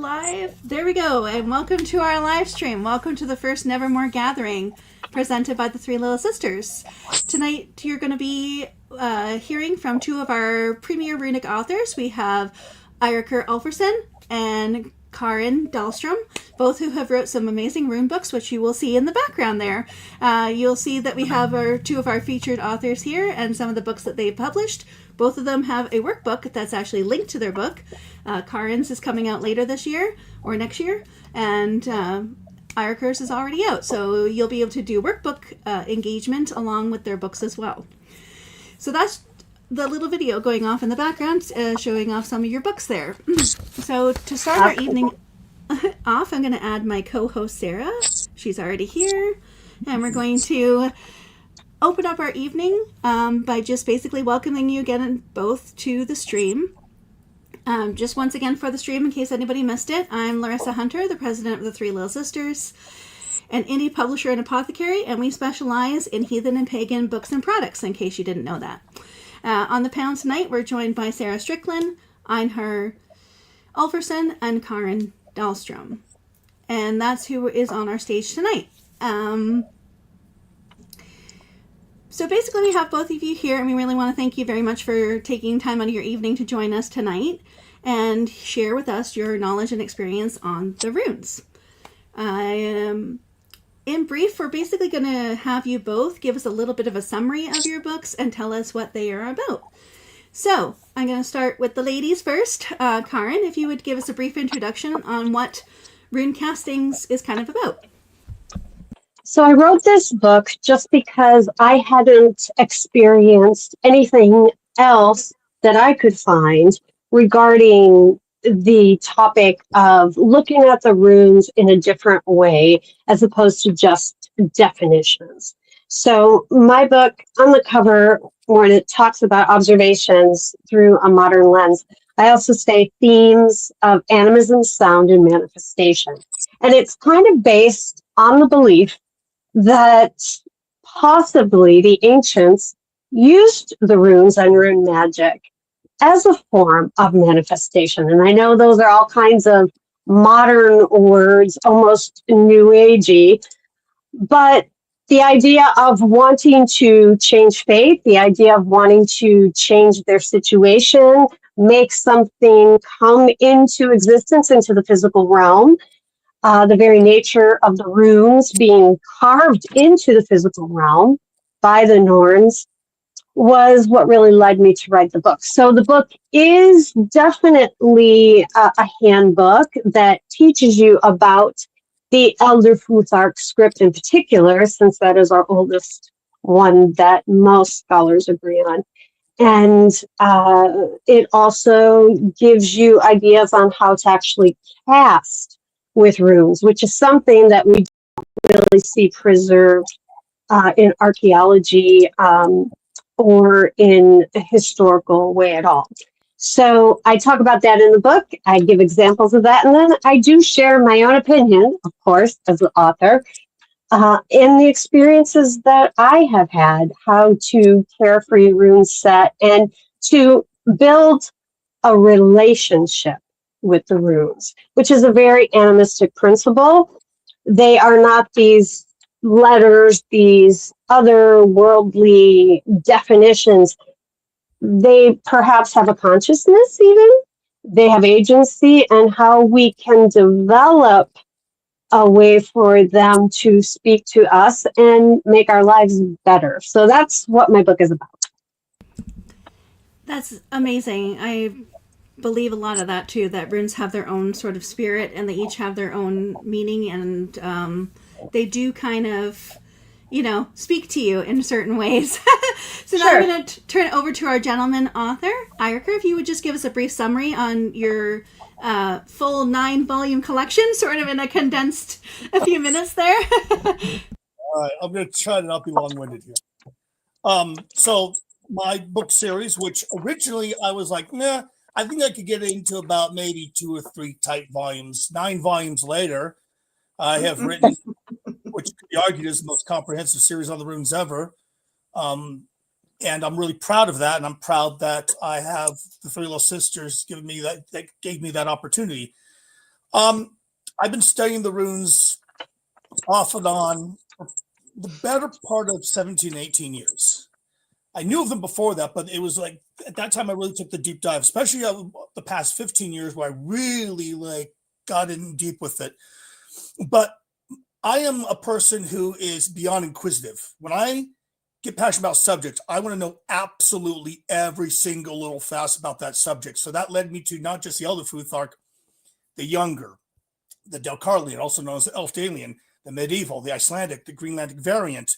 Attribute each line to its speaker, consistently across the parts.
Speaker 1: live? There we go. And welcome to our live stream. Welcome to the first Nevermore gathering presented by the Three Little Sisters. Tonight you're going to be hearing from two of our premier runic authors. We have Eirikur Alferson and Karin Dahlstrom, both who have wrote some amazing rune books, which you will see in the background there. You'll see that we have two of our featured authors here and some of the books that they've published. Both of them have a workbook that's actually linked to their book. Karin's is coming out later this year or next year, and Eirikur's is already out. So you'll be able to do workbook engagement along with their books as well. So that's the little video going off in the background, showing off some of your books there. So to start our evening off, I'm going to add my co-host Sarah. She's already here. And we're going to open up our evening by just basically welcoming you again both to the stream. Just once again for the stream, in case anybody missed it, I'm Larissa Hunter, the president of the Three Little Sisters, an indie publisher and apothecary, and we specialize in heathen and pagan books and products, in case you didn't know that. On the panel tonight, we're joined by Sarah Strickland, Einhard Alferson, and Karin Dahlstrom. And that's who is on our stage tonight. So basically, we have both of you here, and we really want to thank you very much for taking time out of your evening to join us tonight and share with us your knowledge and experience on the runes. In brief, we're basically going to have you both give us a little bit of a summary of your books and tell us what they are about. So I'm going to start with the ladies first. Karin, if you would give us a brief introduction on what rune castings is kind of about.
Speaker 2: So I wrote this book just because I hadn't experienced anything else that I could find regarding the topic of looking at the runes in a different way as opposed to just definitions. So my book, on the cover, when it talks about observations through a modern lens, I also say themes of animism, sound, and manifestation. And it's kind of based on the belief that possibly the ancients used the runes and rune magic as a form of manifestation. And I know those are all kinds of modern words, almost new agey, but the idea of wanting to change fate, the idea of wanting to change their situation, make something come into existence, into the physical realm, the very nature of the runes being carved into the physical realm by the Norns was what really led me to write the book. So the book is definitely a handbook that teaches you about the Elder Futhark script in particular, since that is our oldest one that most scholars agree on. And it also gives you ideas on how to actually cast with runes, which is something that we don't really see preserved in archaeology or in a historical way at all. So I talk about that in the book. I give examples of that. And then I do share my own opinion, of course, as an author, in the experiences that I have had, how to care for your rune set and to build a relationship with the runes, which is a very animistic principle. They are not these letters, these otherworldly definitions. They perhaps have a consciousness even. They have agency, and how we can develop a way for them to speak to us and make our lives better. So that's what my book is about.
Speaker 1: That's amazing. I believe a lot of that too, that runes have their own sort of spirit and they each have their own meaning, and they do kind of, speak to you in certain ways. So now I'm going to turn it over to our gentleman author, Eirikur. If you would just give us a brief summary on your full 9-volume collection, sort of in a condensed a few minutes there.
Speaker 3: All right, I'm going to try to not be long-winded here. So my book series, which originally I was like, nah, I think I could get into about maybe 2 or 3 tight volumes. 9 volumes later, I have written, which could be argued is the most comprehensive series on the runes ever. And I'm really proud of that. And I'm proud that I have the Three Little Sisters giving me that gave me that opportunity. I've been studying the runes off and on for the better part of 17, 18 years. I knew of them before that, but it was like at that time I really took the deep dive, especially the past 15 years where I really like got in deep with it. But I am a person who is beyond inquisitive. When I get passionate about subjects, I want to know absolutely every single little facet about that subject. So that led me to not just the Elder Futhark, the Younger, the Delcarlian, also known as the Elfdalian, the Medieval, the Icelandic, the Greenlandic variant,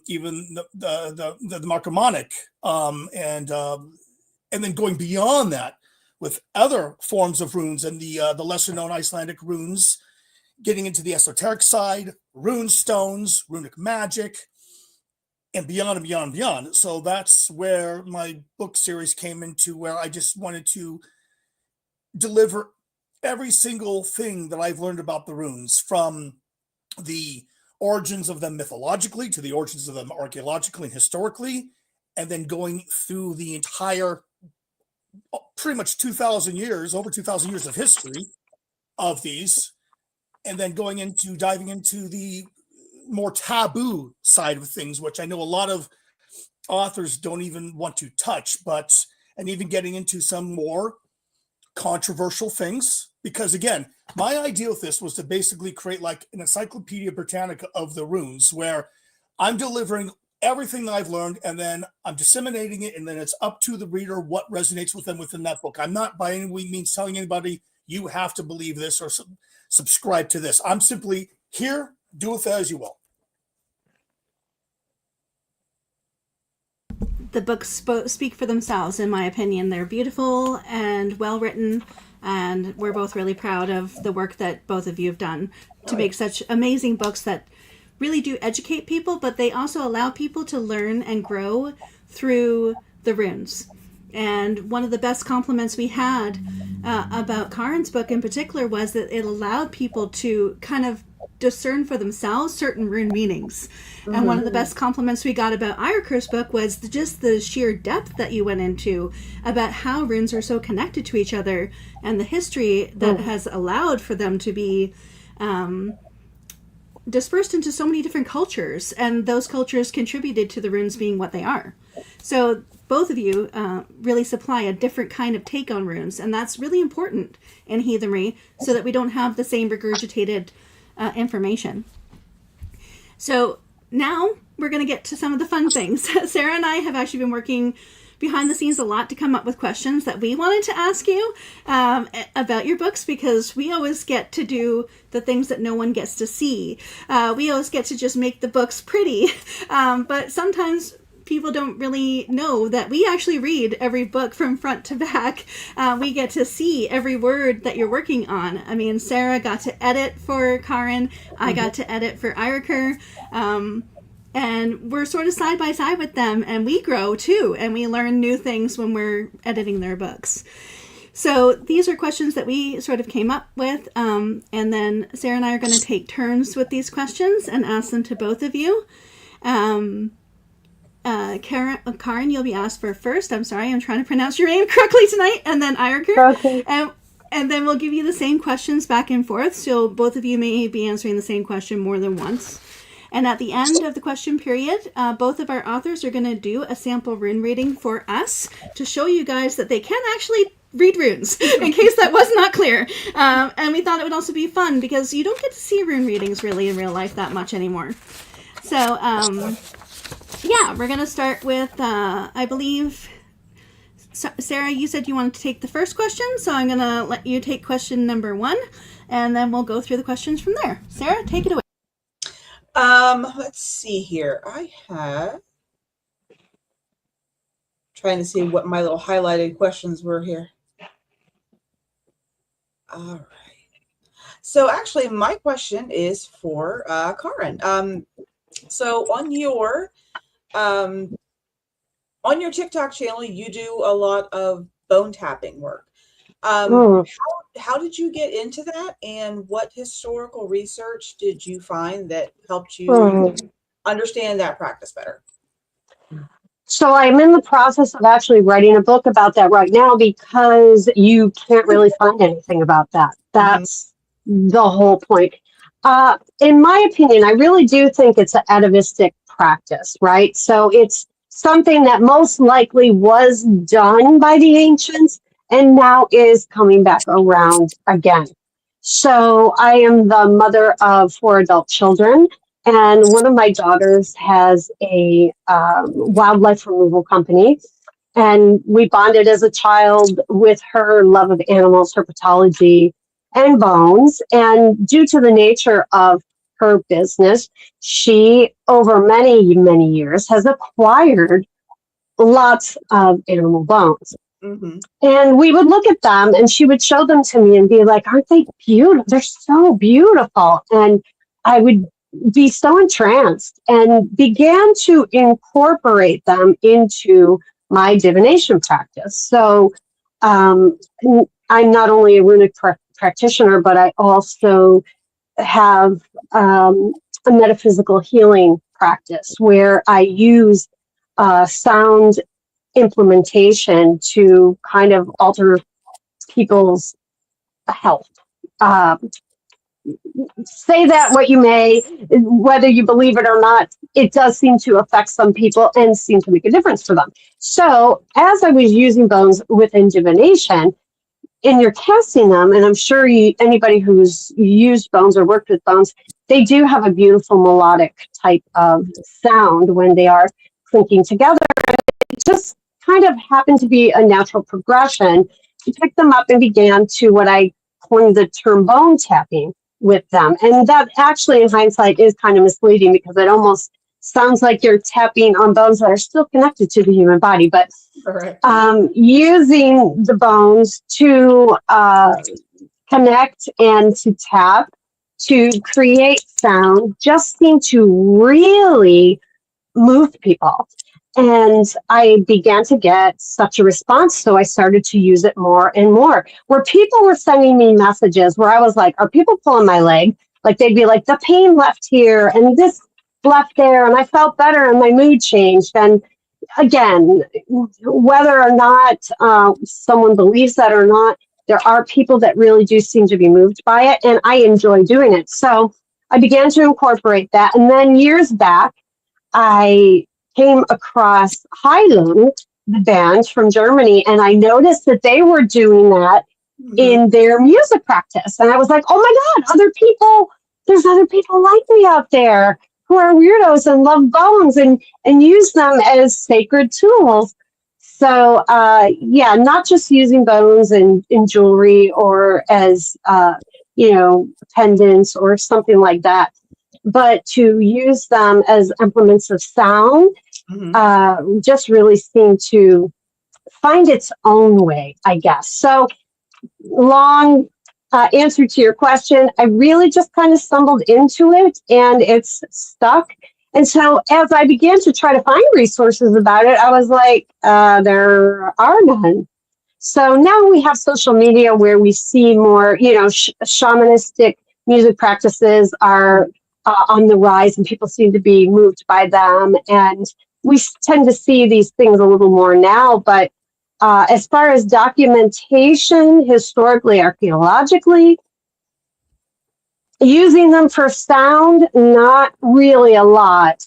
Speaker 3: even the Marcomannic, and then going beyond that with other forms of runes and the lesser known Icelandic runes, getting into the esoteric side, rune stones, runic magic, and beyond and beyond and beyond. So that's where my book series came into, where I just wanted to deliver every single thing that I've learned about the runes, from the origins of them mythologically to the origins of them archaeologically and historically, and then going through the entire pretty much 2,000 years, over 2,000 years of history of these, and then diving into the more taboo side of things, which I know a lot of authors don't even want to touch, and even getting into some more controversial things. Because again, my idea with this was to basically create like an Encyclopedia Britannica of the runes, where I'm delivering everything that I've learned and then I'm disseminating it, and then it's up to the reader what resonates with them within that book. I'm not by any means telling anybody you have to believe this or subscribe to this. I'm simply here, do with it as you will.
Speaker 1: The books speak for themselves, in my opinion. They're beautiful and well written, and we're both really proud of the work that both of you have done to make such amazing books that really do educate people, but they also allow people to learn and grow through the runes. And one of the best compliments we had about Karin's book in particular was that it allowed people to kind of discern for themselves certain rune meanings. And one of the best compliments we got about Ayurkur's book was just the sheer depth that you went into about how runes are so connected to each other and the history that has allowed for them to be dispersed into so many different cultures, and those cultures contributed to the runes being what they are. So both of you really supply a different kind of take on runes, and that's really important in heathenry so that we don't have the same regurgitated information. So now we're going to get to some of the fun things. Sarah and I have actually been working behind the scenes a lot to come up with questions that we wanted to ask you about your books, because we always get to do the things that no one gets to see. We always get to just make the books pretty, but sometimes people don't really know that we actually read every book from front to back. We get to see every word that you're working on. I mean, Sarah got to edit for Karin. I got to edit for Ayurkur. And we're sort of side by side with them, and we grow too, and we learn new things when we're editing their books. So these are questions that we sort of came up with, and then Sarah and I are going to take turns with these questions and ask them to both of you. Karin, you'll be asked for first. I'm sorry, I'm trying to pronounce your name correctly tonight. And then Ayurkur.
Speaker 2: Okay.
Speaker 1: And then we'll give you the same questions back and forth. So both of you may be answering the same question more than once. And at the end of the question period, both of our authors are going to do a sample rune reading for us to show you guys that they can actually read runes, in case that was not clear. And we thought it would also be fun, because you don't get to see rune readings really in real life that much anymore. So, yeah, we're going to start with, I believe, Sarah, you said you wanted to take the first question, so I'm going to let you take question number 1, and then we'll go through the questions from there. Sarah, take it away.
Speaker 4: Let's see here. I have trying to see what my little highlighted questions were here. All right. So actually my question is for Karin. So on your TikTok channel, you do a lot of bone tapping work. How did you get into that, and what historical research did you find that helped you understand that practice better?
Speaker 2: So I'm in the process of actually writing a book about that right now because you can't really find anything about that. That's the whole point. In my opinion, I really do think it's an atavistic practice, right? So it's something that most likely was done by the ancients and now is coming back around again. So I am the mother of 4 adult children, and one of my daughters has a wildlife removal company. And we bonded as a child with her love of animals, herpetology, and bones. And due to the nature of her business, she, over many, many years, has acquired lots of animal bones.
Speaker 4: Mm-hmm.
Speaker 2: And we would look at them and she would show them to me and be like, aren't they beautiful? They're so beautiful. And I would be so entranced and began to incorporate them into my divination practice. So I'm not only a runic practitioner, but I also have a metaphysical healing practice where I use sound implementation to kind of alter people's health. Say that what you may, whether you believe it or not, it does seem to affect some people and seem to make a difference for them. So as I was using bones within divination, and you're casting them, and I'm sure anybody who's used bones or worked with bones, they do have a beautiful melodic type of sound when they are clinking together. It just kind of happened to be a natural progression to pick them up and began to what I coined the term bone tapping with them. And that actually, in hindsight, is kind of misleading because it almost sounds like you're tapping on bones that are still connected to the human body. But using the bones to connect and to tap, to create sound, just seemed to really move people. And I began to get such a response, so I started to use it more and more. Where people were sending me messages where I was like, are people pulling my leg? Like they'd be like, the pain left here and this left there, and I felt better and my mood changed. And again, whether or not someone believes that or not, there are people that really do seem to be moved by it, and I enjoy doing it. So I began to incorporate that. And then years back, I came across Heilung, the band from Germany, and I noticed that they were doing that in their music practice. And I was like, oh my God, there's other people like me out there who are weirdos and love bones and use them as sacred tools. So, not just using bones in jewelry or as, pendants or something like that, but to use them as implements of sound just really seemed to find its own way, I guess. So long answer to your question, I really just kind of stumbled into it and it's stuck. And so as I began to try to find resources about it, I was like, there are none. So now we have social media where we see more, shamanistic music practices are on the rise and people seem to be moved by them. And we tend to see these things a little more now. But as far as documentation, historically, archaeologically, using them for sound, not really a lot.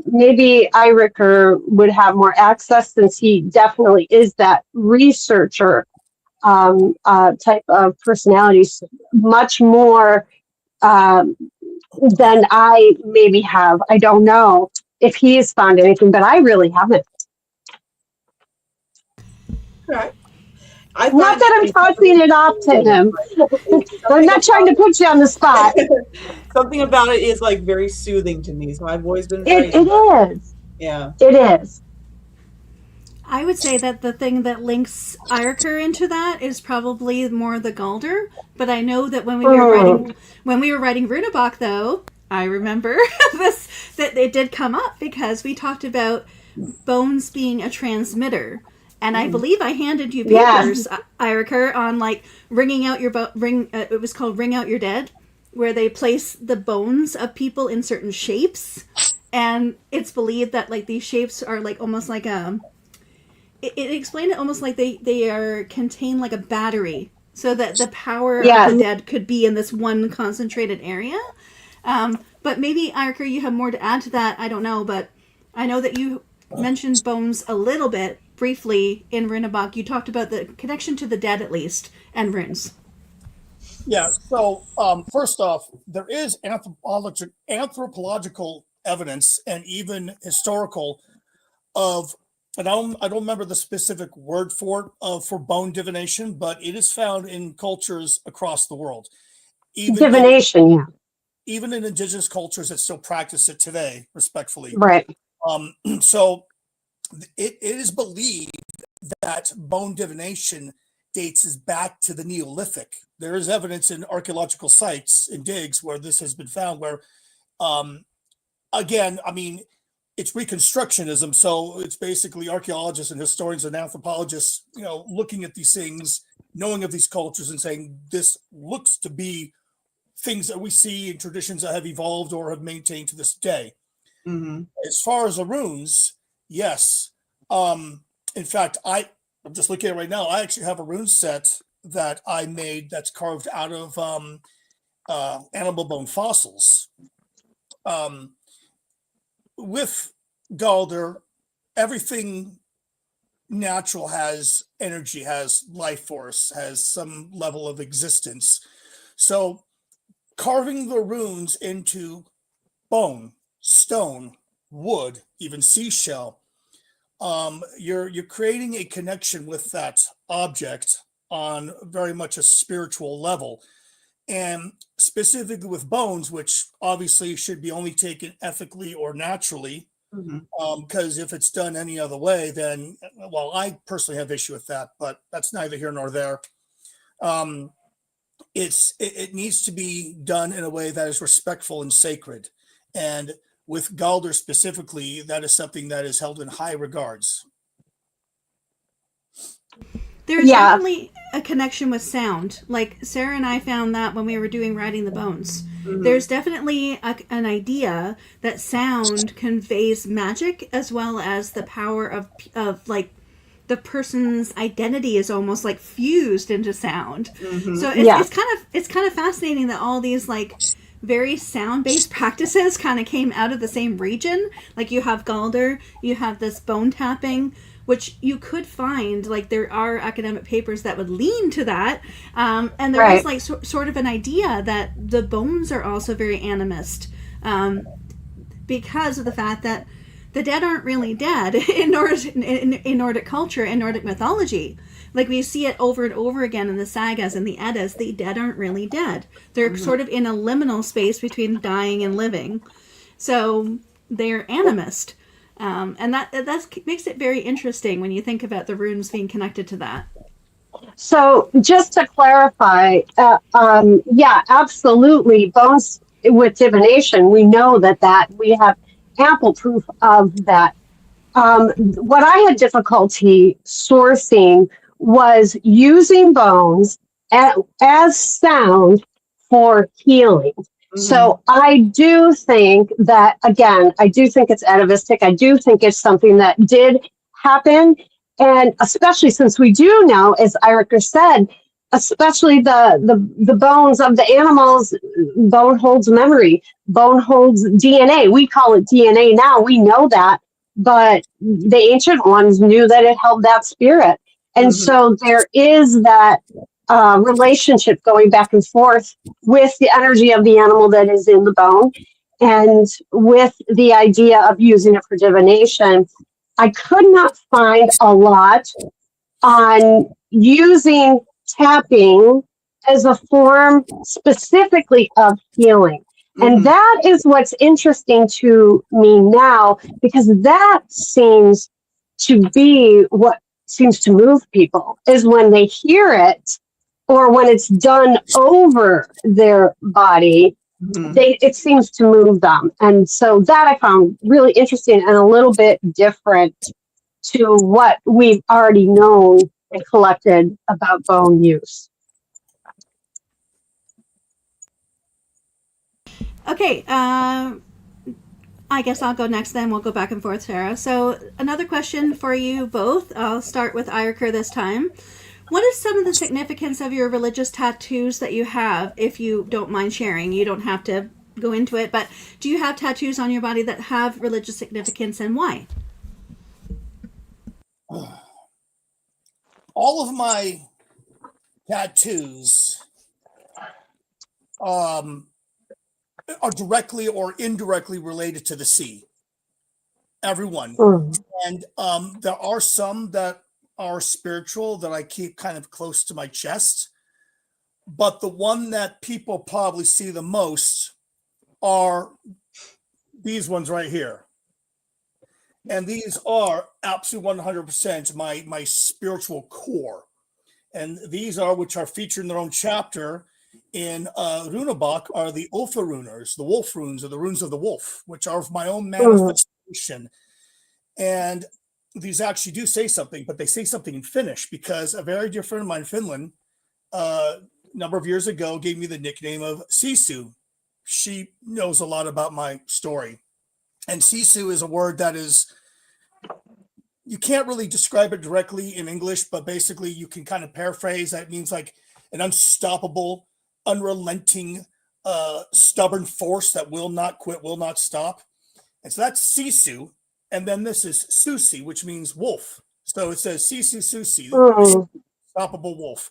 Speaker 2: Maybe Eiriker would have more access since he definitely is that researcher type of personality, much more than I maybe have. I don't know if he has found anything, but I really haven't.
Speaker 4: Right.
Speaker 2: Not that I'm tossing it off to him. I'm not trying to put you on the spot.
Speaker 4: Something about it is like very soothing to me. So I've always been
Speaker 2: It is.
Speaker 4: Yeah.
Speaker 2: It is.
Speaker 1: I would say that the thing that links Eiriker into that is probably more the Galder. But I know that when we were writing Runabach, though, I remember that it did come up because we talked about bones being a transmitter. And I believe I handed you papers, Eiriker, on like ringing out your it was called Ring Out Your Dead, where they place the bones of people in certain shapes, and it's believed that like these shapes are like almost like it explained it almost like they are contained like a battery, so that the power of the
Speaker 2: Yes.
Speaker 1: dead could be in this one concentrated area. But maybe, Iker, you have more to add to that. I don't know, but I know that you mentioned bones a little bit briefly in Runabok. You talked about the connection to the dead, at least, and runes.
Speaker 3: Yeah. So first off, there is anthropological evidence and even historical of, and I don't remember the specific word for bone divination, but it is found in cultures across the world.
Speaker 2: Divination, yeah.
Speaker 3: Even in indigenous cultures that still practice it today, respectfully.
Speaker 2: Right.
Speaker 3: So it is believed that bone divination dates back to the Neolithic. There is evidence in archaeological sites and digs where this has been found, where, again, I mean, it's reconstructionism. So it's basically archaeologists and historians and anthropologists, looking at these things, knowing of these cultures and saying, this looks to be things that we see in traditions that have evolved or have maintained to this day.
Speaker 4: Mm-hmm.
Speaker 3: As far as the runes, yes. In fact, I'm just looking at it right now. I actually have a rune set that I made that's carved out of animal bone fossils. With Galder, everything natural has energy, has life force, has some level of existence. So carving the runes into bone, stone, wood, even seashell, you're creating a connection with that object on very much a spiritual level. And specifically with bones, which obviously should be only taken ethically or naturally, because if it's done any other way, then, well, I personally have issue with that, but that's neither here nor there. It needs to be done in a way that is respectful and sacred. And with Galder specifically, that is something that is held in high regards.
Speaker 1: There's definitely a connection with sound. Like Sarah and I found that when we were doing Riding the Bones. Mm-hmm. There's definitely an idea that sound conveys magic as well as the power of like the person's identity is almost like fused into sound. Mm-hmm. So it's kind of fascinating that all these like very sound-based practices kind of came out of the same region. Like you have Galder, you have this bone tapping, which you could find, like there are academic papers that would lean to that. And there is like sort of an idea that the bones are also very animist because of the fact that the dead aren't really dead in Nordic culture and Nordic mythology. Like we see it over and over again in the sagas and the Eddas, the dead aren't really dead. They're sort of in a liminal space between dying and living. So they're animist. And that makes it very interesting when you think about the runes being connected to that.
Speaker 2: So just to clarify, yeah, absolutely. Bones with divination, we know that we have ample proof of that. What I had difficulty sourcing was using bones as sound for healing. Mm-hmm. So I do think that, again, I do think it's atavistic. I do think it's something that did happen. And especially since we do know, as Iker said, especially the bones of the animals, bone holds memory, bone holds DNA. We call it DNA now. We know that. But the ancient ones knew that it held that spirit. And so there is that relationship going back and forth with the energy of the animal that is in the bone and with the idea of using it for divination. I could not find a lot on using tapping as a form specifically of healing. And that is what's interesting to me now, because that seems to be what seems to move people, is when they hear it or when it's done over their body, it seems to move them. And so that I found really interesting and a little bit different to what we've already known and collected about bone use.
Speaker 1: Okay, I guess I'll go next then. We'll go back and forth, Sarah. So, another question for you both. I'll start with Ireker this time. What is some of the significance of your religious tattoos that you have, if you don't mind sharing? You don't have to go into it, but do you have tattoos on your body that have religious significance, and why?
Speaker 3: All of my tattoos are directly or indirectly related to the sea. Everyone. And there are some that are spiritual that I keep kind of close to my chest. But the one that people probably see the most are these ones right here. And these are absolutely 100% my spiritual core. And these are, which are featured in their own chapter in Runabach, are the Ofa runers, the wolf runes, or the runes of the wolf, which are my own manifestation. And these actually do say something, but they say something in Finnish, because a very dear friend of mine in Finland, a number of years ago, gave me the nickname of Sisu. She knows a lot about my story. And Sisu is a word that is, you can't really describe it directly in English, but basically you can kind of paraphrase that. It means like an unstoppable, unrelenting, stubborn force that will not quit, will not stop. And so that's Sisu. And then this is Susi, which means wolf. So it says Sisu Susi, unstoppable wolf.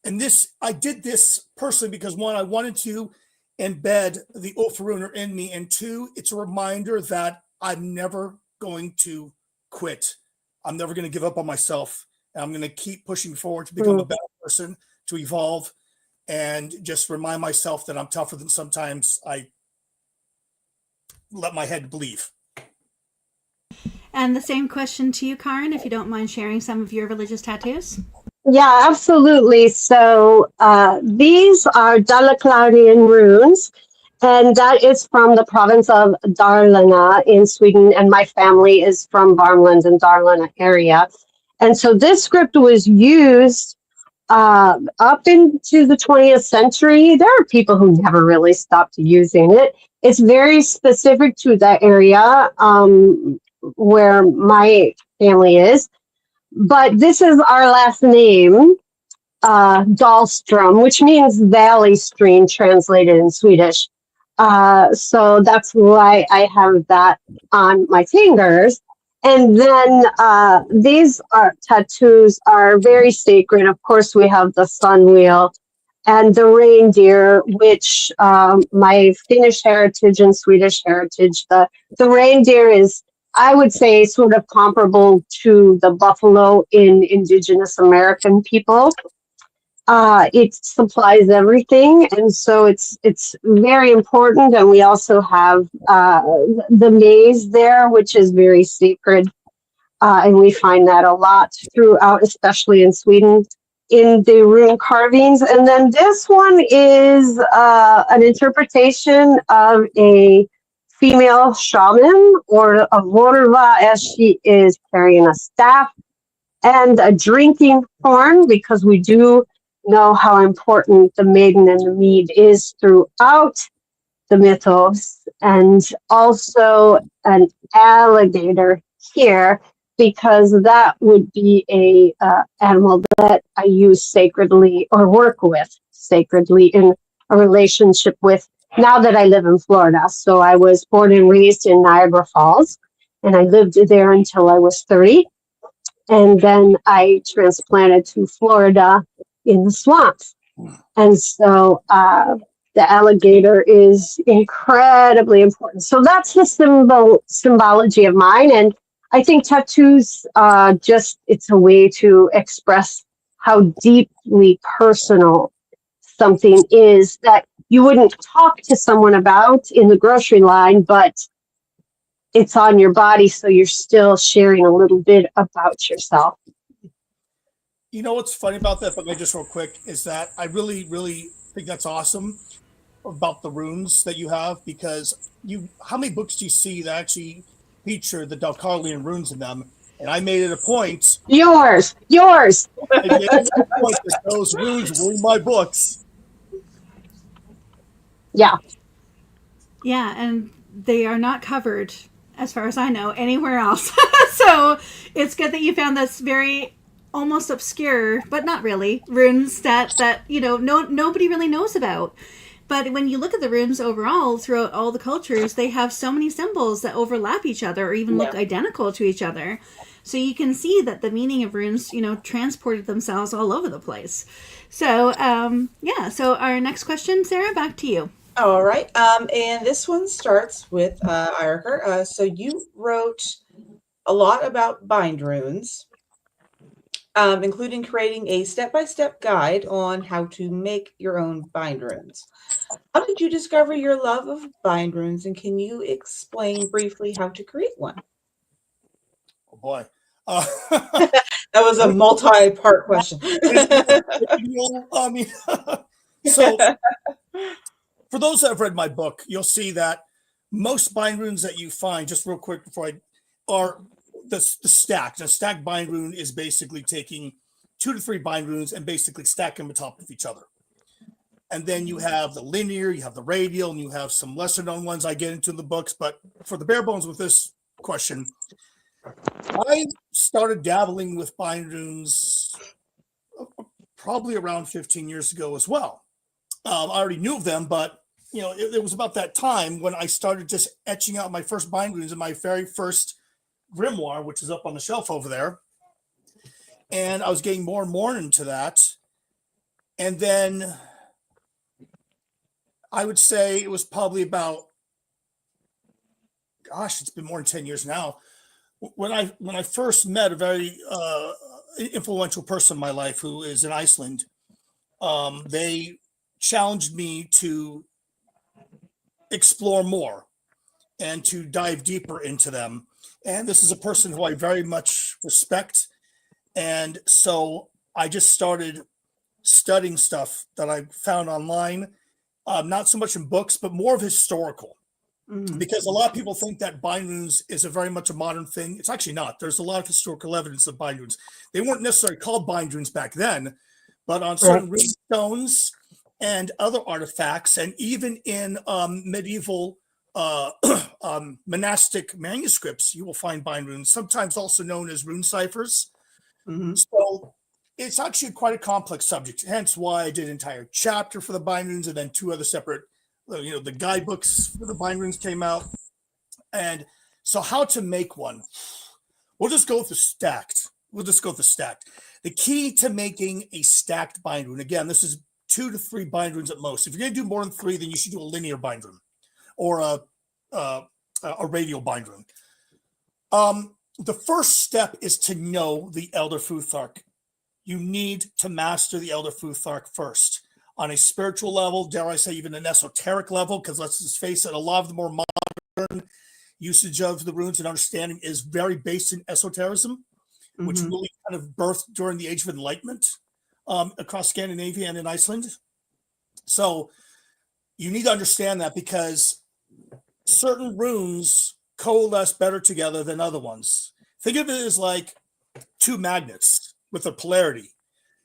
Speaker 3: And this, I did this personally because, one, I wanted to embed the Ulfaruner in me, and two, it's a reminder that I'm never going to quit. I'm never going to give up on myself. And I'm going to keep pushing forward to become a better person, to evolve, and just remind myself that I'm tougher than sometimes I let my head believe.
Speaker 1: And the same question to you, Karen, if you don't mind sharing some of your religious tattoos.
Speaker 2: Yeah, absolutely. So these are Daleklarian runes, and that is from the province of Dalarna in Sweden, and my family is from Värmland and Dalarna area. And so this script was used up into the 20th century. There are people who never really stopped using it. It's very specific to that area where my family is. But this is our last name, Dahlstrom, which means valley stream translated in Swedish. So that's why I have that on my fingers. And then these tattoos are very sacred. Of course, we have the sun wheel and the reindeer, which my Finnish heritage and Swedish heritage, the reindeer is, I would say, sort of comparable to the buffalo in Indigenous American people. It supplies everything, and so it's very important. And we also have the maize there, which is very sacred, and we find that a lot throughout, especially in Sweden, in the rune carvings. And then this one is an interpretation of a female shaman, or a vorva, as she is carrying a staff and a drinking horn, because we do know how important the maiden and the mead is throughout the mythos, and also an alligator here, because that would be a animal that I use sacredly, or work with sacredly in a relationship with, now that I live in Florida. So I was born and raised in Niagara Falls, and I lived there until I was 30. And then I transplanted to Florida in the swamps. And so the alligator is incredibly important. So that's the symbology of mine. And I think tattoos, it's a way to express how deeply personal something is that you wouldn't talk to someone about in the grocery line, but it's on your body, so you're still sharing a little bit about yourself.
Speaker 3: You know what's funny about that, but just real quick, is that I really, really think that's awesome about the runes that you have, because how many books do you see that actually feature the Dalkarlian runes in them? And I made it a point.
Speaker 2: Yours.
Speaker 3: I made it a point that those runes were in my books.
Speaker 2: Yeah.
Speaker 1: Yeah, and they are not covered, as far as I know, anywhere else. So it's good that you found this very almost obscure, but not really, runes that nobody really knows about. But when you look at the runes overall throughout all the cultures, they have so many symbols that overlap each other or even look identical to each other. So you can see that the meaning of runes, transported themselves all over the place. So, so our next question, Sarah, back to you.
Speaker 4: All right. And this one starts with Iriker. So you wrote a lot about bind runes, including creating a step-by-step guide on how to make your own bind runes. How did you discover your love of bind runes, and can you explain briefly how to create one?
Speaker 3: Oh boy.
Speaker 4: That was a multi-part question.
Speaker 3: I mean, so for those that have read my book, you'll see that most bind runes that you find, just real quick are the stack. The stack bind rune is basically taking 2 to 3 bind runes and basically stacking them on top of each other. And then you have the linear, you have the radial, and you have some lesser known ones I get into in the books. But for the bare bones with this question, I started dabbling with bind runes probably around 15 years ago as well. I already knew of them, but it was about that time when I started just etching out my first bind runes in my very first grimoire, which is up on the shelf over there. And I was getting more and more into that. And then I would say it was probably about, it's been more than 10 years now. When I first met a very influential person in my life who is in Iceland, they challenged me to explore more and to dive deeper into them. And this is a person who I very much respect. And so I just started studying stuff that I found online, not so much in books, but more of historical. Because a lot of people think that bind runes is a very much a modern thing. It's actually not. There's a lot of historical evidence of bind runes. They weren't necessarily called bind runes back then, but on certain rune stones and other artifacts, and even in medieval monastic manuscripts, you will find bind runes, sometimes also known as rune ciphers. So it's actually quite a complex subject, hence why I did an entire chapter for the bind runes and then 2 other separate, the guidebooks for the bind runes came out. And so how to make one, we'll just go with the stacked. The key to making a stacked bind rune, again, this is 2 to 3 bind runes at most. If you're going to do more than 3, then you should do a linear bind rune or a radial bind rune. The first step is to know the Elder Futhark. You need to master the Elder Futhark first. On a spiritual level, dare I say even an esoteric level, because let's just face it, a lot of the more modern usage of the runes and understanding is very based in esotericism, which really kind of birthed during the Age of Enlightenment across Scandinavia and in Iceland. So you need to understand that, because certain runes coalesce better together than other ones. Think of it as like 2 magnets with a polarity.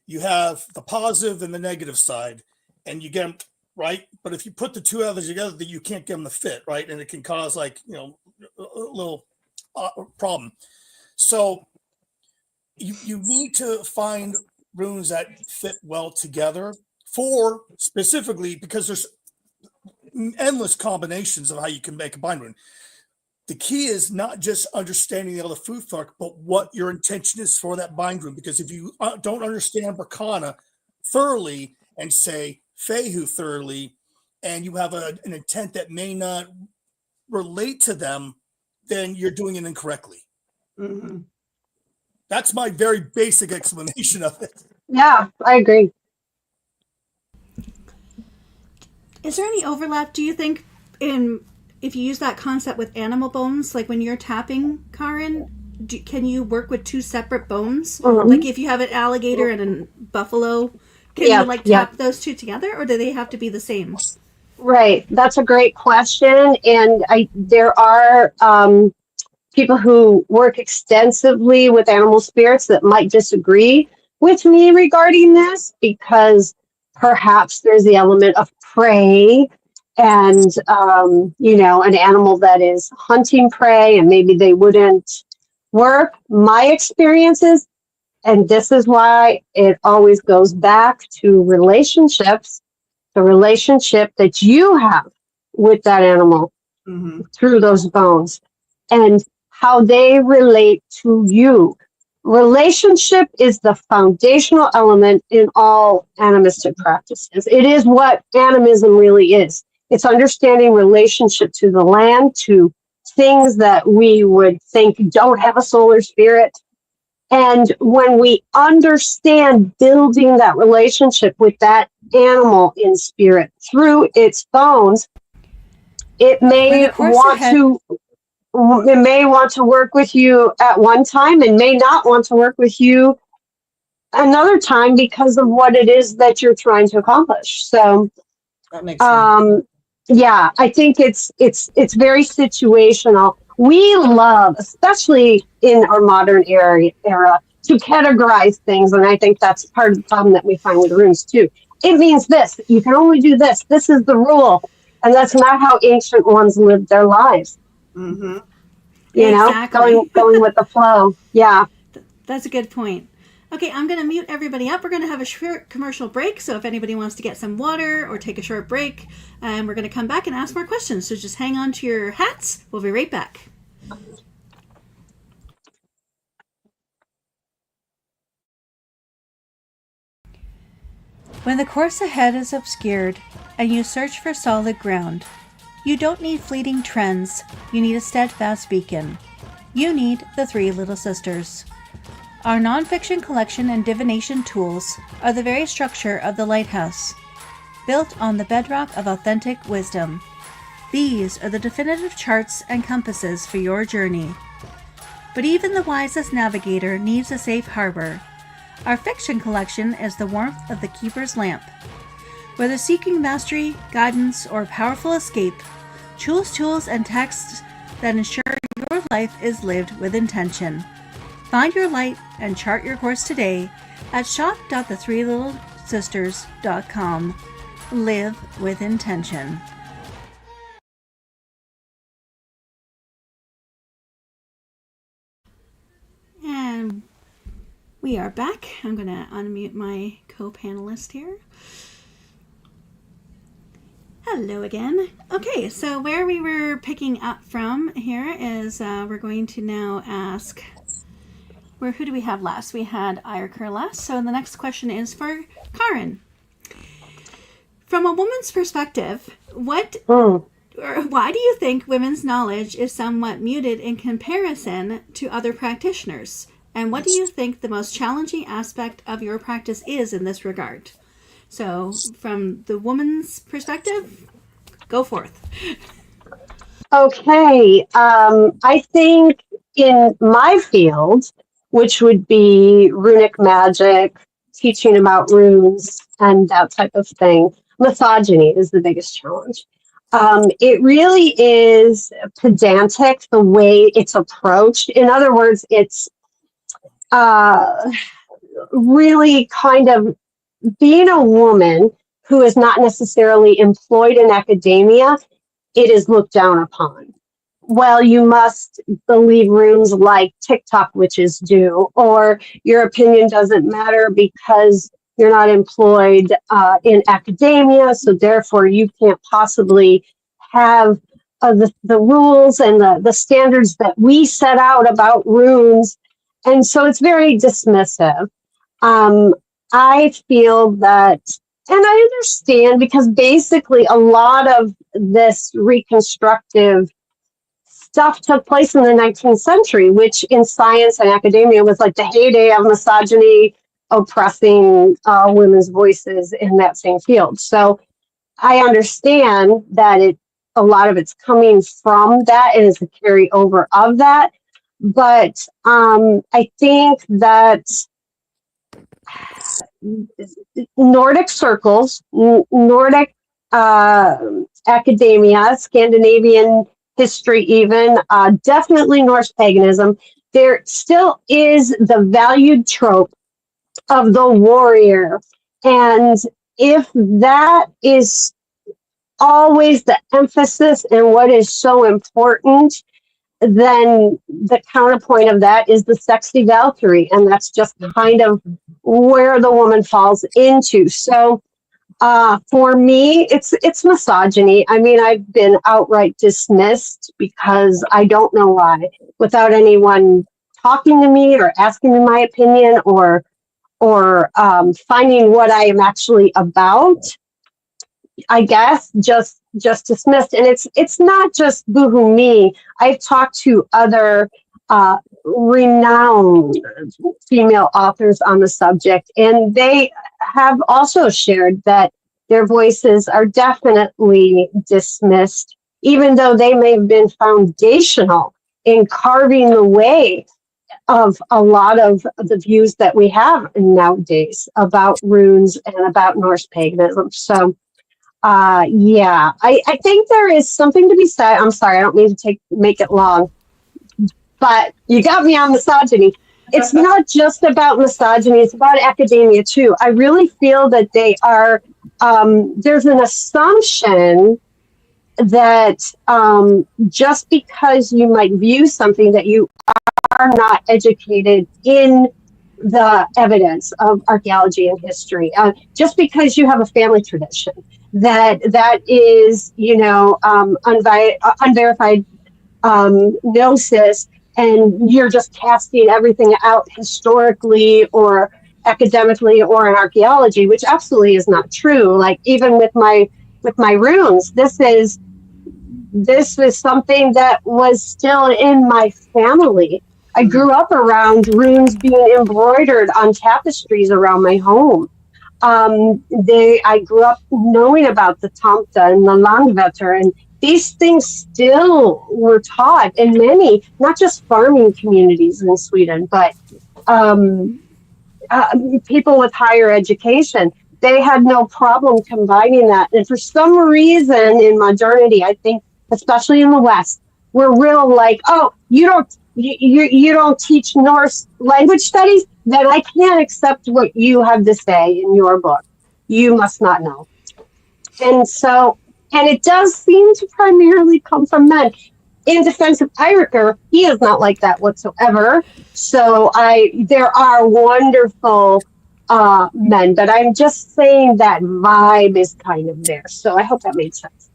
Speaker 3: You have the positive and the negative side, and you get them right. But if you put the 2 others together, then you can't get them to fit, right? And it can cause a little problem. So you need to find runes that fit well together for specifically, because there's endless combinations of how you can make a bind rune. The key is not just understanding the Elder Futhark, but what your intention is for that bind rune. Because if you don't understand Berkana thoroughly and say Fehu thoroughly, and you have an intent that may not relate to them, then you're doing it incorrectly. That's my very basic explanation of it.
Speaker 2: Yeah, I agree.
Speaker 1: Is there any overlap, do you think, if you use that concept with animal bones, like when you're tapping, Karin, can you work with 2 separate bones? Like if you have an alligator and a buffalo, can you tap those 2 together, or do they have to be the same?
Speaker 2: Right. That's a great question. And there are people who work extensively with animal spirits that might disagree with me regarding this, because perhaps there's the element of prey and an animal that is hunting prey, and maybe they wouldn't work. My experiences, and this is why it always goes back to relationships, the relationship that you have with that animal
Speaker 4: Mm-hmm.
Speaker 2: through those bones, and how they relate to you. Relationship is the foundational element in all animistic practices. It is what animism really is. It's understanding relationship to the land, to things that we would think don't have a soul or spirit. And when we understand building that relationship with that animal in spirit through its bones, it
Speaker 1: When
Speaker 2: may
Speaker 1: the course ahead,
Speaker 2: want to work with you at one time and may not want to work with you another time because of what it is that you're trying to accomplish. So
Speaker 4: That makes sense.
Speaker 2: yeah, I think it's very situational. We love, especially in our modern era, to categorize things, and I think that's part of the problem that we find with runes too. It means this. You can only do this. This is the rule, and that's not how ancient ones lived their lives.
Speaker 4: Mm-hmm.
Speaker 1: exactly.
Speaker 2: Going with the flow. Yeah.
Speaker 1: That's a good point. Okay, I'm going to mute everybody up. We're going to have a short commercial break. So if anybody wants to get some water or take a short break, we're going to come back and ask more questions. So just hang on to your hats. We'll be right back. When the course ahead is obscured and you search for solid ground, you don't need fleeting trends. You need a steadfast beacon. You need the Three Little Sisters. Our nonfiction collection and divination tools are the very structure of the lighthouse, built on the bedrock of authentic wisdom. These are the definitive charts and compasses for your journey. But even the wisest navigator needs a safe harbor. Our fiction collection is the warmth of the keeper's lamp. Whether seeking mastery, guidance, or powerful escape, choose tools and texts that ensure your life is lived with intention. Find your light and chart your course today at shop.the3littlesisters.com. Live with intention. And we are back. I'm going to unmute my co-panelist here. Hello again. Okay, so where we were picking up from here is we're going to now ask, who do we have last? We had Ayerker last. So the next question is for Karin. From a woman's perspective, why do you think women's knowledge is somewhat muted in comparison to other practitioners? And what do you think the most challenging aspect of your practice is in this regard? So from the woman's perspective, go forth.
Speaker 2: Okay. I think in my field, which would be runic magic, teaching about runes and that type of thing, misogyny is the biggest challenge. It really is pedantic the way it's approached. In other words, it's really kind of being a woman who is not necessarily employed in academia, it is looked down upon. Well, you must believe runes like TikTok witches do, or your opinion doesn't matter because you're not employed in academia, so therefore you can't possibly have the rules and the standards that we set out about runes. And so it's very dismissive. I feel that, and I understand, because basically a lot of this reconstructive stuff took place in the 19th century, which in science and academia was like the heyday of misogyny oppressing women's voices in that same field. So I understand that a lot of it's coming from that and is a carryover of that. But I think that Nordic circles, Nordic academia, Scandinavian history, even definitely Norse paganism, there still is the valued trope of the warrior. And if that is always the emphasis and what is so important, then the counterpoint of that is the sexy Valkyrie, and that's just kind of where the woman falls into. So for me, it's misogyny. I mean, I've been outright dismissed because I don't know why, without anyone talking to me or asking me my opinion or finding what I am actually about. I guess just dismissed, and it's not just boohoo me. I've talked to other renowned female authors on the subject, and they have also shared that their voices are definitely dismissed, even though they may have been foundational in carving the way of a lot of the views that we have nowadays about runes and about Norse paganism. So yeah, I think there is something to be said. I'm sorry, I don't mean to make it long, but you got me on misogyny. It's not just about misogyny, it's about academia too. I really feel that they are, there's an assumption that just because you might view something that you are not educated in the evidence of archaeology and history, just because you have a family tradition that is, unverified gnosis, and you're just casting everything out historically or academically or in archaeology, which absolutely is not true. Like even with my runes, this is something that was still in my family. I grew up around runes being embroidered on tapestries around my home. I grew up knowing about the Tomta and the Langvetter, and these things still were taught in many, not just farming communities in Sweden, but people with higher education. They had no problem combining that. And for some reason in modernity, I think, especially in the West, we're real like, oh, you don't teach Norse language studies, then I can't accept what you have to say in your book. You must not know. And so, and it does seem to primarily come from men. In defense of Eiríkur, he is not like that whatsoever. So there are wonderful men, but I'm just saying that vibe is kind of there. So I hope that made sense.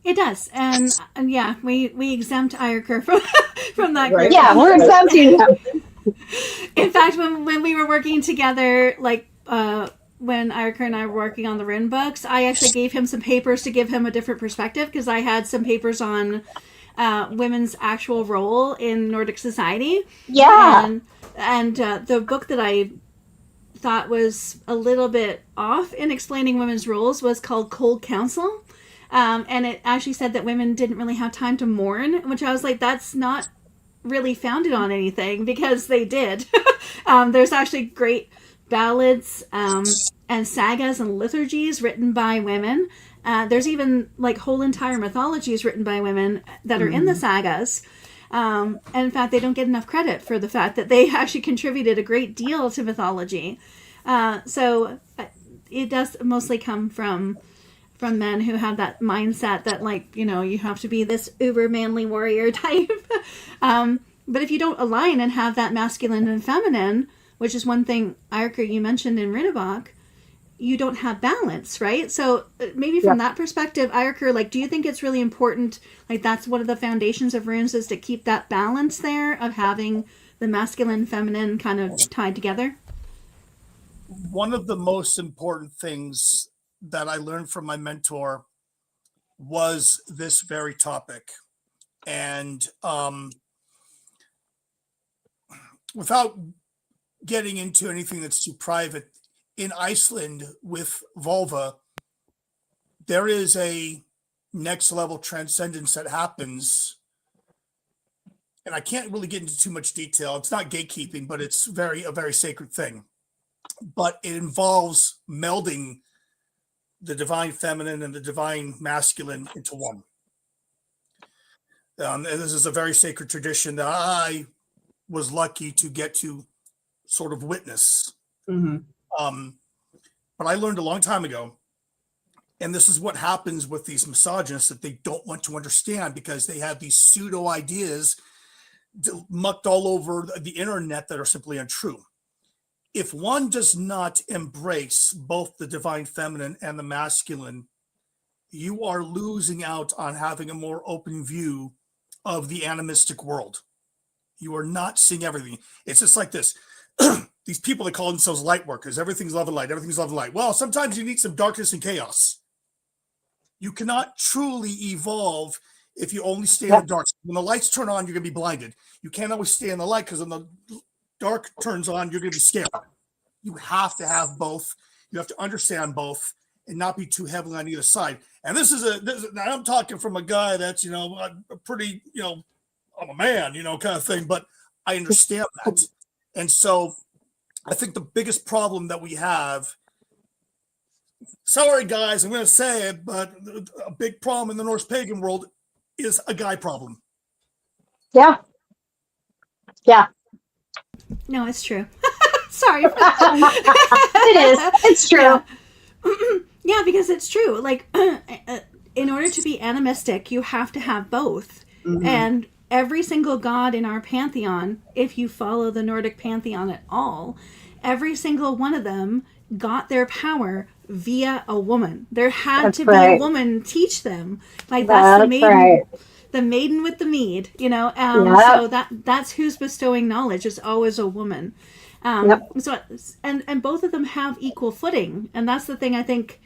Speaker 1: It does, and yeah, we exempt Eiríkur from that group.
Speaker 2: Yeah, we're exempting him.
Speaker 1: In fact, when we were working together, like when Eiríkur and I were working on the rune books, I actually gave him some papers to give him a different perspective, because I had some papers on women's actual role in Nordic society.
Speaker 2: Yeah,
Speaker 1: and the book that I thought was a little bit off in explaining women's roles was called Cold Counsel. And it actually said that women didn't really have time to mourn, which I was like, that's not really founded on anything, because they did. There's actually great ballads and sagas and liturgies written by women. There's even like whole entire mythologies written by women that are in the sagas. And in fact, they don't get enough credit for the fact that they actually contributed a great deal to mythology. So it does mostly come from men who have that mindset that, like, you have to be this uber manly warrior type. But if you don't align and have that masculine and feminine, which is one thing, Eiríkur, you mentioned in Rinabok, you don't have balance, right? So maybe from that perspective, Eiríkur, like, do you think it's really important, like that's one of the foundations of runes, is to keep that balance there of having the masculine and feminine kind of tied together?
Speaker 3: One of the most important things that I learned from my mentor was this very topic. And without getting into anything that's too private, in Iceland with Volva, there is a next level transcendence that happens. And I can't really get into too much detail. It's not gatekeeping, but it's a very sacred thing. But it involves melding the divine feminine and the divine masculine into one. And this is a very sacred tradition that I was lucky to get to sort of witness.
Speaker 4: Mm-hmm.
Speaker 3: But I learned a long time ago, And this is what happens with these misogynists that they don't want to understand, because they have these pseudo ideas mucked all over the internet that are simply untrue. If one does not embrace both the divine feminine and the masculine, you are losing out on having a more open view of the animistic world. You are not seeing everything. It's just like this. These people that call themselves light workers, everything's love and light, everything's love and light. Well, sometimes you need some darkness and chaos. You cannot truly evolve if you only stay in the dark. When the lights turn on, you're going to be blinded. You can't always stay in the light, because when the dark turns on, you're going to be scared. You have to have both. You have to understand both and not be too heavily on either side. And this is I'm talking from a guy that's, a pretty, I'm a man, kind of thing, but I understand that. And so I think the biggest problem that we have, sorry guys, I'm going to say it, but a big problem in the Norse pagan world is a guy problem.
Speaker 2: Yeah.
Speaker 1: No, it's true. Sorry.
Speaker 2: It is. It's true.
Speaker 1: Yeah. Yeah, because it's true. Like, in order to be animistic, you have to have both. Mm-hmm. And every single god in our pantheon, if you follow the Nordic pantheon at all, every single one of them got their power via a woman. There had to be a woman teach them. Like, that's the maiden. Right. The maiden with the mead, So that's who's bestowing knowledge. It's always a woman. So and both of them have equal footing, and that's the thing I think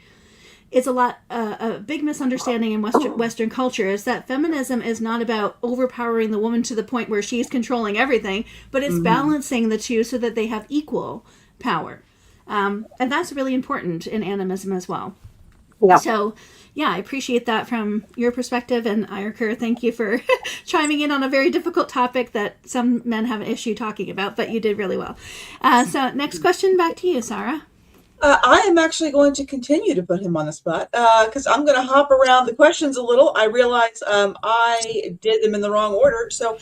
Speaker 1: is a big misunderstanding in Western culture, is that feminism is not about overpowering the woman to the point where she's controlling everything, but it's balancing the two so that they have equal power, and that's really important in animism as well. Yeah. So, yeah, I appreciate that from your perspective, and Iroker, thank you for chiming in on a very difficult topic that some men have an issue talking about, but you did really well. So, next question, back to you, Sarah.
Speaker 4: I am actually going to continue to put him on the spot, because I'm going to hop around the questions a little. I realize I did them in the wrong order, so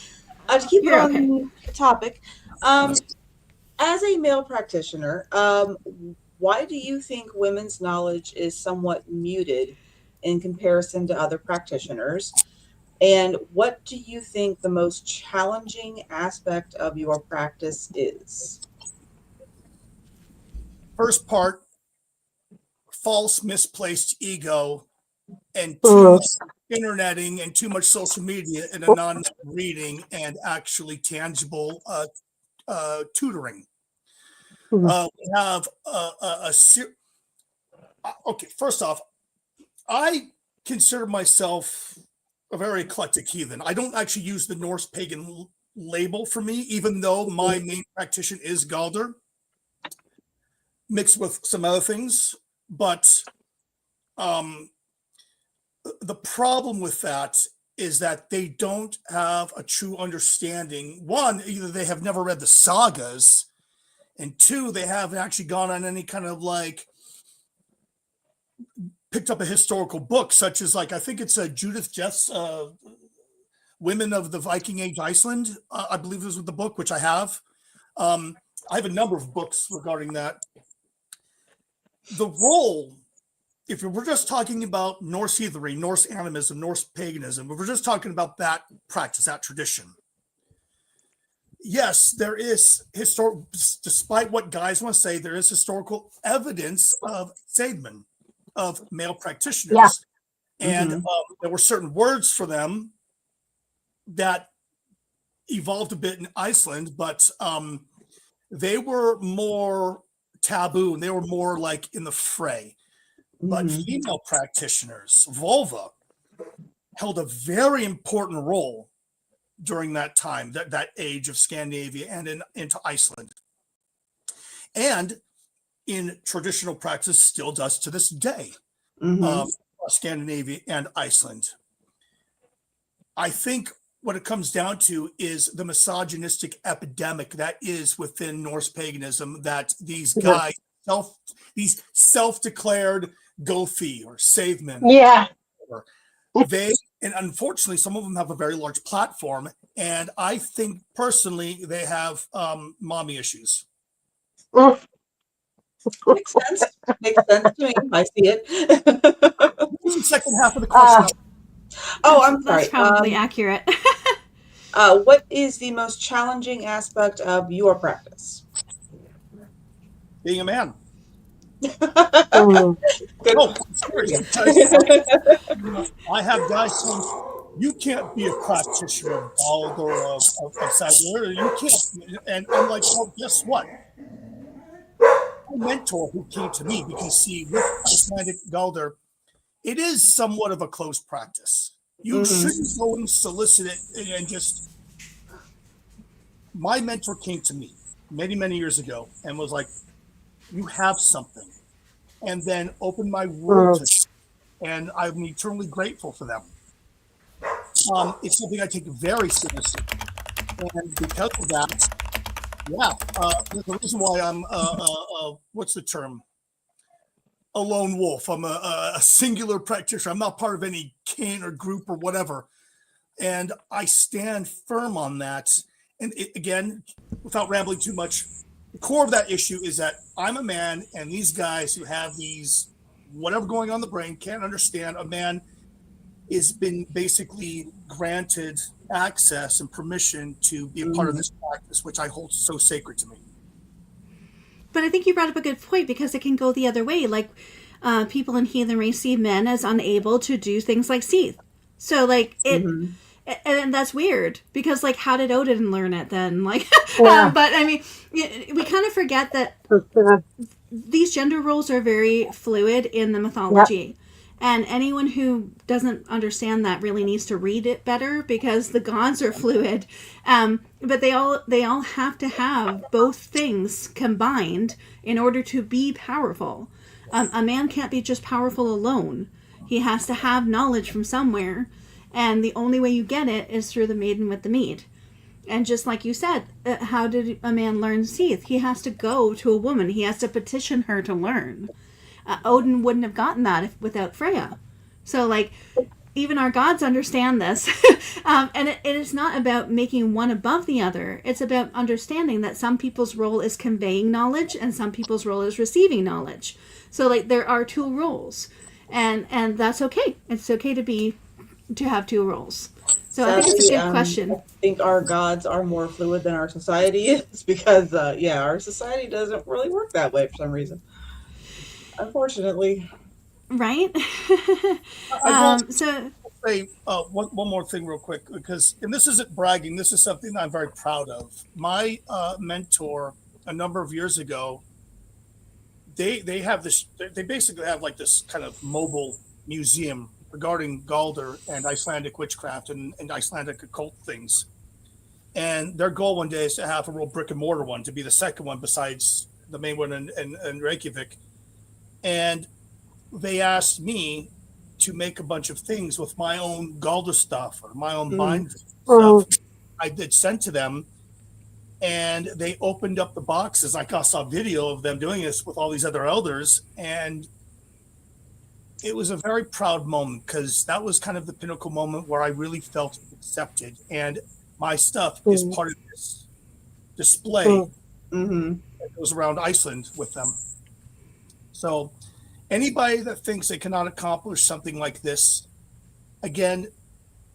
Speaker 4: to keep it on topic, as a male practitioner, why do you think women's knowledge is somewhat muted in comparison to other practitioners? And what do you think the most challenging aspect of your practice is?
Speaker 3: First part, false, misplaced ego, and too much interneting and too much social media, and a non-reading and actually tangible tutoring. We have okay, first off, I consider myself a very eclectic heathen. I don't actually use the Norse pagan label for me, even though my main practitioner is Galder, mixed with some other things. But the problem with that is that they don't have a true understanding. One, either they have never read the sagas, and two, they haven't actually gone on any kind of picked up a historical book, such as I think it's Judith Jeff's Women of the Viking Age Iceland. I believe this was the book, which I have. I have a number of books regarding that. The role, if we're just talking about Norse heathenry, Norse animism, Norse paganism, if we're just talking about that practice, that tradition, yes, there is despite what guys want to say, there is historical evidence of Seidmen, of male practitioners. Yeah. And there were certain words for them that evolved a bit in Iceland, but they were more taboo and they were more in the fray. But female practitioners, vulva, held a very important role during that time, that age of Scandinavia and into Iceland. And in traditional practice still does to this day, Scandinavia and Iceland. I think what it comes down to is the misogynistic epidemic that is within Norse paganism, that these guys, these self-declared Gothi or Savemen, and unfortunately, some of them have a very large platform, and I think personally they have mommy issues.
Speaker 4: Makes sense. Makes sense to me. I see it.
Speaker 3: What was the second half of the question?
Speaker 4: Oh, I'm
Speaker 1: That's
Speaker 4: sorry.
Speaker 1: probably accurate.
Speaker 4: What is the most challenging aspect of your practice?
Speaker 3: Being a man.
Speaker 2: Mm.
Speaker 4: Good.
Speaker 3: Oh, I'm serious. Because I have guys saying, you can't be a practitioner of Gald or of Sagittarius. You can't. And I'm like, well, guess what? My mentor who came to me, because see, with Icelandic Galder, it is somewhat of a close practice. You
Speaker 4: Mhm.
Speaker 3: shouldn't go and solicit it and just. My mentor came to me many, many years ago and was like, you have something. And then opened my world
Speaker 2: Mm.
Speaker 3: to me. And I'm eternally grateful for them. It's something I take very seriously. And because of that, yeah, there's a reason why I'm, what's the term? A lone wolf. I'm a singular practitioner. I'm not part of any kin or group or whatever. And I stand firm on that. And again, without rambling too much, the core of that issue is that I'm a man, and these guys who have these whatever going on in the brain can't understand a man is been basically granted access and permission to be a part of
Speaker 4: Mhm.
Speaker 3: this practice, which I hold so sacred to me.
Speaker 1: But I think you brought up a good point because it can go the other way. Like people in heathenry see men as unable to do things like seethe. So like it,
Speaker 4: Mhm.
Speaker 1: and that's weird because like how did Odin learn it then? Like,
Speaker 2: Yeah.
Speaker 1: but I mean, we kind of forget that
Speaker 2: Uh,
Speaker 1: these gender roles are very fluid in the
Speaker 2: Yep.
Speaker 1: mythology. And anyone who doesn't understand that really needs to read it better because the gods are fluid. But they all have to have both things combined in order to be powerful. A man can't be just powerful alone. He has to have knowledge from somewhere, and the only way you get it is through the maiden with the mead. And just like you said, how did a man learn seethe? He has to go to a woman. He has to petition her to learn. Odin wouldn't have gotten that without Freya. So, like, even our gods understand this. And it is not about making one above the other. It's about understanding that some people's role is conveying knowledge and some people's role is receiving knowledge. So, like, there are two roles. And that's okay. It's okay to have two roles. So I think it's a
Speaker 4: Sadly,
Speaker 1: good question.
Speaker 4: I think our gods are more fluid than our society is because, yeah, our society doesn't really work that way for some reason. Unfortunately.
Speaker 1: Right?
Speaker 3: I will
Speaker 1: So,
Speaker 3: say one more thing real quick, because, and this isn't bragging, this is something that I'm very proud of. My mentor a number of years ago, they have this, they basically have like this kind of mobile museum regarding Galder and Icelandic witchcraft and Icelandic occult things. And their goal one day is to have a real brick and mortar one, to be the second one besides the main one in Reykjavik. And they asked me to make a bunch of things with my own Galder stuff or my own
Speaker 4: Mm.
Speaker 3: bind stuff.
Speaker 2: mm,
Speaker 3: I did send to them, and they opened up the boxes. I saw a video of them doing this with all these other elders, and it was a very proud moment because that was kind of the pinnacle moment where I really felt accepted, and my stuff is
Speaker 2: mm,
Speaker 3: part of this display
Speaker 2: mm,
Speaker 4: Mhm.
Speaker 3: that goes around Iceland with them. So anybody that thinks they cannot accomplish something like this, again,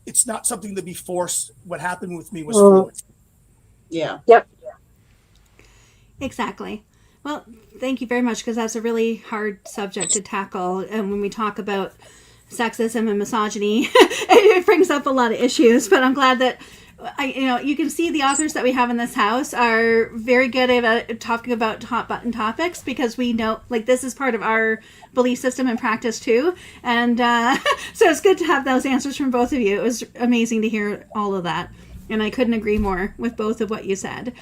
Speaker 3: it's not something to be forced. What happened with me was
Speaker 2: mm.
Speaker 3: fluid.
Speaker 4: Yeah.
Speaker 2: Yep.
Speaker 1: exactly. Well, thank you very much because that's a really hard subject to tackle. And when we talk about sexism and misogyny, it brings up a lot of issues. But I'm glad that you can see the authors that we have in this house are very good at talking about hot button topics because we know like this is part of our belief system and practice too. And so it's good to have those answers from both of you. It was amazing to hear all of that, and I couldn't agree more with both of what you said.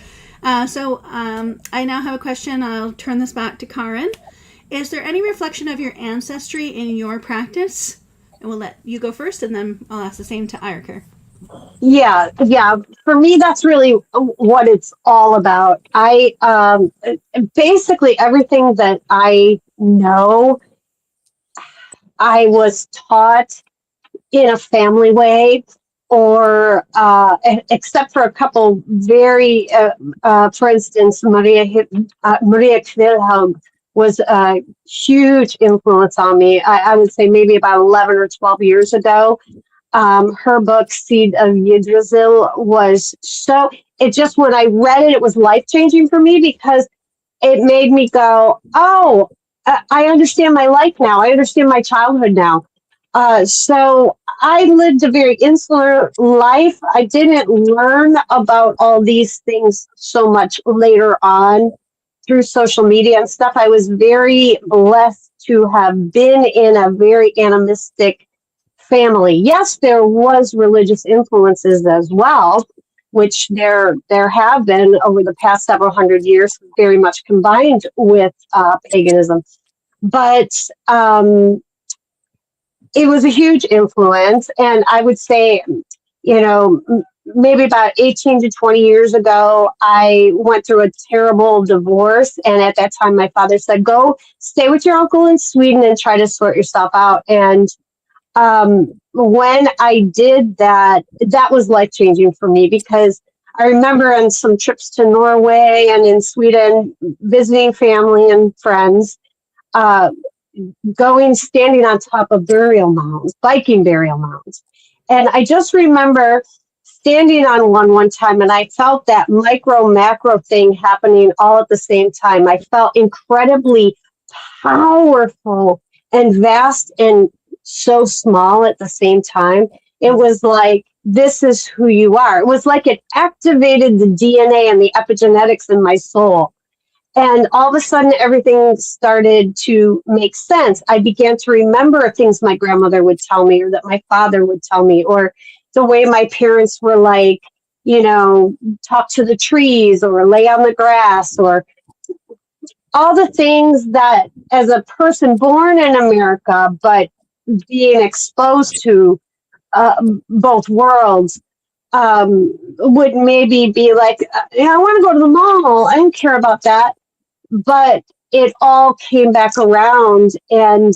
Speaker 1: So I now have a question. I'll turn this back to Karen. Is there any reflection of your ancestry in your practice? And we'll let you go first, and then I'll ask the same to Ireker.
Speaker 2: Yeah, yeah. For me, that's really what it's all about. I basically everything that I know, I was taught in a family way, or except for a couple very, for instance, Maria Wilhelm was a huge influence on me. I would say maybe about 11 or 12 years ago. Her book, Seed of Yggdrasil, was so, it just, when I read it, it was life changing for me because it made me go, oh, I understand my life now. I understand my childhood now. So I lived a very insular life. I didn't learn about all these things so much later on through social media and stuff. I was very blessed to have been in a very animistic family. Yes, there was religious influences as well, which there have been over the past several hundred years, very much combined with paganism. But it was a huge influence, and I would say, maybe about 18 to 20 years ago, I went through a terrible divorce, and at that time, my father said, "Go stay with your uncle in Sweden and try to sort yourself out." And when I did that, that was life changing for me because I remember on some trips to Norway and in Sweden, visiting family and friends, standing on top of burial mounds, Viking burial mounds. And I just remember standing on one time, and I felt that micro macro thing happening all at the same time. I felt incredibly powerful and vast and so small at the same time. It was like, this is who you are. It was like it activated the DNA and the epigenetics in my soul. And all of a sudden, everything started to make sense. I began to remember things my grandmother would tell me, or that my father would tell me, or the way my parents were like, talk to the trees or lay on the grass, or all the things that as a person born in America, but being exposed to both worlds, would maybe be like, I want to go to the mall. I don't care about that. But it all came back around. And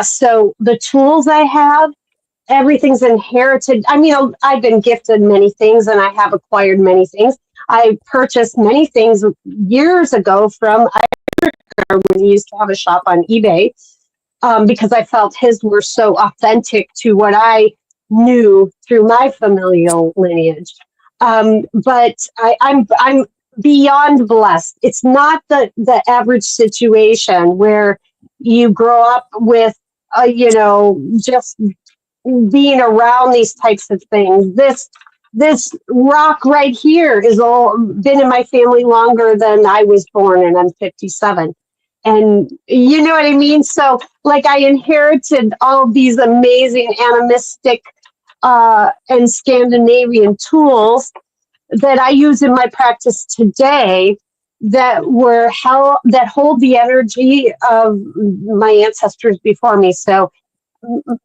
Speaker 2: so the tools I have, everything's inherited. I mean, I've been gifted many things and I have acquired many things. I purchased many things years ago from when he used to have a shop on eBay, because I felt his were so authentic to what I knew through my familial lineage. But I'm beyond blessed. It's not the average situation where you grow up with, just being around these types of things. This rock right here is all been in my family longer than I was born, and I'm 57. And you know what I mean? So like I inherited all these amazing animistic and Scandinavian tools that I use in my practice today that hold the energy of my ancestors before me. So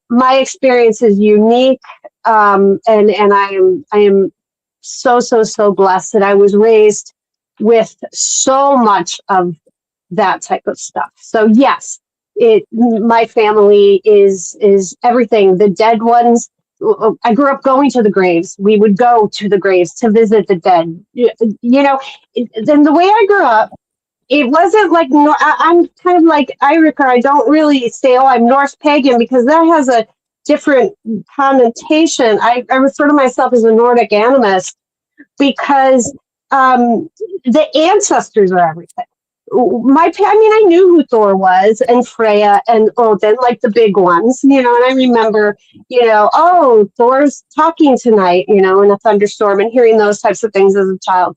Speaker 2: my experience is unique, and I am so blessed that I was raised with so much of that type of stuff. So yes, my family is everything. The dead ones, I grew up going to the graves. We would go to the graves to visit the dead. Then the way I grew up, it wasn't like, I'm kind of like Irica. I don't really say, oh, I'm Norse pagan, because that has a different connotation. I refer to myself as a Nordic animist because the ancestors are everything. I knew who Thor was, and Freya and Odin, like the big ones, and I remember, Thor's talking tonight, in a thunderstorm, and hearing those types of things as a child.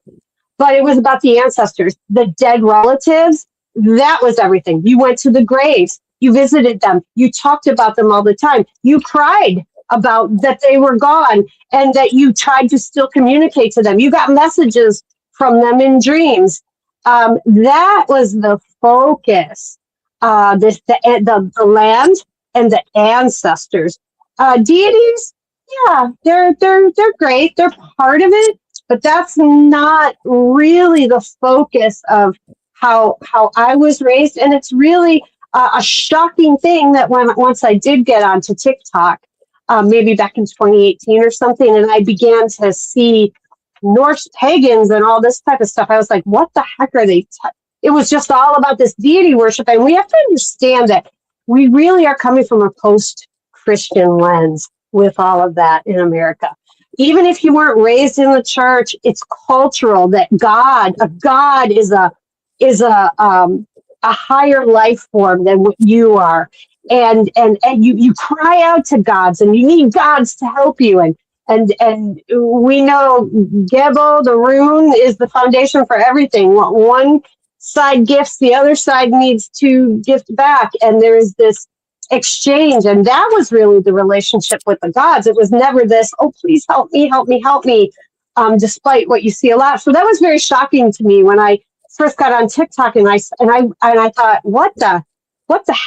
Speaker 2: But it was about the ancestors, the dead relatives. That was everything. You went to the graves, you visited them, you talked about them all the time. You cried about that they were gone, and that you tried to still communicate to them. You got messages from them in dreams. That was the focus. The land and the ancestors. Deities, yeah, they're great. They're part of it, but that's not really the focus of how I was raised. And it's really a shocking thing that once I did get onto TikTok, maybe back in 2018 or something, and I began to see Norse pagans and all this type of stuff, I was like, what the heck are they it was just all about this deity worship. And we have to understand that we really are coming from a post-Christian lens with all of that in America. Even if you weren't raised in the church, it's cultural that a God is a higher life form than what you are. And you cry out to gods, and you need gods to help you. And we know Gebo, the rune, is the foundation for everything. What one side gifts, the other side needs to gift back. And there is this exchange. And that was really the relationship with the gods. It was never this, oh, please help me, help me, help me, despite what you see a lot. So that was very shocking to me when I first got on TikTok, and I thought, what the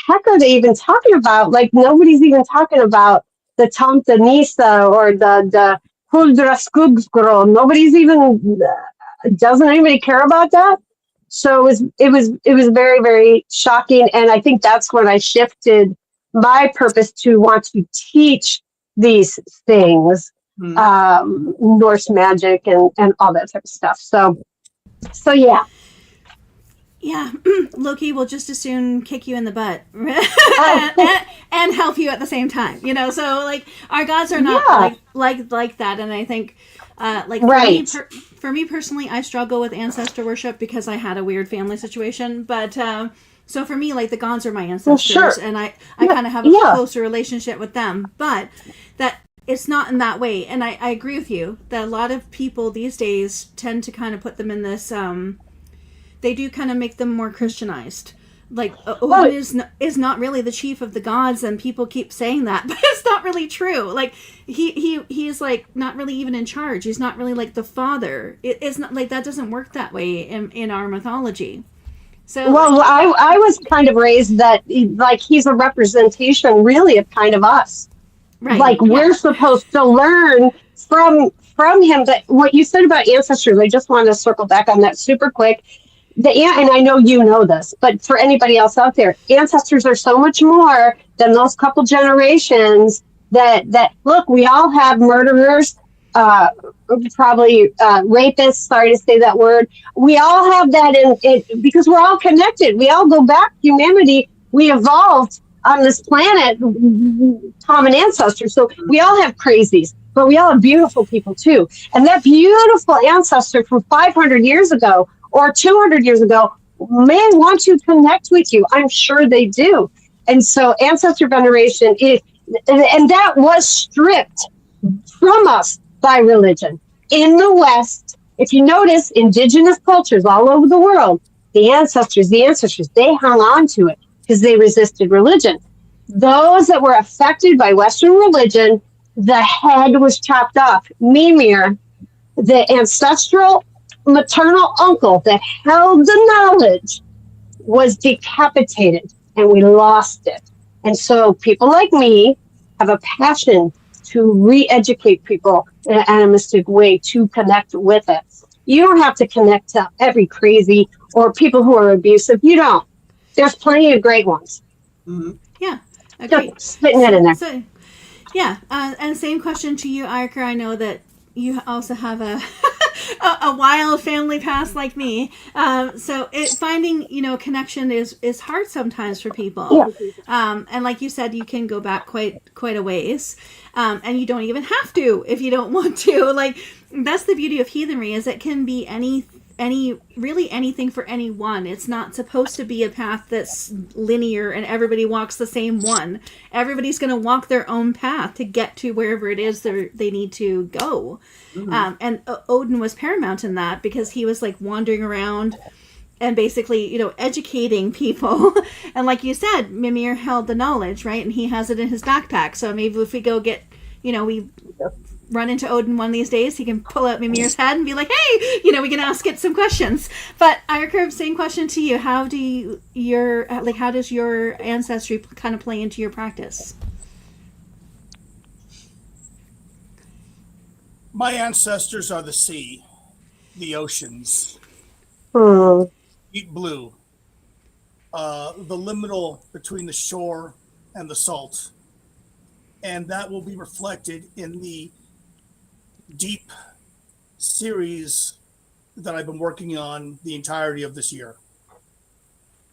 Speaker 2: heck are they even talking about? Like, nobody's even talking about the Tanta Nisa or the Huldra Skugsgro. Nobody's even, doesn't anybody care about that? So it was very, very shocking. And I think that's when I shifted my purpose to want to teach these things, Norse magic and all that type of stuff. So yeah.
Speaker 1: Yeah, Loki will just as soon kick you in the butt and help you at the same time. So like our gods are not like that, and I think
Speaker 2: right.
Speaker 1: For me personally, I struggle with ancestor worship because I had a weird family situation. But so for me, like the gods are my ancestors,
Speaker 2: well, sure.
Speaker 1: and I kind of have a closer relationship with them. But that it's not in that way, and I agree with you that a lot of people these days tend to kind of put them in this. They do kind of make them more Christianized. Like Odin is not really the chief of the gods, and people keep saying that, but it's not really true. Like he's like not really even in charge. He's not really like the father. It's not like that. Doesn't work that way in our mythology. So
Speaker 2: well, I was kind of raised that like he's a representation really of kind of us. Right. Like we're supposed to learn from him. But what you said about ancestors, I just wanted to circle back on that super quick. And I know you know this, but for anybody else out there, ancestors are so much more than those couple generations that look, we all have murderers, probably rapists, sorry to say that word. We all have that in because we're all connected. We all go back, humanity, we evolved on this planet, common ancestors. So we all have crazies, but we all have beautiful people too. And that beautiful ancestor from 500 years ago or 200 years ago may want to connect with you. I'm sure they do. And so ancestor veneration is, and that was stripped from us by religion. In the West, if you notice, indigenous cultures all over the world, the ancestors, they hung on to it because they resisted religion. Those that were affected by Western religion, the head was chopped off. Mimir, the ancestral maternal uncle that held the knowledge, was decapitated, and we lost it. And so people like me have a passion to re-educate people in an animistic way to connect with it. You don't have to connect to every crazy or people who are abusive. You don't. There's plenty of great ones.
Speaker 1: Mm-hmm. Yeah, agree.
Speaker 2: Just spitting it in there.
Speaker 1: So, yeah, and same question to you, Iker. I know that you also have a a wild family past like me. So finding a connection is hard sometimes for people. Yeah. And like you said, you can go back quite a ways, and you don't even have to if you don't want to. Like that's the beauty of heathenry, is it can be really anything for anyone. It's not supposed to be a path that's linear and everybody walks the same one. Everybody's going to walk their own path to get to wherever it is they need to go. Mm-hmm. And Odin was paramount in that because he was like wandering around and basically, educating people. And like you said, Mimir held the knowledge, right? And he has it in his backpack. So maybe if we go get, we run into Odin one of these days, he can pull out Mimir's head and be like, hey, we can ask it some questions. But Iker, same question to you. How does your ancestry kind of play into your practice?
Speaker 3: My ancestors are the sea, the oceans, deep blue, the liminal between the shore and the salt. And that will be reflected in the deep series that I've been working on the entirety of this year.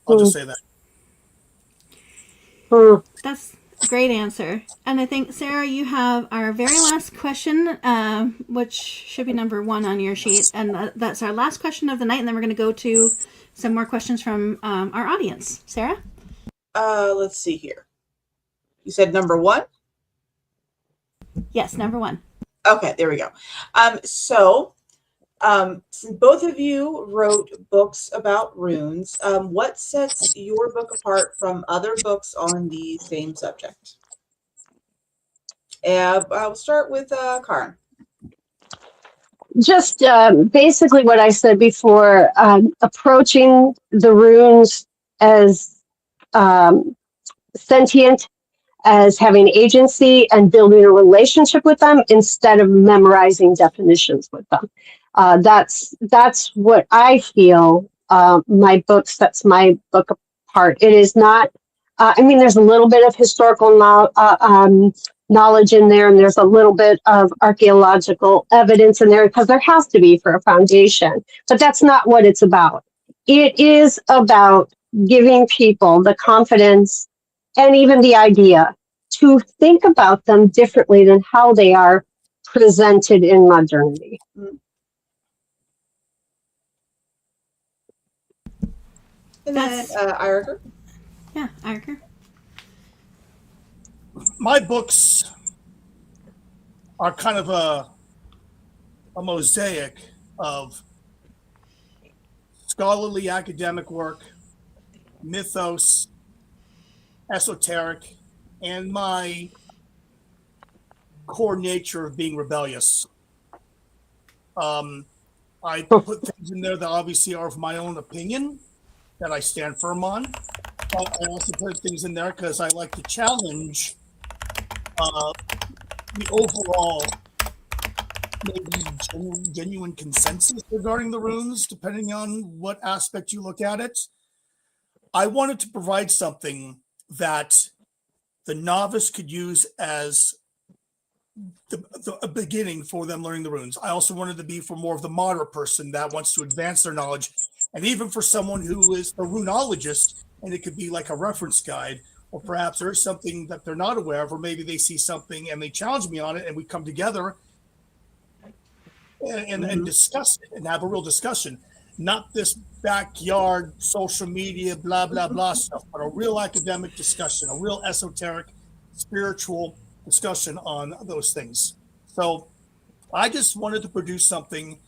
Speaker 3: I'll just say that.
Speaker 1: That's a great answer. And I think, Sarah, you have our very last question, which should be number 1 on your sheet. And that's our last question of the night. And then we're going to go to some more questions from our audience. Sarah?
Speaker 4: Let's see here. You said number 1?
Speaker 1: Yes, number 1.
Speaker 4: Okay, there we go. Since both of you wrote books about runes, what sets your book apart from other books on the same subject? I'll start with Karin.
Speaker 2: Just basically what I said before, approaching the runes as sentient, as having agency, and building a relationship with them instead of memorizing definitions with them. That's what I feel my book sets my book apart. It is not, there's a little bit of historical knowledge in there, and there's a little bit of archaeological evidence in there, because there has to be for a foundation. But that's not what it's about. It is about giving people the confidence and even the idea to think about them differently than how they are presented in modernity.
Speaker 4: And then Iriker.
Speaker 1: Yeah, Iriker.
Speaker 3: My books are kind of a mosaic of scholarly academic work, mythos, esoteric, and my core nature of being rebellious. I put things in there that obviously are of my own opinion that I stand firm on. But I also put things in there because I like to challenge the overall maybe genuine consensus regarding the runes, depending on what aspect you look at it. I wanted to provide something that the novice could use as a beginning for them learning the runes. I also wanted to be for more of the moderate person that wants to advance their knowledge, and even for someone who is a runologist, and it could be like a reference guide, or perhaps there's something that they're not aware of, or maybe they see something and they challenge me on it, and we come together and discuss it and have a real discussion. Not this backyard social media blah blah blah stuff, but a real academic discussion, a real esoteric spiritual discussion on those things. So I just wanted to produce something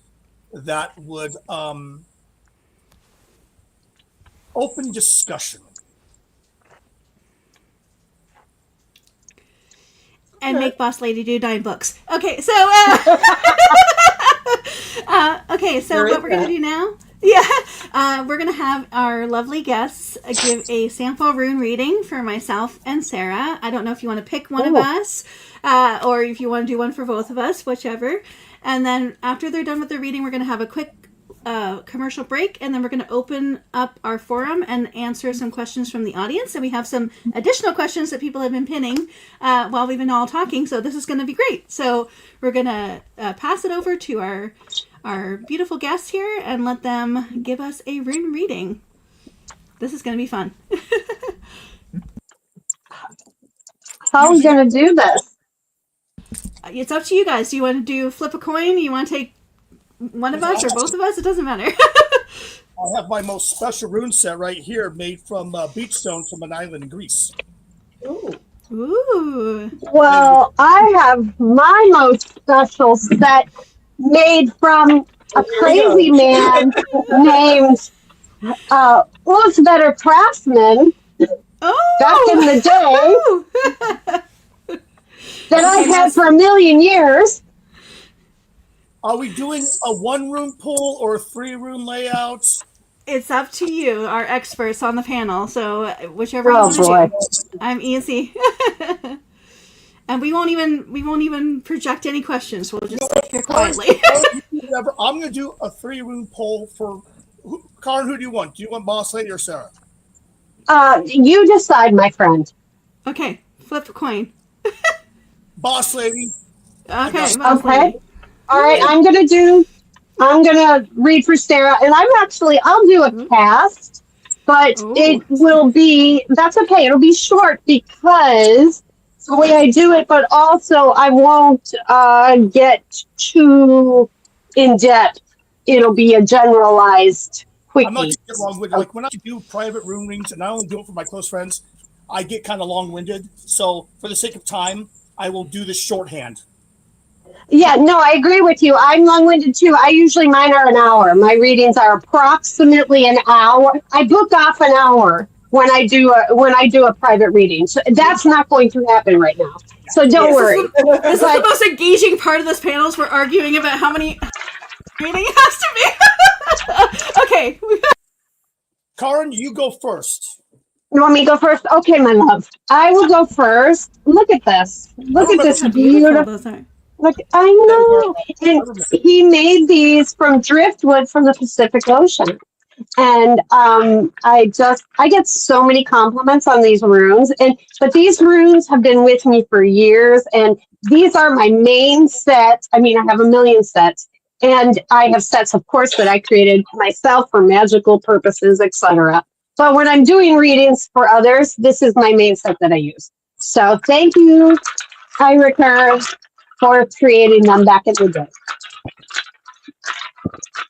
Speaker 3: that would open discussion.
Speaker 1: And make Boss Lady do 9 books. Okay, so what we're gonna do now? Yeah, we're gonna have our lovely guests give a sample rune reading for myself and Sarah. I don't know if you want to pick one of us, or if you want to do one for both of us, whichever. And then after they're done with their reading, we're gonna have a quick commercial break, and then we're going to open up our forum and answer some questions from the audience. And we have some additional questions that people have been pinning while we've been all talking, so this is going to be great. So we're going to pass it over to our beautiful guests here and let them give us a rune reading. This is going to be fun.
Speaker 2: How are we going to do this?
Speaker 1: It's up to you guys. Do you want to do flip a coin? You want to take one of us or both of us? It doesn't matter.
Speaker 3: I have my most special rune set right here, made from beach stones from an island in Greece.
Speaker 1: Ooh.
Speaker 2: Well, I have my most special set made from a crazy man named Better Craftsman back in the day that I've had for a million years.
Speaker 3: Are we doing a 1-room pool or a 3-room layout?
Speaker 1: It's up to you, our experts on the panel. So whichever you want to do. I'm easy. And we won't even project any questions. We'll just sit here quietly.
Speaker 3: I'm going to do a 3-room poll for Karin. Who do you want? Do you want Boss Lady or Sarah?
Speaker 2: You decide, my friend.
Speaker 1: Okay, flip a coin.
Speaker 3: Boss Lady.
Speaker 1: Okay, Boss Lady.
Speaker 2: All right, I'm gonna read for Sarah, and I'll do a cast but it
Speaker 1: Oh.
Speaker 2: will be, that's okay. It'll be short because it's the way I do it, but also I won't get too in depth. It'll be a generalized
Speaker 3: I'm not
Speaker 2: quickie.
Speaker 3: too long winded. Like when I do private room readings, and I only do it for my close friends, I get kind of long winded. So for the sake of time, I will do the shorthand.
Speaker 2: Yeah, no, I agree with you. I'm long-winded too. I usually mine are an hour. My readings are approximately an hour. I book off an hour when I do a private reading. So that's not going to happen right now. So don't
Speaker 1: This is
Speaker 2: worry.
Speaker 1: the
Speaker 2: But
Speaker 1: most engaging part of this panel is we're arguing about how many reading has to be. Okay.
Speaker 3: Karin, you go first.
Speaker 2: you want me to go first? Okay, my love. I will go first. Look at this. Look at
Speaker 3: remember
Speaker 2: this
Speaker 1: How beautiful
Speaker 2: beautiful.
Speaker 1: those are.
Speaker 2: Look, I know. And he made these from driftwood from the Pacific Ocean. And I get so many compliments on these runes, but these runes have been with me for years, and these are my main set. I mean, I have a million sets, and I have sets, of course, that I created myself for magical purposes, etc. But when I'm doing readings for others, this is my main set that I use. So thank you, Irica, for creating them back in the day.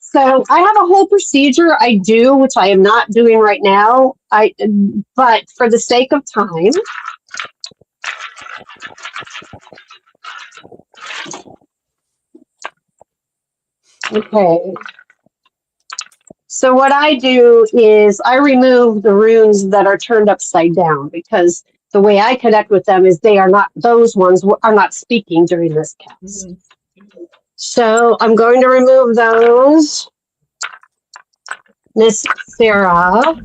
Speaker 2: So I have a whole procedure I do, which I am not doing right now. But for the sake of time, okay. So what I do is I remove the runes that are turned upside down because the way I connect with them is those ones are not speaking during this cast. So I'm going to remove those. Miss Sarah.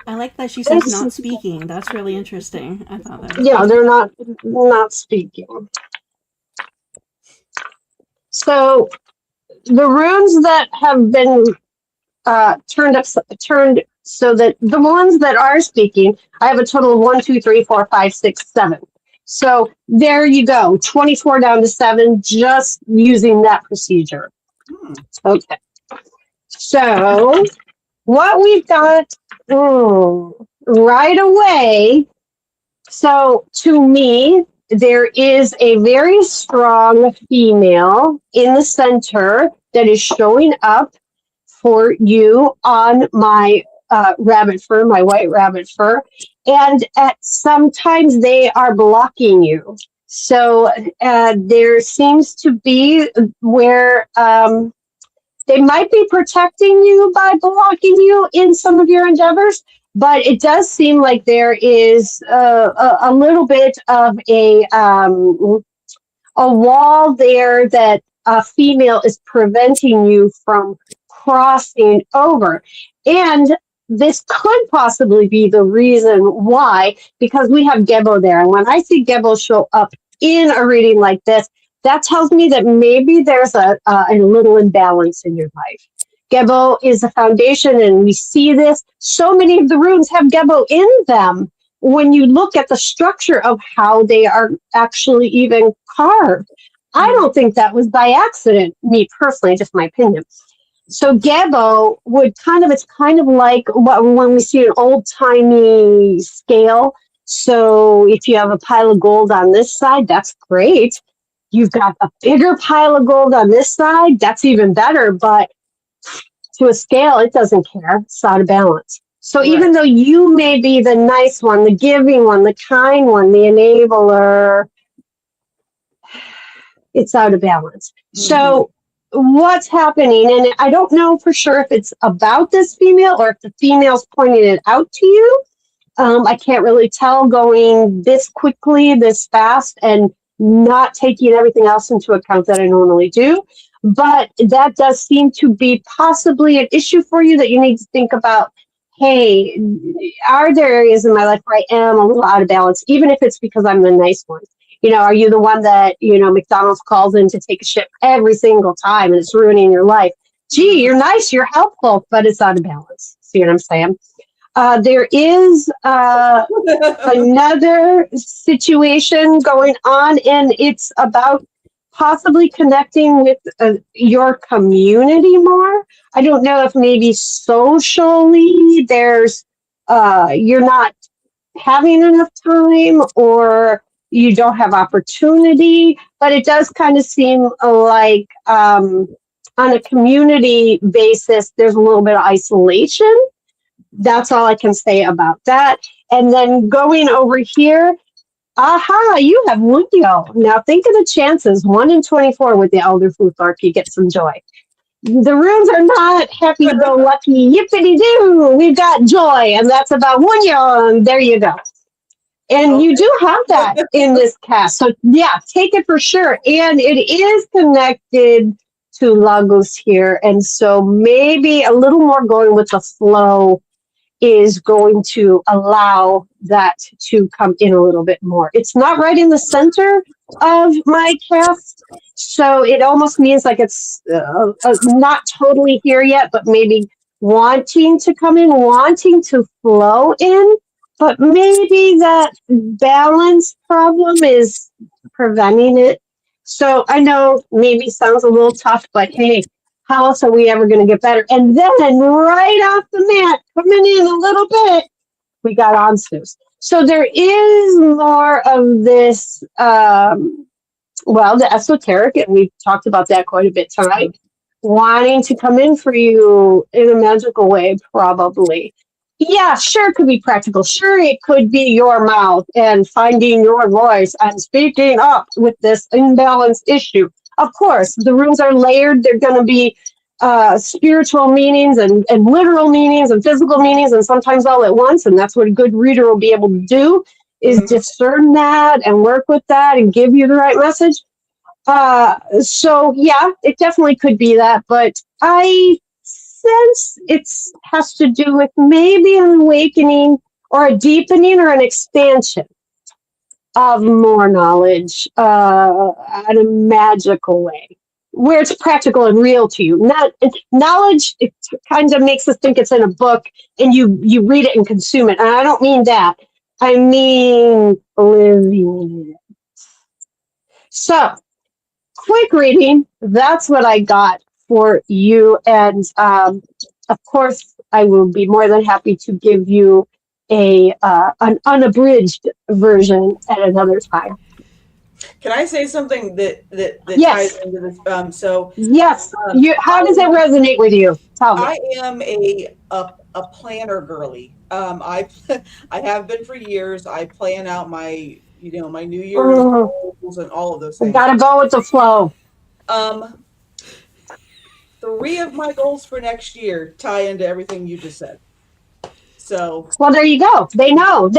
Speaker 1: I like that she says not speaking. That's really interesting. I thought that was
Speaker 2: Yeah, they're not speaking. So the runes that have been turned so that the ones that are speaking, I have a total of 1, 2, 3, 4, 5, 6, 7. So there you go, 24 down to 7, just using that procedure. Okay. So what we've got right away. So to me, there is a very strong female in the center that is showing up for you on my rabbit fur, my white rabbit fur. And sometimes they are blocking you. So there seems to be where they might be protecting you by blocking you in some of your endeavors, but it does seem like there is a little bit of a wall there that a female is preventing you from crossing over. And this could possibly be the reason why, because we have Gebo there. And when I see Gebo show up in a reading like this, that tells me that maybe there's a little imbalance in your life. Gebo is a foundation, and we see this. So many of the runes have Gebo in them. When you look at the structure of how they are actually even carved, I don't think that was by accident, me personally, just my opinion. So Gebo it's kind of like when we see an old-timey scale. So if you have a pile of gold on this side, that's great. You've got a bigger pile of gold on this side, that's even better. But to a scale, it doesn't care. It's out of balance. So even though you may be the nice one, the giving one, the kind one, the enabler, it's out of balance. So what's happening, and I don't know for sure if it's about this female or if the female's pointing it out to you. I can't really tell going this quickly, this fast, and not taking everything else into account that I normally do. But that does seem to be possibly an issue for you that you need to think about. Hey, are there areas in my life where I am a little out of balance, even if it's because I'm the nice one? Are you the one that, McDonald's calls in to take a shit every single time and it's ruining your life? Gee, you're nice, you're helpful, but it's out of balance. See what I'm saying? There is another situation going on, and it's about possibly connecting with your community more. I don't know if maybe socially there's you're not having enough time or you don't have opportunity, but it does kind of seem like on a community basis, there's a little bit of isolation. That's all I can say about that. And then going over here, aha, you have Lucio. Now think of the chances, 1 in 24 with the Elder Futhark, you get some joy. The runes are not happy-go-lucky, yippity-doo, we've got joy, and that's about 1 young. There you go. And you do have that in this cast. So yeah, take it for sure. And it is connected to Lagos here. And so maybe a little more going with the flow is going to allow that to come in a little bit more. It's not right in the center of my cast, so it almost means like it's not totally here yet, but maybe wanting to come in, wanting to flow in, but maybe that balance problem is preventing it. So I know maybe sounds a little tough, but hey, how else are we ever going to get better? And then right off the mat, coming in a little bit, we got Ansus. So there is more of this, the esoteric, and we've talked about that quite a bit tonight, wanting to come in for you in a magical way, probably. Yeah, sure, it could be practical. Sure, it could be your mouth and finding your voice and speaking up with this imbalanced issue. Of course, the runes are layered. They're going to be spiritual meanings and literal meanings and physical meanings and sometimes all at once. And that's what a good reader will be able to do is discern that and work with that and give you the right message. So, yeah, it definitely could be that. But I sense it has to do with maybe an awakening or a deepening or an expansion of more knowledge in a magical way, where it's practical and real to you. Not knowledge, it kind of makes us think it's in a book and you read it and consume it. And I don't mean that. I mean living it. So, quick reading, that's what I got for you. And of course, I will be more than happy to give you an unabridged version at another time.
Speaker 4: Can I say something that
Speaker 2: yes.
Speaker 4: ties into this?
Speaker 2: Yes. How does it resonate with you? Tell me.
Speaker 4: I am a planner girly. I have been for years. I plan out my my New Year's goals and all of those things.
Speaker 2: Gotta go with the flow.
Speaker 4: 3 of my goals for next year tie into everything you just said. So
Speaker 2: well, there you go. They know.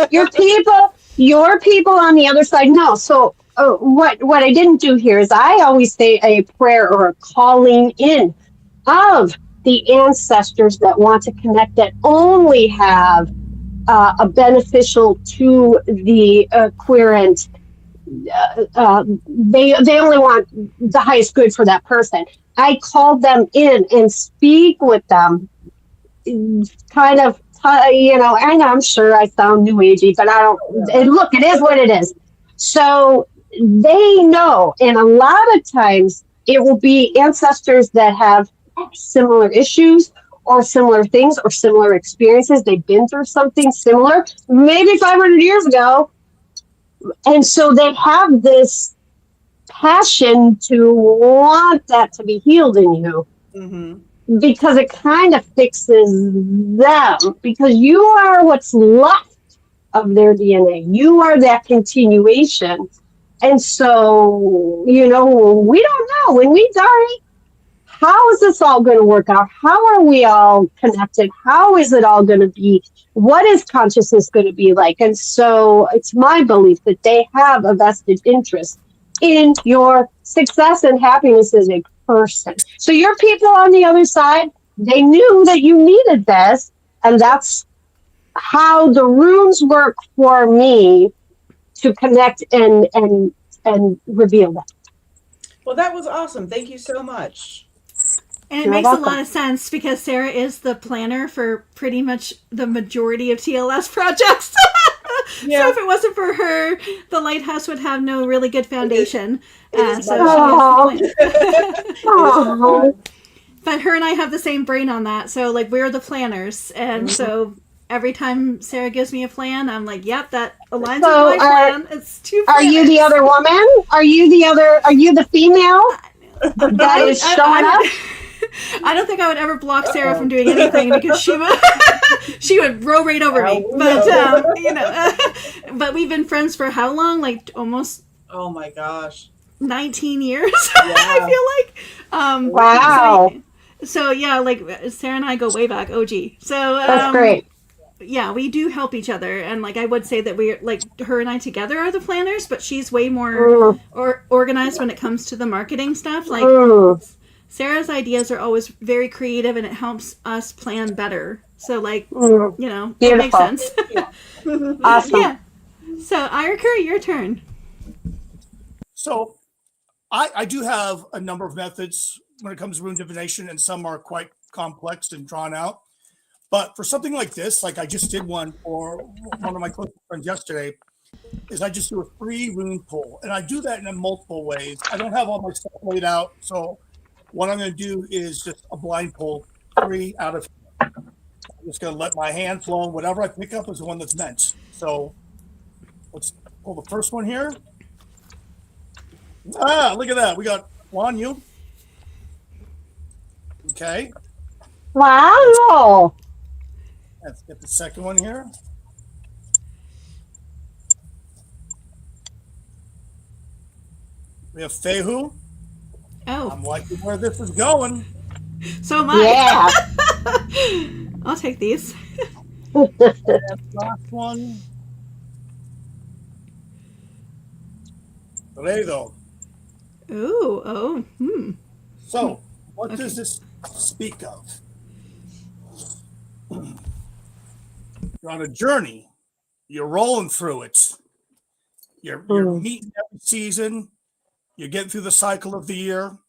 Speaker 2: Your people on the other side know. So what I didn't do here is I always say a prayer or a calling in of the ancestors that want to connect, that only have a beneficial to the querent. They only want the highest good for that person. I call them in and speak with them. Kind of, and I'm sure I sound new agey, but I don't. And look, it is what it is. So they know, and a lot of times it will be ancestors that have similar issues or similar things or similar experiences. They've been through something similar, maybe 500 years ago, and so they have this passion to want that to be healed in you. Mm-hmm. Because it kind of fixes them, because you are what's left of their DNA. You are that continuation. And so, we don't know when we die, how is this all going to work out? How are we all connected? How is it all going to be? What is consciousness going to be like? And so it's my belief that they have a vested interest in your success and happiness as a person. So your people on the other side, they knew that you needed this, and that's how the runes work for me to connect and reveal that.
Speaker 4: Well, that was awesome. Thank you so much.
Speaker 1: And it makes a lot of sense because Sarah is the planner for pretty much the majority of TLS projects. So if it wasn't for her, the lighthouse would have no really good foundation.
Speaker 4: It
Speaker 1: So
Speaker 4: is
Speaker 1: she
Speaker 2: much
Speaker 1: is the plan.
Speaker 2: Oh,
Speaker 1: But her and I have the same brain on that. So like we're the planners, and so every time Sarah gives me a plan, I'm like, "Yep, that aligns with
Speaker 2: so
Speaker 1: my plan." It's two
Speaker 2: are you the
Speaker 1: planners.
Speaker 2: other woman? Are you the female that is showing up?
Speaker 1: I don't think I would ever block Sarah from doing anything because she would she would row right over me. But but we've been friends for how long? Like almost
Speaker 4: Oh my gosh.
Speaker 1: 19 years.
Speaker 4: Yeah.
Speaker 1: I feel like.
Speaker 2: Wow.
Speaker 1: So yeah, like Sarah and I go way back, OG. So
Speaker 2: That's great.
Speaker 1: yeah, we do help each other, and like I would say that we're like her and I together are the planners, but she's way more organized when it comes to the marketing stuff. Like Sarah's ideas are always very creative, and it helps us plan better. So like it makes
Speaker 2: Beautiful.
Speaker 1: sense.
Speaker 2: Awesome.
Speaker 1: Yeah. So Iriker, your turn.
Speaker 3: So I do have a number of methods when it comes to rune divination, and some are quite complex and drawn out. But for something like this, like I just did one for one of my close friends yesterday, is I just do a 3 rune pull. And I do that in multiple ways. I don't have all my stuff laid out. So what I'm going to do is just a blind pull, 3 out of. I'm just going to let my hand flow. Whatever I pick up is the one that's meant. So let's pull the first one here. Look at that. We got Juan Yu. Okay.
Speaker 2: Wow.
Speaker 3: Let's get the second one here. We have Fehu.
Speaker 1: Oh,
Speaker 3: I'm liking where this is going.
Speaker 1: so am I.
Speaker 2: Yeah.
Speaker 1: I'll take these.
Speaker 3: Last one. Toledo.
Speaker 1: Ooh, oh,
Speaker 3: So, what does this speak of? You're on a journey. You're rolling through it. You're meeting every season. You're getting through the cycle of the year.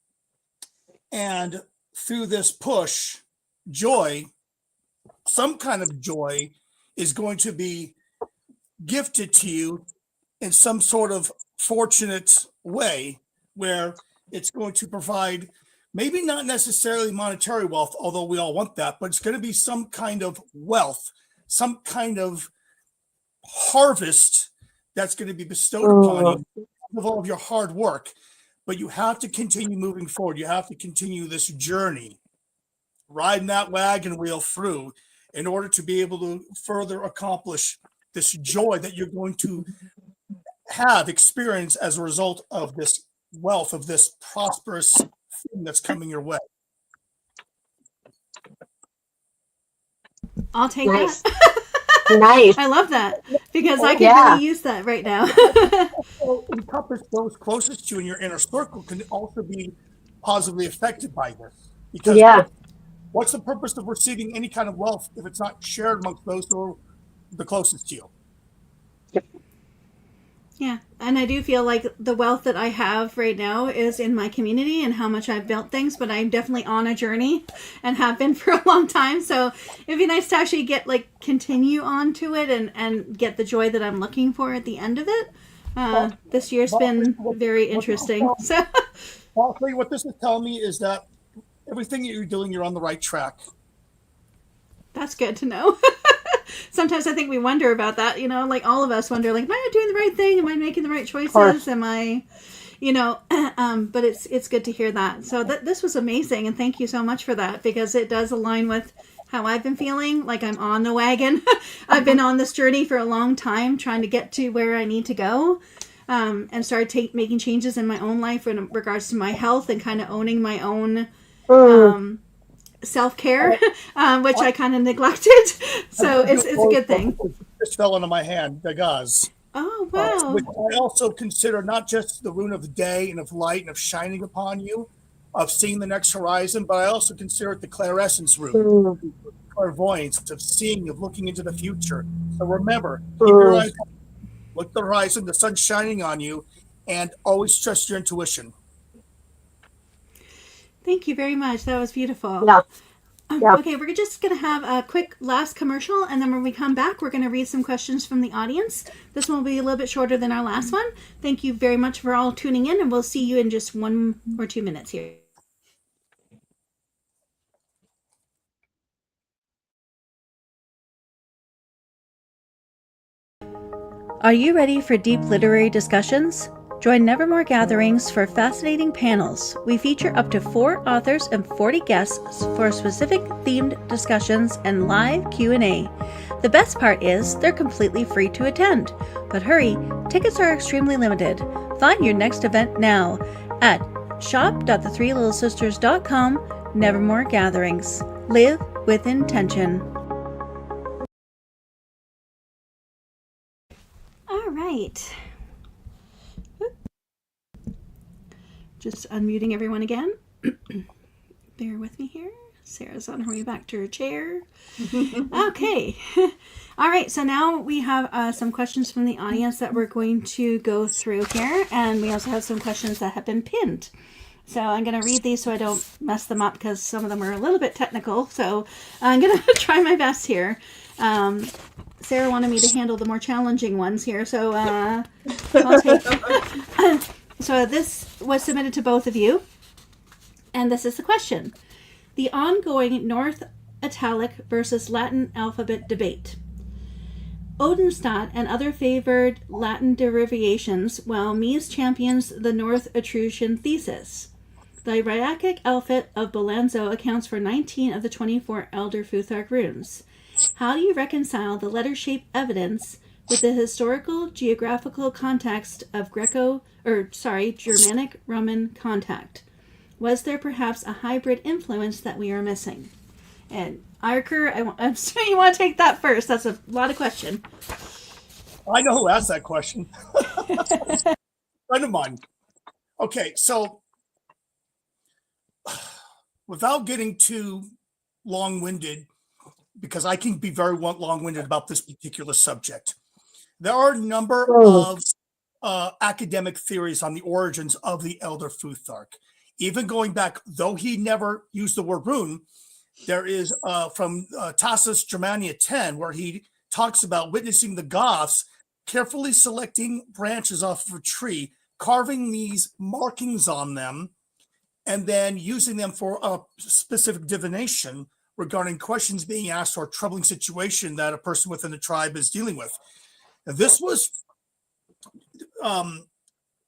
Speaker 3: And through this push, joy, some kind of joy, is going to be gifted to you in some sort of fortunate way where it's going to provide maybe not necessarily monetary wealth, although we all want that, but it's going to be some kind of wealth, some kind of harvest that's going to be bestowed upon you of all of your hard work. But you have to continue moving forward. You have to continue this journey, riding that wagon wheel through in order to be able to further accomplish this joy that you're going to have experience as a result of this wealth, of this prosperous thing that's coming your way.
Speaker 1: I'll take
Speaker 2: Nice.
Speaker 1: that.
Speaker 2: Nice.
Speaker 1: I love that because I could
Speaker 2: Yeah.
Speaker 1: really use that right now.
Speaker 3: So encompass those closest to you in your inner circle can also be positively affected by this. Because what's the purpose of receiving any kind of wealth if it's not shared amongst those who are the closest to you?
Speaker 1: Yeah, and I do feel like the wealth that I have right now is in my community and how much I've built things, but I'm definitely on a journey and have been for a long time. So it'd be nice to actually continue on to it and get the joy that I'm looking for at the end of it. This year's been very interesting. So
Speaker 3: Possibly what this is telling me is that everything that you're doing, you're on the right track.
Speaker 1: that's good to know. Sometimes I think we wonder about that, like all of us wonder, like, am I doing the right thing? Am I making the right choices? Am I, but it's good to hear that. So this was amazing. And thank you so much for that, because it does align with how I've been feeling. Like I'm on the wagon. I've been on this journey for a long time, trying to get to where I need to go. And started making changes in my own life in regards to my health and kind of owning my own, self-care, which I kind of neglected. So it's a good thing.
Speaker 3: This fell into my hand, the gauze.
Speaker 1: Oh, wow.
Speaker 3: Which I also consider not just the rune of the day and of light and of shining upon you, of seeing the next horizon, but I also consider it the clairescence rune, clairvoyance, of seeing, of looking into the future. So remember, keep your eyes open, look at the horizon, the sun's shining on you, and always trust your intuition.
Speaker 1: Thank you very much. That was beautiful.
Speaker 2: Yeah. Yeah.
Speaker 1: Okay, we're just going to have a quick last commercial, and then when we come back, we're going to read some questions from the audience. This one will be a little bit shorter than our last one. Thank you very much for all tuning in, and we'll see you in just 1 or 2 minutes here. Are you ready for deep literary discussions? Join Nevermore gatherings for fascinating panels. We feature up to 4 authors and 40 guests for specific themed discussions and live Q&A. The best part is they're completely free to attend. But hurry, tickets are extremely limited. Find your next event now at shop.the3littlesisters.com. Nevermore gatherings. Live with intention. All right. Just unmuting everyone again. Bear with me here. Sarah's on her way back to her chair. Okay. All right. So now we have some questions from the audience that we're going to go through here. And we also have some questions that have been pinned. So I'm going to read these so I don't mess them up because some of them are a little bit technical. So I'm going to try my best here. Sarah wanted me to handle the more challenging ones here. So I'll take... So this was submitted to both of you, and this is the question. The ongoing North Italic versus Latin alphabet debate. Odenstadt and other favored Latin derivations, while Mies champions the North Etruscan thesis. The Iroic alphabet of Bolanzo accounts for 19 of the 24 Elder Futhark runes. How do you reconcile the letter-shape evidence with the historical geographical context of Germanic Roman contact? Was there perhaps a hybrid influence that we are missing? And Arker, I'm sorry, you want to take that first. That's a lot of question.
Speaker 3: I know who asked that question. Friend of mine. Okay, so without getting too long-winded, because I can be very long-winded about this particular subject, there are a number of academic theories on the origins of the Elder Futhark. Even going back, though he never used the word rune, there is from Tacitus Germania 10, where he talks about witnessing the Goths carefully selecting branches off of a tree, carving these markings on them, and then using them for a specific divination regarding questions being asked or a troubling situation that a person within the tribe is dealing with. Now, this was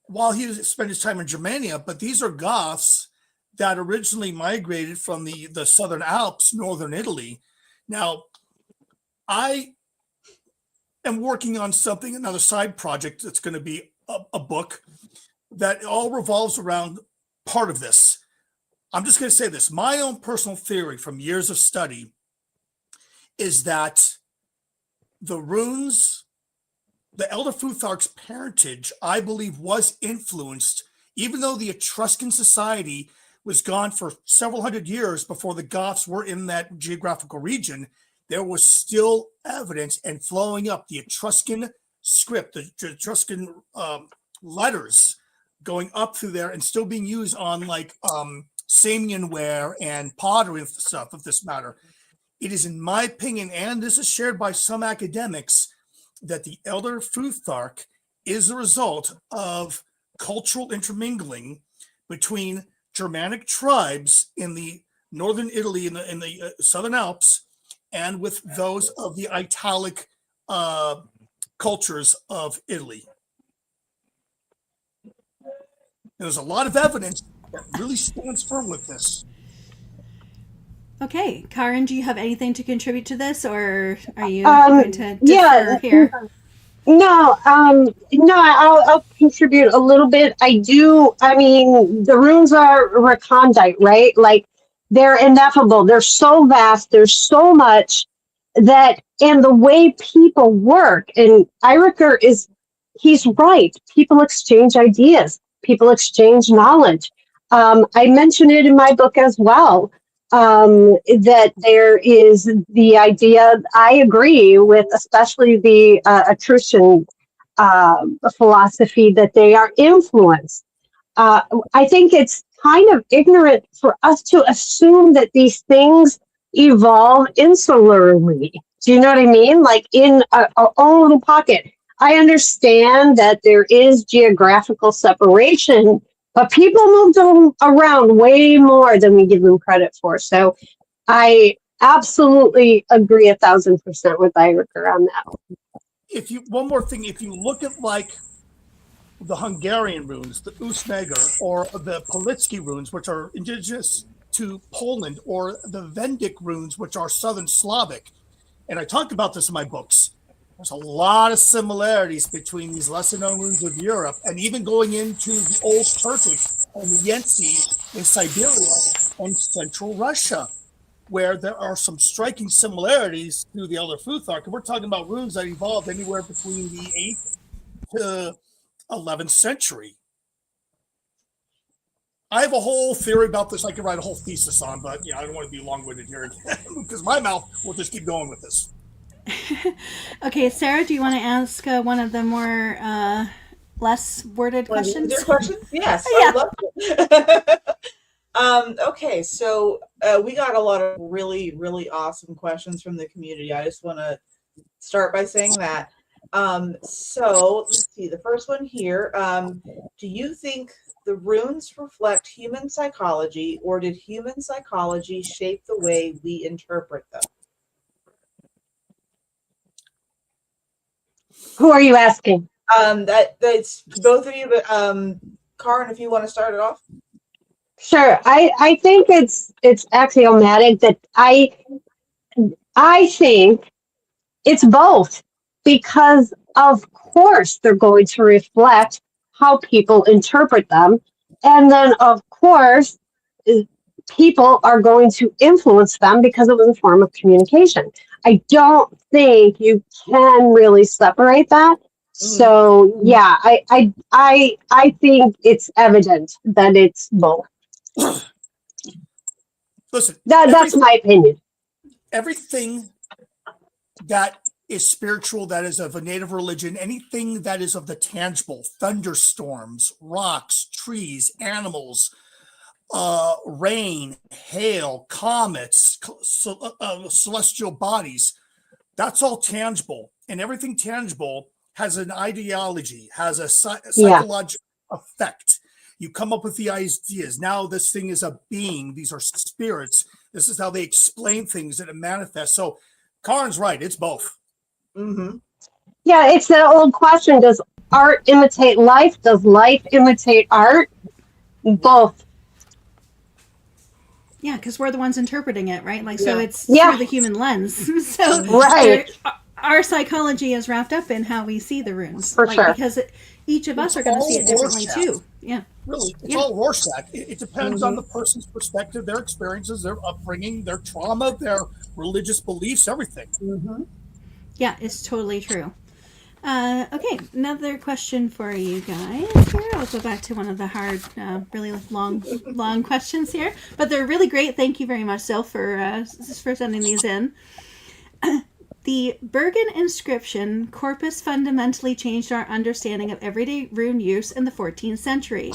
Speaker 3: while he spent his time in Germania, but these are Goths that originally migrated from the Southern Alps, northern Italy. Now, I am working on something, another side project that's going to be a book that all revolves around part of this. I'm just going to say this. My own personal theory from years of study is that the runes, the Elder Futhark's parentage, I believe, was influenced, even though the Etruscan society was gone for several hundred years before the Goths were in that geographical region, there was still evidence and flowing up the Etruscan script, the Etruscan letters going up through there and still being used on like Samian ware and pottery and stuff of this matter. It is, in my opinion, and this is shared by some academics, that the Elder Futhark is the result of cultural intermingling between Germanic tribes in the northern Italy, in the Southern Alps, and with those of the Italic cultures of Italy. There's a lot of evidence that really stands firm with this.
Speaker 1: Okay, Karen, do you have anything to contribute to this, or are you going to defer here?
Speaker 2: No, I'll contribute a little bit. I mean, the runes are recondite, right? Like, they're ineffable. They're so vast. There's so much that, and the way people work, and Eiriker he's right. People exchange ideas. People exchange knowledge. I mention it in my book as well. That there is the idea, I agree with, especially the Etruscan philosophy, that they are influenced. I think it's kind of ignorant for us to assume that these things evolve insularly. Do you know what I mean? Like in a own little pocket. I understand that there is geographical separation, but people moved around way more than we give them credit for. So I absolutely agree 1,000% with Iker on that.
Speaker 3: One more thing, if you look at like the Hungarian runes, the Usneger, or the Politsky runes, which are indigenous to Poland, or the Vendic runes, which are Southern Slavic, and I talked about this in my books. There's a lot of similarities between these lesser-known runes of Europe, and even going into the Old Turkic and the Yensi in Siberia and Central Russia, where there are some striking similarities to the Elder Futhark. And we're talking about runes that evolved anywhere between the 8th to 11th century. I have a whole theory about this I could write a whole thesis on, but I don't want to be long-winded here because my mouth will just keep going with this.
Speaker 1: Okay, Sarah, do you want to ask one of the more less worded questions?
Speaker 4: Yes,
Speaker 1: Yeah.
Speaker 4: I love it. Okay, so we got a lot of really, really awesome questions from the community. I just want to start by saying that. So let's see, the first one here. Do you think the runes reflect human psychology, or did human psychology shape the way we interpret them?
Speaker 2: Who are you asking?
Speaker 4: That's both of you, but Karin, if you want to start it off.
Speaker 2: Sure. I think it's axiomatic that I think it's both, because of course they're going to reflect how people interpret them, and then of course people are going to influence them because it was a form of communication. I don't think you can really separate that. So yeah, I think it's evident that it's both.
Speaker 3: Listen,
Speaker 2: that's my opinion.
Speaker 3: Everything that is spiritual, that is of a native religion, anything that is of the tangible, thunderstorms, rocks, trees, animals, rain, hail, comets, celestial bodies, that's all tangible. And everything tangible has an ideology, has a psychological effect. You come up with the ideas. Now this thing is a being. These are spirits. This is how they explain things and it manifests. So Karin's right. It's both.
Speaker 4: Mm-hmm.
Speaker 2: Yeah, it's that old question. Does art imitate life? Does life imitate art? Both.
Speaker 1: Yeah, because we're the ones interpreting it, right? Like, so it's
Speaker 2: Yeah.
Speaker 1: through the human lens. So
Speaker 2: Right.
Speaker 1: Our psychology is wrapped up in how we see the runes.
Speaker 2: For sure.
Speaker 1: Because each of us are going to see it differently too. Yeah.
Speaker 3: Really, it's all Rorschach. It depends on the person's perspective, their experiences, their upbringing, their trauma, their religious beliefs, everything.
Speaker 4: Mm-hmm.
Speaker 1: Yeah, it's totally true. Okay, another question for you guys here. I'll go back to one of the hard, really long questions here, but they're really great. Thank you very much, Sil, for sending these in. The Bergen inscription corpus fundamentally changed our understanding of everyday rune use in the 14th century.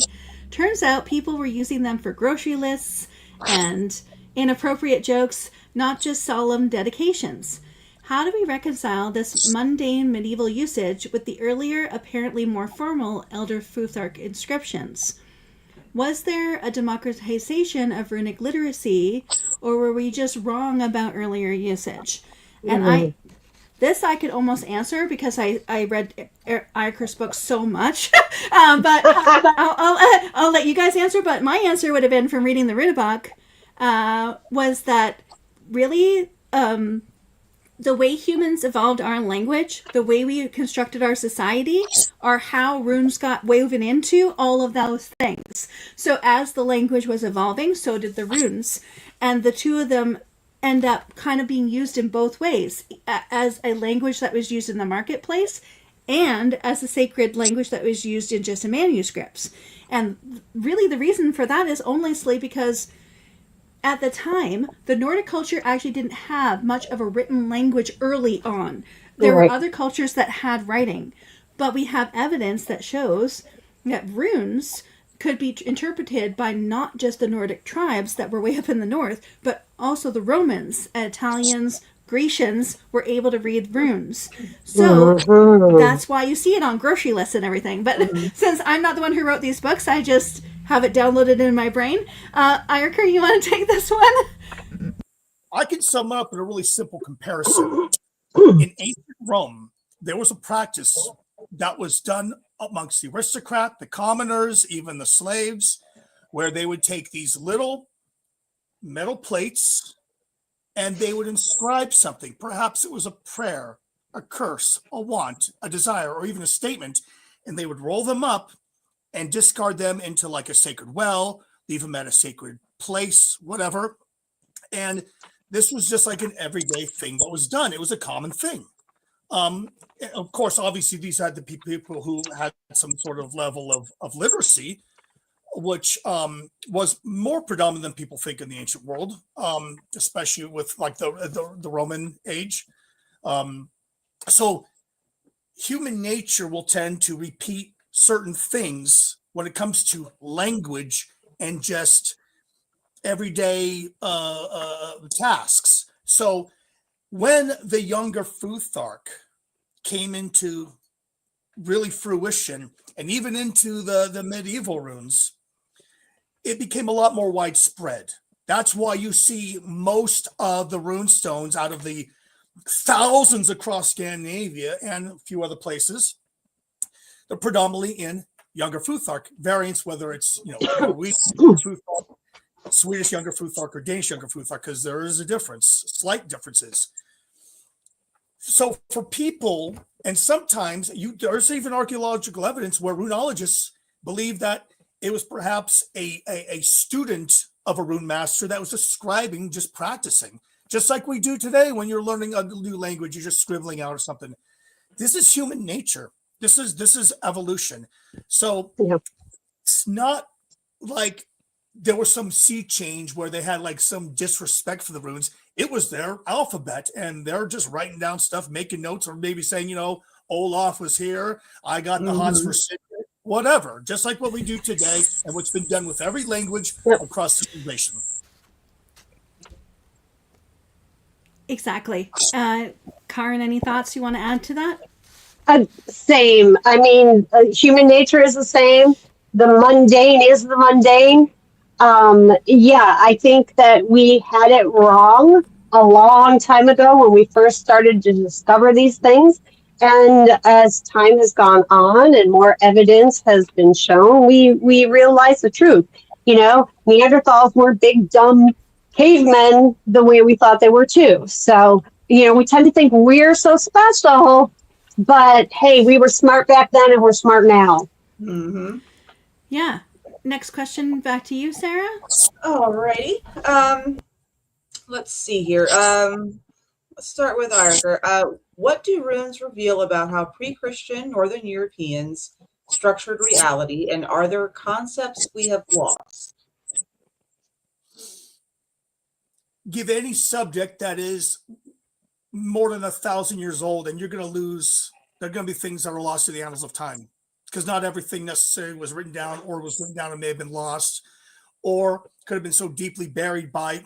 Speaker 1: Turns out people were using them for grocery lists and inappropriate jokes, not just solemn dedications. How do we reconcile this mundane medieval usage with the earlier, apparently more formal Elder Futhark inscriptions? Was there a democratization of runic literacy, or were we just wrong about earlier usage? And I could almost answer because I read Iker's book so much, but I'll let you guys answer. But my answer would have been from reading the Runebuck, was that really the way humans evolved our language, the way we constructed our society, are how runes got woven into all of those things. So as the language was evolving, so did the runes, and the two of them end up kind of being used in both ways, as a language that was used in the marketplace and as a sacred language that was used in just in manuscripts. And really the reason for that is honestly because at the time, the Nordic culture actually didn't have much of a written language early on. There were other cultures that had writing, but we have evidence that shows that runes could be interpreted by not just the Nordic tribes that were way up in the north, but also the Romans, Italians, Grecians were able to read runes. So that's why you see it on grocery lists and everything. But since I'm not the one who wrote these books, I just have it downloaded in my brain. Ireker, you want to take this one?
Speaker 3: I can sum up in a really simple comparison. In ancient Rome, there was a practice that was done amongst the aristocrat, the commoners, even the slaves, where they would take these little metal plates and they would inscribe something. Perhaps it was a prayer, a curse, a want, a desire, or even a statement, and they would roll them up and discard them into like a sacred well, leave them at a sacred place, whatever. And this was just like an everyday thing that was done. It was a common thing. Of course, obviously, these had to be people who had some sort of level of literacy, which was more predominant than people think in the ancient world, especially with like the Roman age. So human nature will tend to repeat certain things when it comes to language and just everyday tasks. So when the younger Futhark came into really fruition and even into the medieval runes, it became a lot more widespread. That's why you see most of the rune stones out of the thousands across Scandinavia and a few other places, they're predominantly in younger Futhark variants, whether it's Swedish younger Futhark or Danish younger Futhark, because there is a difference, slight differences. So for people, and sometimes there's even archaeological evidence where runologists believe that it was perhaps a student of a rune master that was just scribing, just practicing, just like we do today when you're learning a new language, you're just scribbling out or something. This is human nature. This is evolution. So it's not like there was some sea change where they had like some disrespect for the runes. It was their alphabet and they're just writing down stuff, making notes, or maybe saying, Olaf was here. I got the hots for secret, whatever, just like what we do today and what's been done with every language across civilization.
Speaker 1: Exactly. Karen, any thoughts you want to add to that?
Speaker 2: Same. I mean, human nature is the same. The mundane is the mundane. I think that we had it wrong a long time ago when we first started to discover these things. And as time has gone on and more evidence has been shown, we realize the truth. Neanderthals were big, dumb cavemen the way we thought they were too. So, we tend to think we're so special, but hey, we were smart back then and we're smart now.
Speaker 4: Mm-hmm.
Speaker 1: Yeah. Next question back to you, Sarah.
Speaker 4: Alrighty. Let's see here. Let's start with Ireker. What do runes reveal about how pre-Christian Northern Europeans structured reality, and are there concepts we have lost?
Speaker 3: Give any subject that is more than 1,000 years old, and you're going to lose. There are going to be things that are lost in the annals of time, because not everything necessarily was written down, or was written down and may have been lost, or could have been so deeply buried by,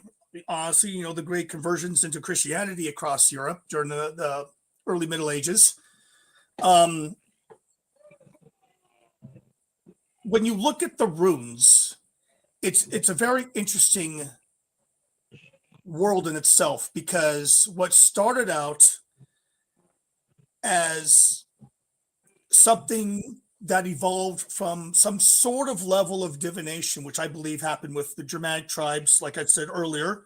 Speaker 3: honestly, the great conversions into Christianity across Europe during the early Middle Ages. When you look at the runes, it's a very interesting world in itself, because what started out as something that evolved from some sort of level of divination, which I believe happened with the Germanic tribes, like I said earlier.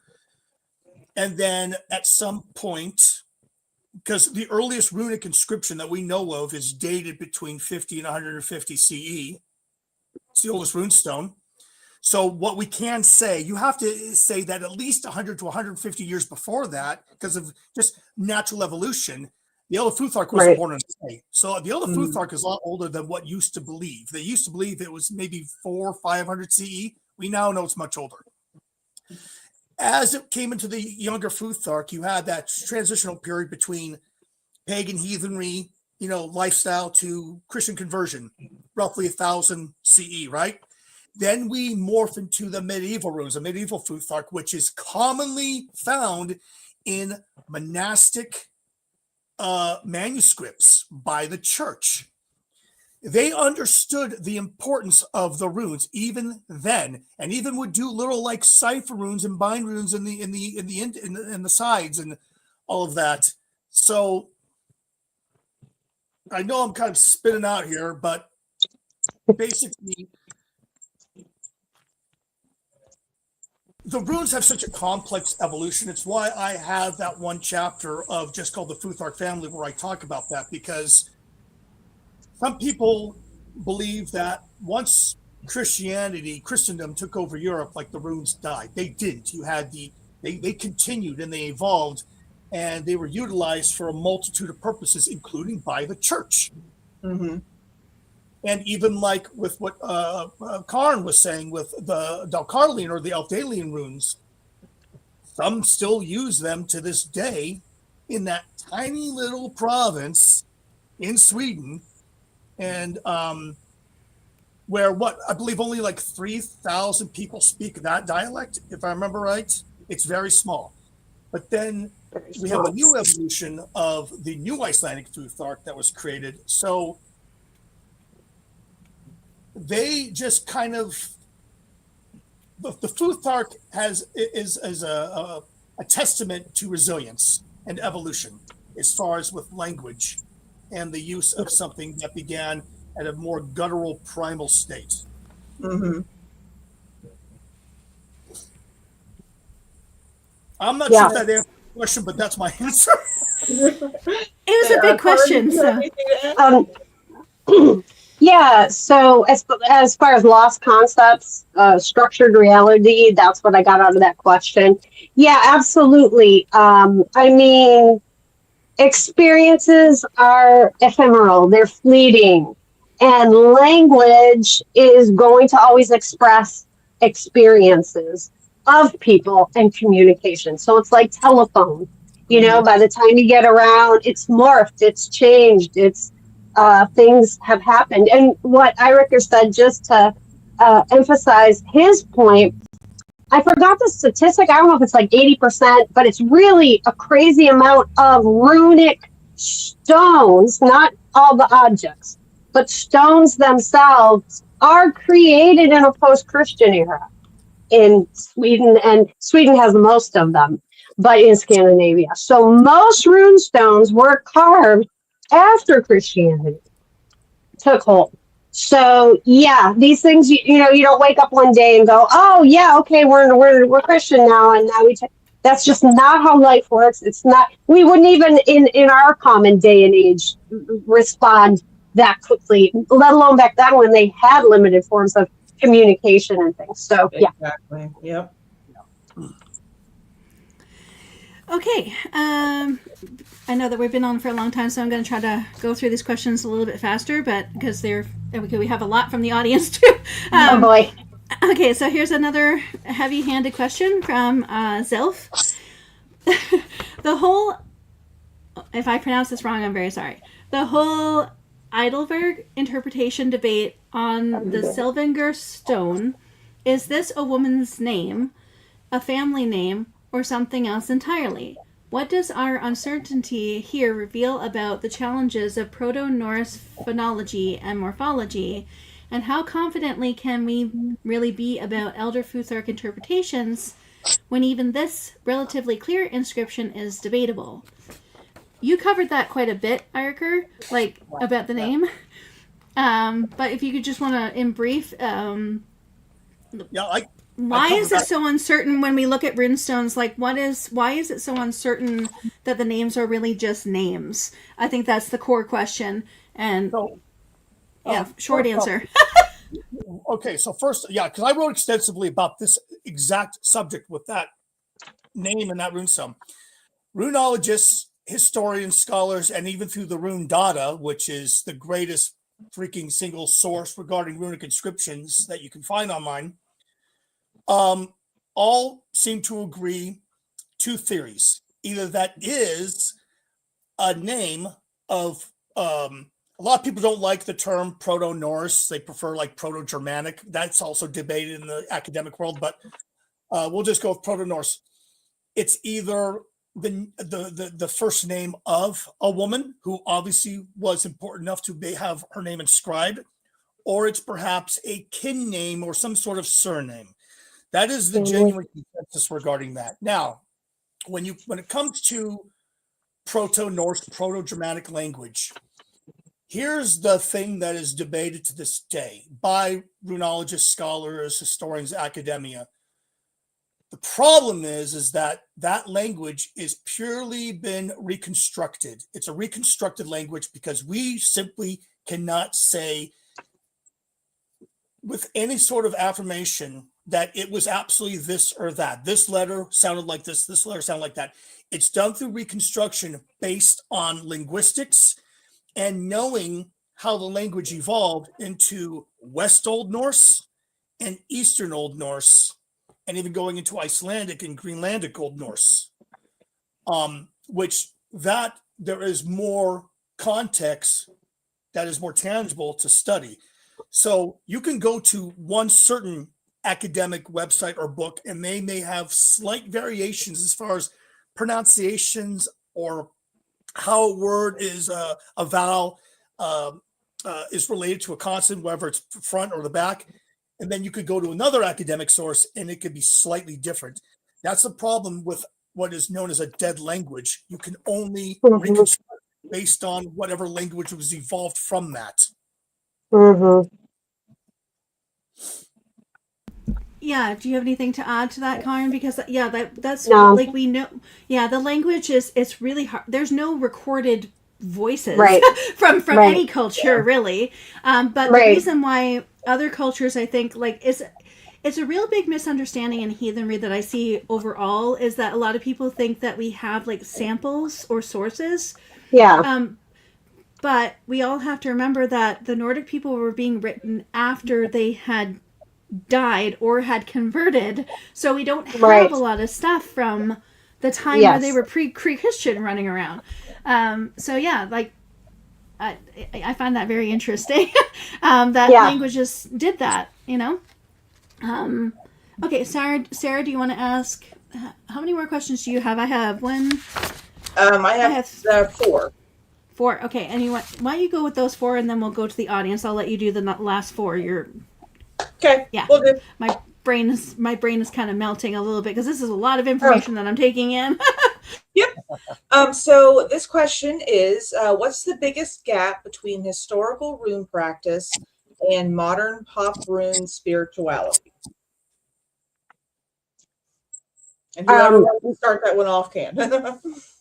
Speaker 3: And then at some point, because the earliest runic inscription that we know of is dated between 50 and 150 CE. It's the oldest runestone. So what we can say, you have to say that at least 100 to 150 years before that, because of just natural evolution, the Elder Futhark wasn't born in a day. So the Elder Futhark is a lot older than what used to believe. They used to believe it was maybe 400 or 500 CE. We now know it's much older. As it came into the younger Futhark, you had that transitional period between pagan heathenry, lifestyle to Christian conversion, roughly 1,000 CE, right? Then we morph into the medieval runes, the medieval Futhark, which is commonly found in monastic manuscripts by the church. They understood the importance of the runes even then, and even would do little like cipher runes and bind runes in the sides and all of that. So I know I'm kind of spinning out here, but basically, the runes have such a complex evolution. It's why I have that one chapter of just called the Futhark family where I talk about that, because some people believe that once Christendom took over Europe, like the runes died. They didn't. You had they continued and they evolved, and they were utilized for a multitude of purposes, including by the church.
Speaker 4: Mm-hmm.
Speaker 3: And even like with what Karn was saying with the Dalkarlian or the Elfdalian runes, some still use them to this day in that tiny little province in Sweden, and where I believe only like 3,000 people speak that dialect, if I remember right. It's very small. But then we have a new evolution of the new Icelandic Futhark that was created. So they just kind of, the Futhark is a testament to resilience and evolution as far as with language and the use of something that began at a more guttural primal state.
Speaker 4: Mm-hmm.
Speaker 3: I'm not sure if that answers the question, but that's my answer.
Speaker 1: It was a big question. So.
Speaker 2: Yeah, so as far as lost concepts, structured reality, that's what I got out of that question. Yeah, absolutely. I mean, experiences are ephemeral, they're fleeting, and language is going to always express experiences of people and communication. So it's like telephone, by the time you get around, it's morphed, it's changed, things have happened. And what Eiriker said, just to emphasize his point, I forgot the statistic. I don't know if it's like 80%, but it's really a crazy amount of runic stones, not all the objects, but stones themselves are created in a post-Christian era in Sweden, and Sweden has most of them, but in Scandinavia. So most rune stones were carved after Christianity took hold. So yeah, these things you don't wake up one day and go, oh yeah, okay, we're Christian now, and now that's just not how life works. It's not. We wouldn't even in our common day and age respond that quickly, let alone back then when they had limited forms of communication and things. So yeah,
Speaker 4: exactly. Yep.
Speaker 1: Okay. I know that we've been on for a long time, so I'm going to try to go through these questions a little bit faster, but because we have a lot from the audience too.
Speaker 2: Oh boy.
Speaker 1: Okay, so here's another heavy-handed question from Zelf. The whole, if I pronounce this wrong, I'm very sorry. The whole Heidelberg interpretation debate on the Sylvanger stone, is this a woman's name, a family name, or something else entirely? What does our uncertainty here reveal about the challenges of Proto-Norse phonology and morphology, and how confidently can we really be about Elder Futhark interpretations when even this relatively clear inscription is debatable? You covered that quite a bit, Eiriker, about the name. But if you could just want to, in brief, why is it so uncertain when we look at runestones? Why is it so uncertain that the names are really just names? I think that's the core question. And short answer.
Speaker 3: Okay, so first, because I wrote extensively about this exact subject with that name and that runestone. Runologists, historians, scholars, and even through the Rune Data, which is the greatest freaking single source regarding runic inscriptions that you can find online, all seem to agree two theories. Either that is a name of a lot of people don't like the term Proto-Norse. They prefer like Proto-Germanic. That's also debated in the academic world, but we'll just go with Proto-Norse. It's either the first name of a woman who obviously was important enough to have her name inscribed, or it's perhaps a kin name or some sort of surname. That is the genuine consensus regarding that. Now, when it comes to Proto-Norse, Proto-Germanic language, here's the thing that is debated to this day by runologists, scholars, historians, academia. The problem is that language is purely been reconstructed. It's a reconstructed language because we simply cannot say with any sort of affirmation that it was absolutely this or that. This letter sounded like this letter sounded like that. It's done through reconstruction based on linguistics and knowing how the language evolved into West Old Norse and Eastern Old Norse, and even going into Icelandic and Greenlandic Old Norse, which that there is more context that is more tangible to study. So you can go to one certain academic website or book, and they may have slight variations as far as pronunciations or how a word is a vowel is related to a consonant, whether it's front or the back. And then you could go to another academic source and it could be slightly different. That's the problem with what is known as a dead language. You can only reconstruct based on whatever language was evolved from that.
Speaker 1: Yeah, do you have anything to add to that, Karen? Because that's
Speaker 2: No.
Speaker 1: like we know. Yeah, the language it's really hard. There's no recorded voices from any culture really. But the reason why other cultures, I think, like it's a real big misunderstanding in heathenry that I see overall is that a lot of people think that we have like samples or sources.
Speaker 2: Yeah.
Speaker 1: But we all have to remember that the Nordic people were being written after they had died or had converted, so we don't have a lot of stuff from the time where they were pre-Christian running around. So yeah, like I find that very interesting. That languages did that, you know. Okay, Sarah, do you want to ask? How many more questions do you have? I have one.
Speaker 4: I have 4.
Speaker 1: 4. Okay, and why don't you go with those 4, and then we'll go to the audience. I'll let you do the last 4.
Speaker 4: Okay.
Speaker 1: Yeah.
Speaker 4: We'll do.
Speaker 1: My brain is kind of melting a little bit because this is a lot of information that I'm taking in.
Speaker 4: Yep. So this question is, what's the biggest gap between historical rune practice and modern pop rune spirituality? And whoever wants to start that one off can.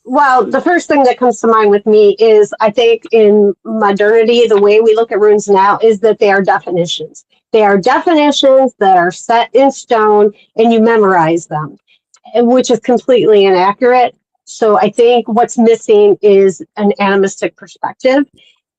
Speaker 2: Well, the first thing that comes to mind with me is I think in modernity, the way we look at runes now is that they are definitions. They are definitions that are set in stone and you memorize them, which is completely inaccurate. So I think what's missing is an animistic perspective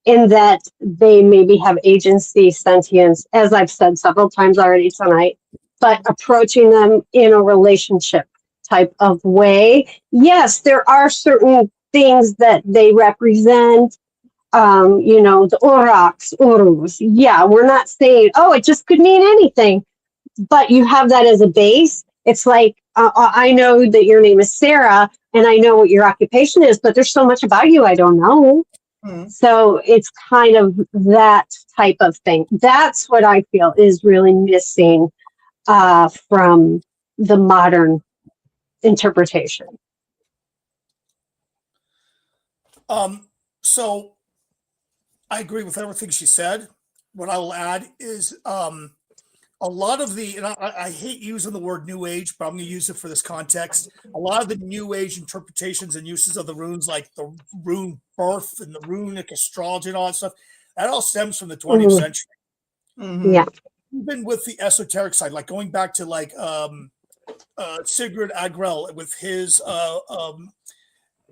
Speaker 2: in that they maybe have agency, sentience, as I've said several times already tonight, but approaching them in a relationship type of way. Yes, there are certain things that they represent, the oraks, urus. Yeah, we're not saying, it just could mean anything, but you have that as a base. It's like, I know that your name is Sarah and I know what your occupation is, but there's so much about you I don't know. So it's kind of that type of thing. That's what I feel is really missing from the modern interpretation.
Speaker 3: So I agree with everything she said. What I will add is a lot of the, and I hate using the word new age, but I'm going to use it for this context. A lot of the new age interpretations and uses of the runes, like the rune birth and the runic astrology and all that stuff, that all stems from the 20th century.
Speaker 2: Yeah.
Speaker 3: Even with the esoteric side, like going back to like Sigurd Agrell with his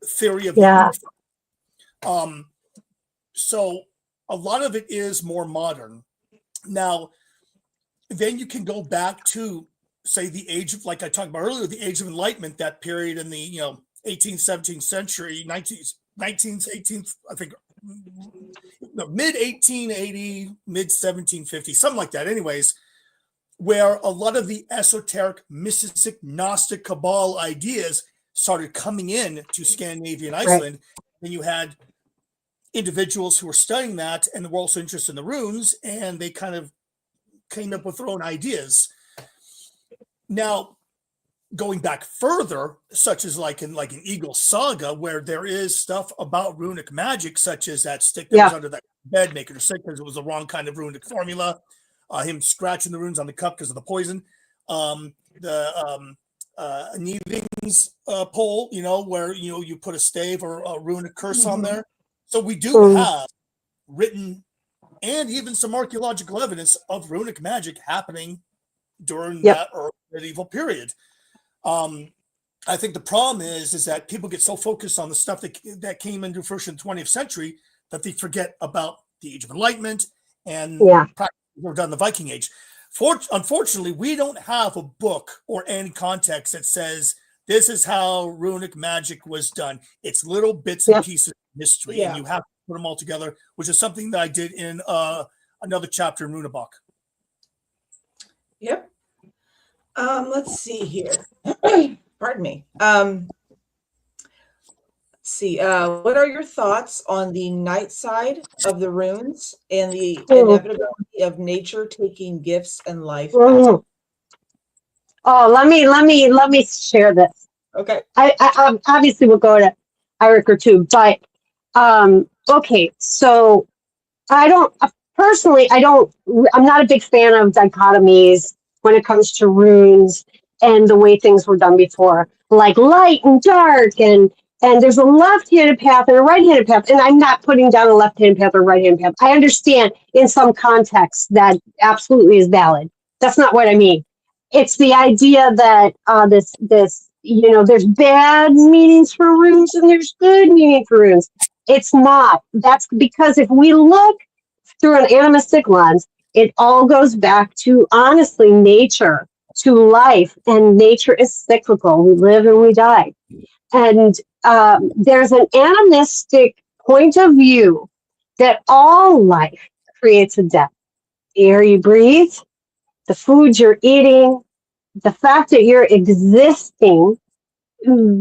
Speaker 3: theory of the ether. So a lot of it is more modern. Now, then you can go back to, say, the age of, like I talked about earlier, the Age of Enlightenment, that period in the 18th, 17th century, 19th, 18th, I think, mid 1880, mid 1750, something like that. Anyways, where a lot of the esoteric, mystic, Gnostic, Cabal ideas started coming in to Scandinavian Iceland. And you had individuals who were studying that and were also interested in the runes, and they kind of came up with their own ideas. Now, going back further, such as like in Eagle Saga, where there is stuff about runic magic, such as that stick that was under that bed making her sick because it was the wrong kind of runic formula. Him scratching the runes on the cup because of the poison. The Neving's pole, where you put a stave or a runic curse on there. So we do have written and even some archaeological evidence of runic magic happening during that early medieval period. I think the problem is that people get so focused on the stuff that came into fruition in the 20th century that they forget about the Age of Enlightenment and practices were done in the Viking Age. Unfortunately, we don't have a book or any context that says this is how runic magic was done. It's little bits and pieces of history, and you have to put them all together, which is something that I did in another chapter in Runabok.
Speaker 4: Yep. Let's see here. Pardon me. See, what are your thoughts on the night side of the runes and the inevitability of nature taking gifts and life?
Speaker 2: Oh, let me share this.
Speaker 4: Okay.
Speaker 2: I obviously will go to Eric or two, but okay. So I'm not a big fan of dichotomies when it comes to runes and the way things were done before, like light and dark, and there's a left-handed path and a right-handed path. And I'm not putting down a left-handed path or right-handed path. I understand in some contexts that absolutely is valid. That's not what I mean. It's the idea that there's bad meanings for runes and there's good meaning for runes. It's not. That's because if we look through an animistic lens, it all goes back to, honestly, nature, to life. And nature is cyclical. We live and we die. And there's an animistic point of view that all life creates a death. The air you breathe, the food you're eating, the fact that you're existing,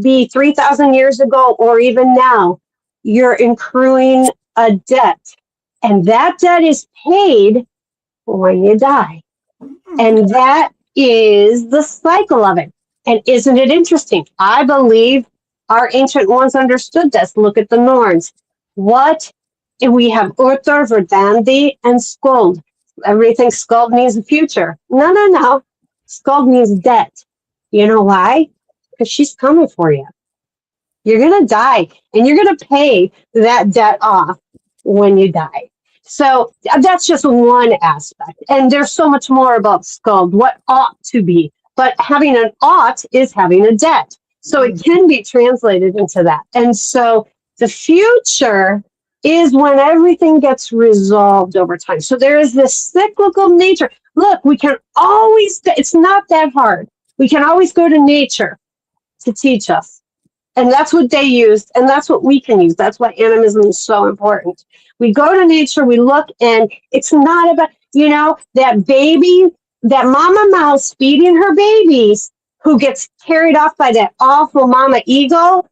Speaker 2: be 3,000 years ago or even now, you're accruing a debt. And that debt is paid when you die. And that is the cycle of it. And isn't it interesting? I believe our ancient ones understood this. Look at the Norns. We have Urthur, Verdandi, and Skuld. Everybody thinks Skuld means the future. No. Skuld means debt. You know why? Because she's coming for you. You're going to die, and you're going to pay that debt off when you die. So that's just one aspect. And there's so much more about Skuld, what ought to be. But having an ought is having a debt. So it can be translated into that. And so the future is when everything gets resolved over time. So there is this cyclical nature. Look, we can always, it's not that hard. We can always go to nature to teach us. And that's what they used, and that's what we can use. That's why animism is so important. We go to nature, we look, and it's not about, that baby, that mama mouse feeding her babies who gets carried off by that awful mama eagle.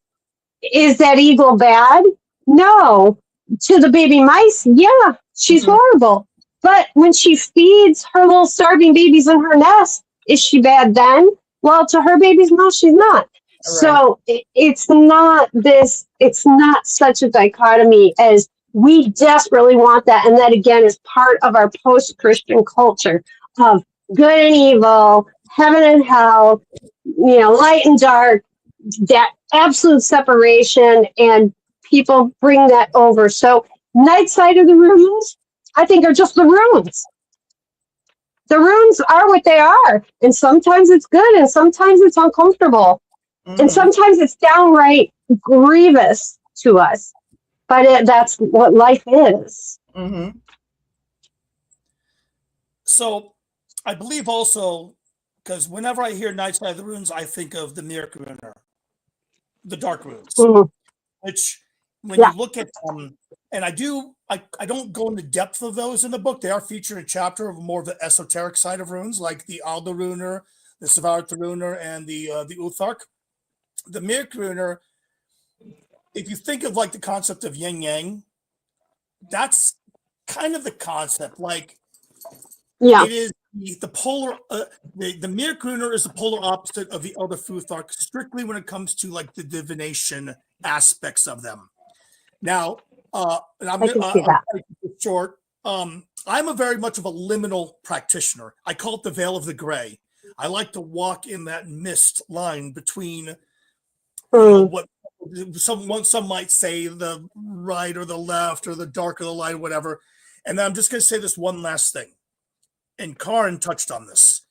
Speaker 2: Is that eagle bad? No. To the baby mice, yeah, she's horrible. But when she feeds her little starving babies in her nest, is she bad then? Well, to her babies, no, she's not. Right. So it's not such a dichotomy as we desperately want that. And that, again, is part of our post-Christian culture of good and evil, heaven and hell, light and dark, that absolute separation, and people bring that over. So night side of the runes, I think, are just the runes. The runes are what they are. And sometimes it's good, and sometimes it's uncomfortable. And sometimes it's downright grievous to us. But that's what life is.
Speaker 4: Mm-hmm.
Speaker 3: So I believe also, because whenever I hear Night Side of the Runes, I think of the Mirkruner, the Dark Runes, which when you look at them, and I do I don't go into depth of those in the book. They are featured in a chapter of more of the esoteric side of runes, like the Alderuner, the Svartruner, and the Uthark. The Mirkruner, if you think of like the concept of yin yang, that's kind of the concept. Like
Speaker 2: Yeah.
Speaker 3: it is the polar. The Mirkruner is the polar opposite of the Elder Futhark, strictly when it comes to like the divination aspects of them. Now, and
Speaker 2: I can see that.
Speaker 3: keep it short. I'm a very much of a liminal practitioner. I call it the veil of the gray. I like to walk in that mist line between what some might say the right or the left or the dark or the light or whatever. And then I'm just going to say this one last thing. And Karin touched on this.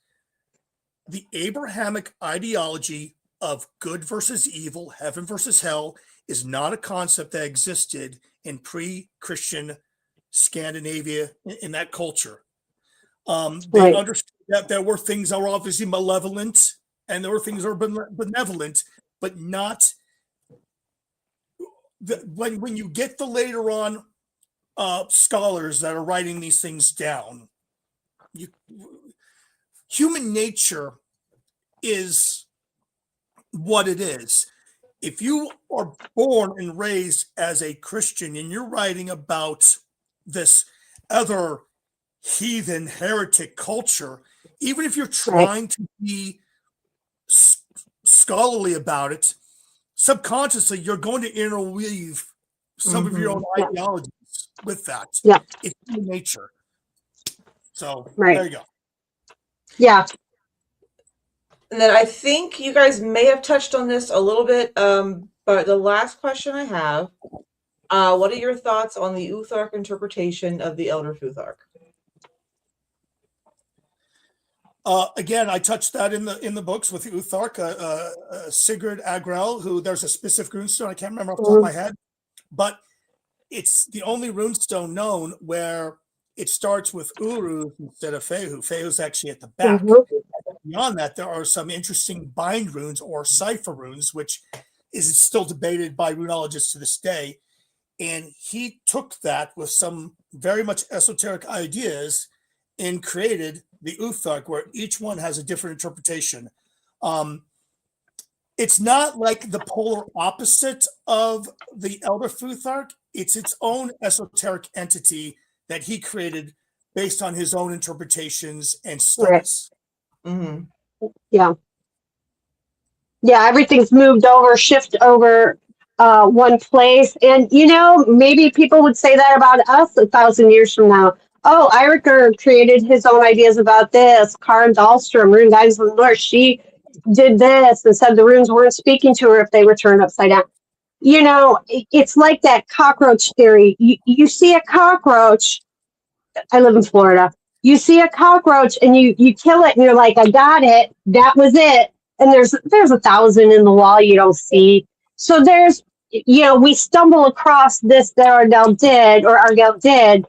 Speaker 3: The Abrahamic ideology of good versus evil, heaven versus hell, is not a concept that existed in pre-Christian Scandinavia in that culture. They understood that there were things that were obviously malevolent and there were things that were benevolent, but not when you get the later on scholars that are writing these things down. Human nature is what it is. If you are born and raised as a Christian and you're writing about this other heathen heretic culture, even if you're trying to be scholarly about it, subconsciously you're going to interweave some of your own ideologies with that.
Speaker 2: Yeah.
Speaker 3: It's human nature. So
Speaker 2: Right.
Speaker 3: there you go.
Speaker 2: Yeah.
Speaker 4: And then I think you guys may have touched on this a little bit, but the last question I have, what are your thoughts on the Uthark interpretation of the Elder Futhark?
Speaker 3: Again, I touched that in the books with the Uthark, Sigurd Agrel, who there's a specific runestone, I can't remember off the top of my head, but it's the only runestone known where it starts with Uru instead of Fehu. Fehu's actually at the back. Beyond that, there are some interesting bind runes or cipher runes, which is still debated by runologists to this day. And he took that with some very much esoteric ideas and created the Uthark, where each one has a different interpretation. It's not like the polar opposite of the Elder Futhark. It's its own esoteric entity that he created based on his own interpretations and studies.
Speaker 2: Yeah. Yeah, everything's moved over, shift over one place. And, maybe people would say that about us 1,000 years from now. Oh, Eiriker created his own ideas about this. Karin Dahlstrom, Rune Guides of the North, she did this and said the runes weren't speaking to her if they were turned upside down. It's like that cockroach theory. You see a cockroach. I live in Florida. You see a cockroach and you kill it and you're like, I got it. That was it. And there's 1,000 in the wall you don't see. So there's, we stumble across this that Ardell did or Argel did.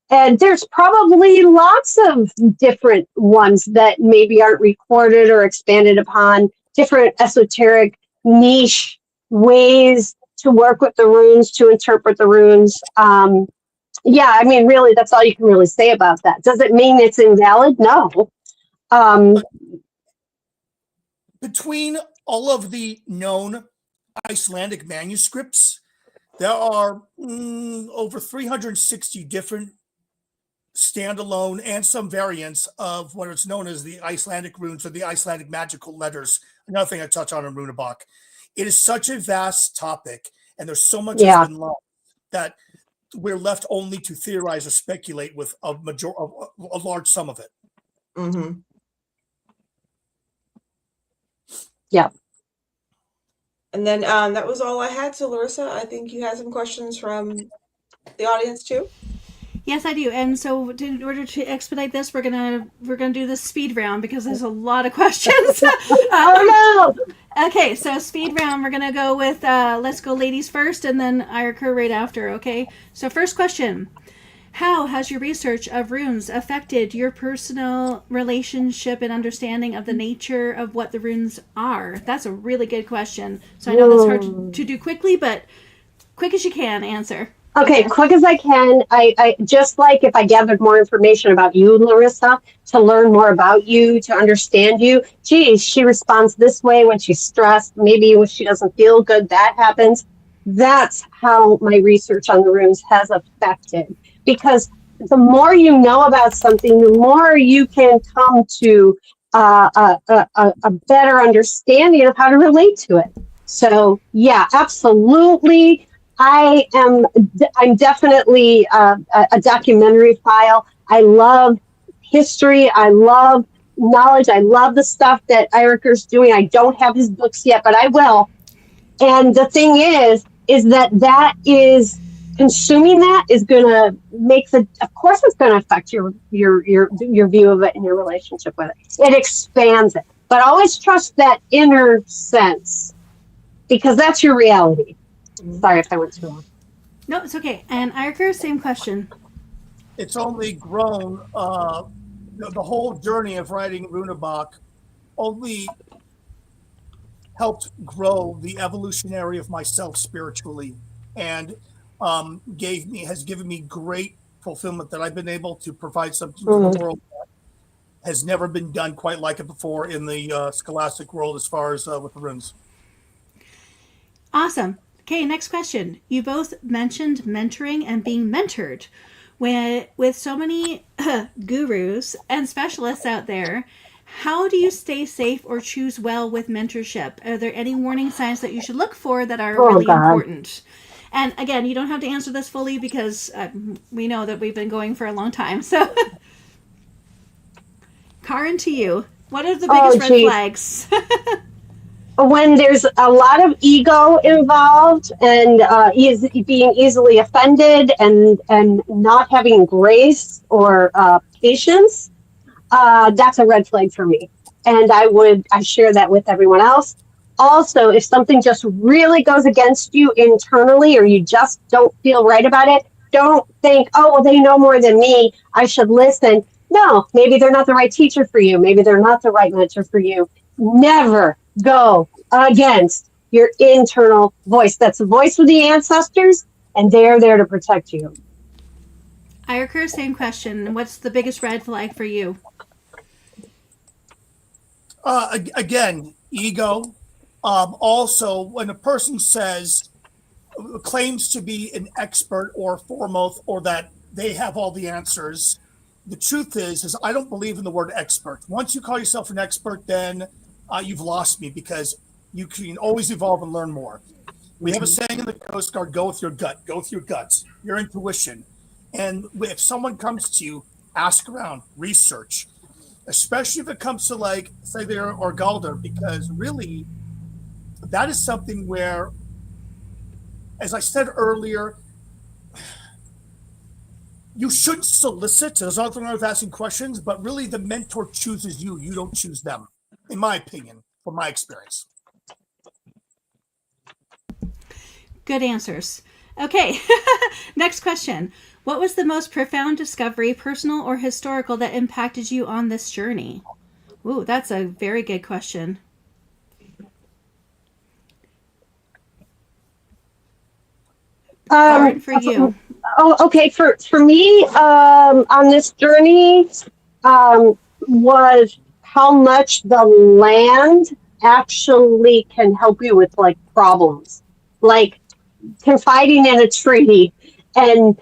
Speaker 2: And there's probably lots of different ones that maybe aren't recorded or expanded upon, different esoteric niche ways to work with the runes, to interpret the runes. Yeah, I mean, really, that's all you can really say about that. Does it mean it's invalid? No.
Speaker 3: Between all of the known Icelandic manuscripts, there are over 360 different standalone and some variants of what is known as the Icelandic runes or the Icelandic magical letters. Another thing I touch on in Runabach. It is such a vast topic, and there's so much that's been lost that we're left only to theorize or speculate with a large sum of it.
Speaker 2: Yeah.
Speaker 4: And then that was all I had. So Larissa, I think you had some questions from the audience too.
Speaker 1: Yes, I do. And so, in order to expedite this, we're gonna do this speed round because there's a lot of questions.
Speaker 2: Oh no!
Speaker 1: Okay, so speed round. We're gonna go with let's go ladies first, and then Eiriker right after. Okay. So first question: how has your research of runes affected your personal relationship and understanding of the nature of what the runes are? That's a really good question. So I know that's hard to do quickly, but quick as you can answer.
Speaker 2: Okay, quick as I can. I just like if I gathered more information about you, Larissa, to learn more about you, to understand you. Geez, she responds this way when she's stressed. Maybe when she doesn't feel good, that happens. That's how my research on the runes has affected. Because the more you know about something, the more you can come to a better understanding of how to relate to it. So, yeah, absolutely. I am. I'm definitely a documentary file. I love history. I love knowledge. I love the stuff that Eiriker's doing. I don't have his books yet, but I will. And the thing is that is consuming that is going to make the. Of course, it's going to affect your view of it and your relationship with it. It expands it, but always trust that inner sense because that's your reality. Sorry if I went too long.
Speaker 1: No, it's okay. And Iker, same question.
Speaker 3: It's only grown. The whole journey of writing Runabach only helped grow the evolutionary of myself spiritually, and has given me great fulfillment that I've been able to provide something to the world that has never been done quite like it before in the scholastic world as far as with the runes.
Speaker 1: Awesome. Okay, next question. You both mentioned mentoring and being mentored. With so many gurus and specialists out there, how do you stay safe or choose well with mentorship? Are there any warning signs that you should look for that are really important? And again, you don't have to answer this fully because we know that we've been going for a long time. So, Karin, to you. What are the biggest red flags?
Speaker 2: When there's a lot of ego involved and being easily offended and not having grace or patience, that's a red flag for me. And I share that with everyone else. Also, if something just really goes against you internally or you just don't feel right about it, don't think, oh, well, they know more than me, I should listen. No, maybe they're not the right teacher for you. Maybe they're not the right mentor for you. Never go against your internal voice. That's the voice of the ancestors, and they're there to protect you.
Speaker 1: Iker, same question. What's the biggest red flag for you?
Speaker 3: Again, ego. Also, when a person claims to be an expert or foremost, or that they have all the answers, the truth is I don't believe in the word expert. Once you call yourself an expert, then you've lost me, because you can always evolve and learn more. We have a saying in the Coast Guard: go with your gut, go with your guts, your intuition. And if someone comes to you, ask around, research, especially if it comes to, like, say, they're Orgalder, because really that is something where, as I said earlier, you shouldn't solicit. There's nothing wrong with asking questions, but really the mentor chooses you. You don't choose them, in my opinion, from my experience.
Speaker 1: Good answers. Okay, next question. What was the most profound discovery, personal or historical, that impacted you on this journey? Ooh, that's a very good question. Karin, for you.
Speaker 2: Oh, okay. For me, on this journey, was how much the land actually can help you with, like, problems, like confiding in a tree and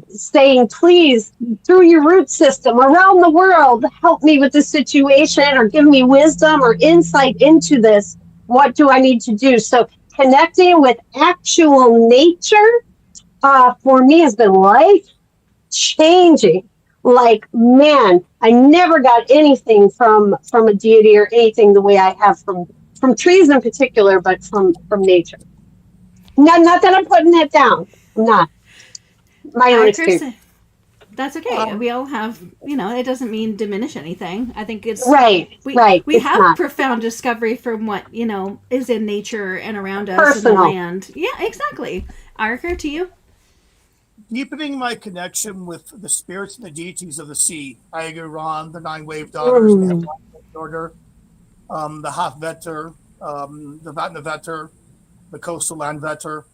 Speaker 2: saying, please, through your root system around the world, help me with this situation, or give me wisdom or insight into this. What do I need to do? So connecting with actual nature for me has been life changing. Like, man, I never got anything from a deity or anything the way I have from trees in particular, but from nature. Not that I'm putting that down. I'm not. My own experience.
Speaker 1: That's okay. We all have, it doesn't mean diminish anything. I think it's
Speaker 2: right.
Speaker 1: We have profound discovery from what, is in nature and around us.
Speaker 2: Personal.
Speaker 1: In the land. Yeah, exactly. Iker, to you?
Speaker 3: Deepening my connection with the spirits and the deities of the sea. Aiger, Ron, the Nine Wave Daughters, the Order, the Hafvetter, the Vatnavetter, the Coastal Landvetter.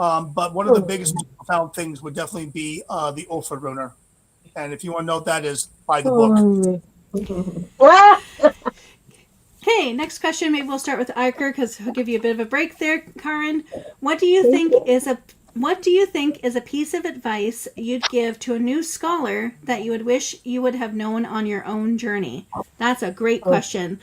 Speaker 3: But one of the biggest profound things would definitely be the Ulfa. And if you want to know what that is, buy the book.
Speaker 1: Okay, next question. Maybe we'll start with Iker because he'll give you a bit of a break there, Karen. What do you think is a piece of advice you'd give to a new scholar that you would wish you would have known on your own journey? That's a great question.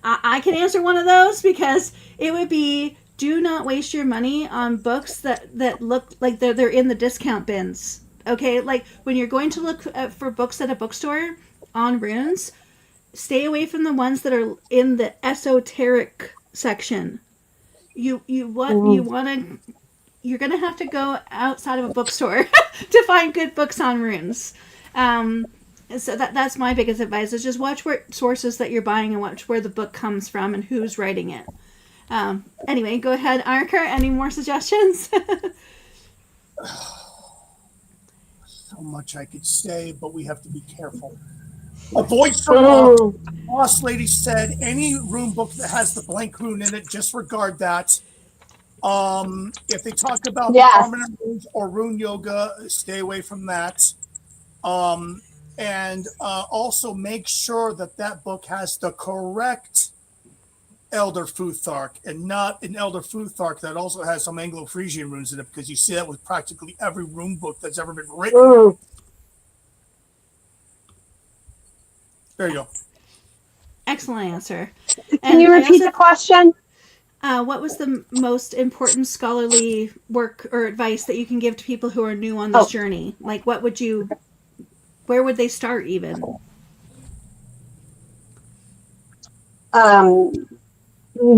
Speaker 1: I can answer one of those because it would be, do not waste your money on books that look like they're in the discount bins. Okay, like when you're going to look for books at a bookstore on runes, stay away from the ones that are in the esoteric section. You're gonna have to go outside of a bookstore to find good books on runes. So that's my biggest advice, is just watch what sources that you're buying and watch where the book comes from and who's writing it. Anyway, go ahead, Iker. Any more suggestions?
Speaker 3: So much I could say, but we have to be careful. A voice from the boss lady said, any rune book that has the blank rune in it, disregard that. If they talk about permanent runes or rune yoga, stay away from that. And also make sure that book has the correct Elder Futhark and not an Elder Futhark that also has some Anglo-Frisian runes in it, because you see that with practically every rune book that's ever been written. There you go.
Speaker 1: Excellent answer.
Speaker 2: Can you repeat the question?
Speaker 1: What was the most important scholarly work or advice that you can give to people who are new on this journey? Like, where would they start even?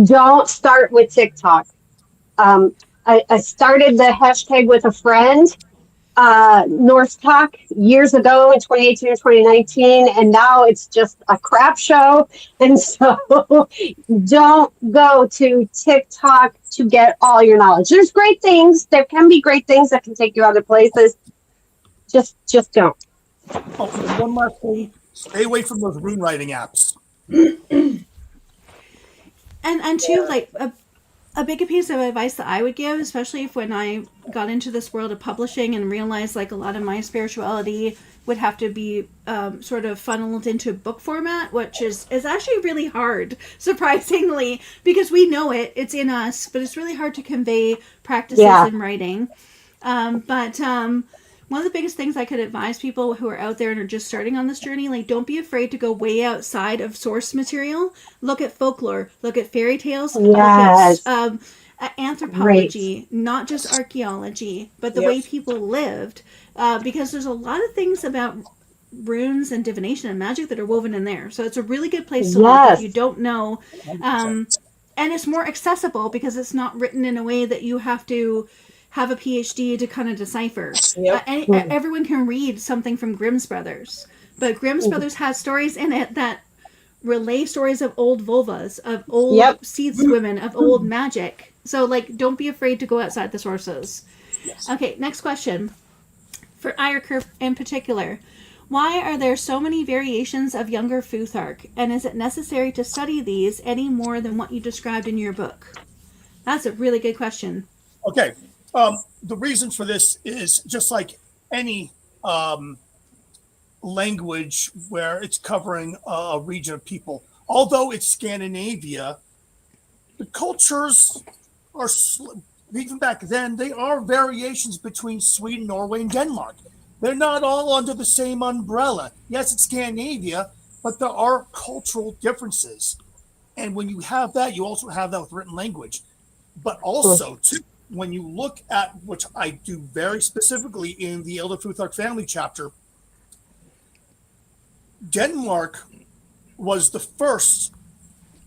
Speaker 2: Don't start with TikTok. I started the hashtag with a friend, North Talk, years ago in 2018 or 2019, and now it's just a crap show. And so don't go to TikTok to get all your knowledge. There's great things. There can be great things that can take you other places. Just don't.
Speaker 3: Oh, one last thing. Stay away from those rune writing apps.
Speaker 1: And too, like a big piece of advice that I would give, especially when I got into this world of publishing and realized like a lot of my spirituality would have to be sort of funneled into book format, which is actually really hard, surprisingly, because we know it's in us, but it's really hard to convey practices in writing. But one of the biggest things I could advise people who are out there and are just starting on this journey, like, don't be afraid to go way outside of source material. Look at folklore, look at fairy tales, look at anthropology, not just archaeology, but the way people lived. Because there's a lot of things about runes and divination and magic that are woven in there. So it's a really good place to look if you don't know. And it's more accessible because it's not written in a way that you have to have a PhD to kind of decipher. Everyone can read something from Grimm's Brothers, but Grimm's Brothers has stories in it that relay stories of old vulvas, of old seeds women, of old magic. So, like, don't be afraid to go outside the sources. Yes. Okay, next question. For Iker in particular, why are there so many variations of younger Futhark, and is it necessary to study these any more than what you described in your book? That's a really good question.
Speaker 3: Okay. The reason for this is just like any language where it's covering a region of people. Although it's Scandinavia, the cultures are, even back then, they are variations between Sweden, Norway, and Denmark. They're not all under the same umbrella. Yes, it's Scandinavia, but there are cultural differences. And when you have that, you also have that with written language. But also, too, when you look at, which I do very specifically in the Elder Futhark family chapter, Denmark was the first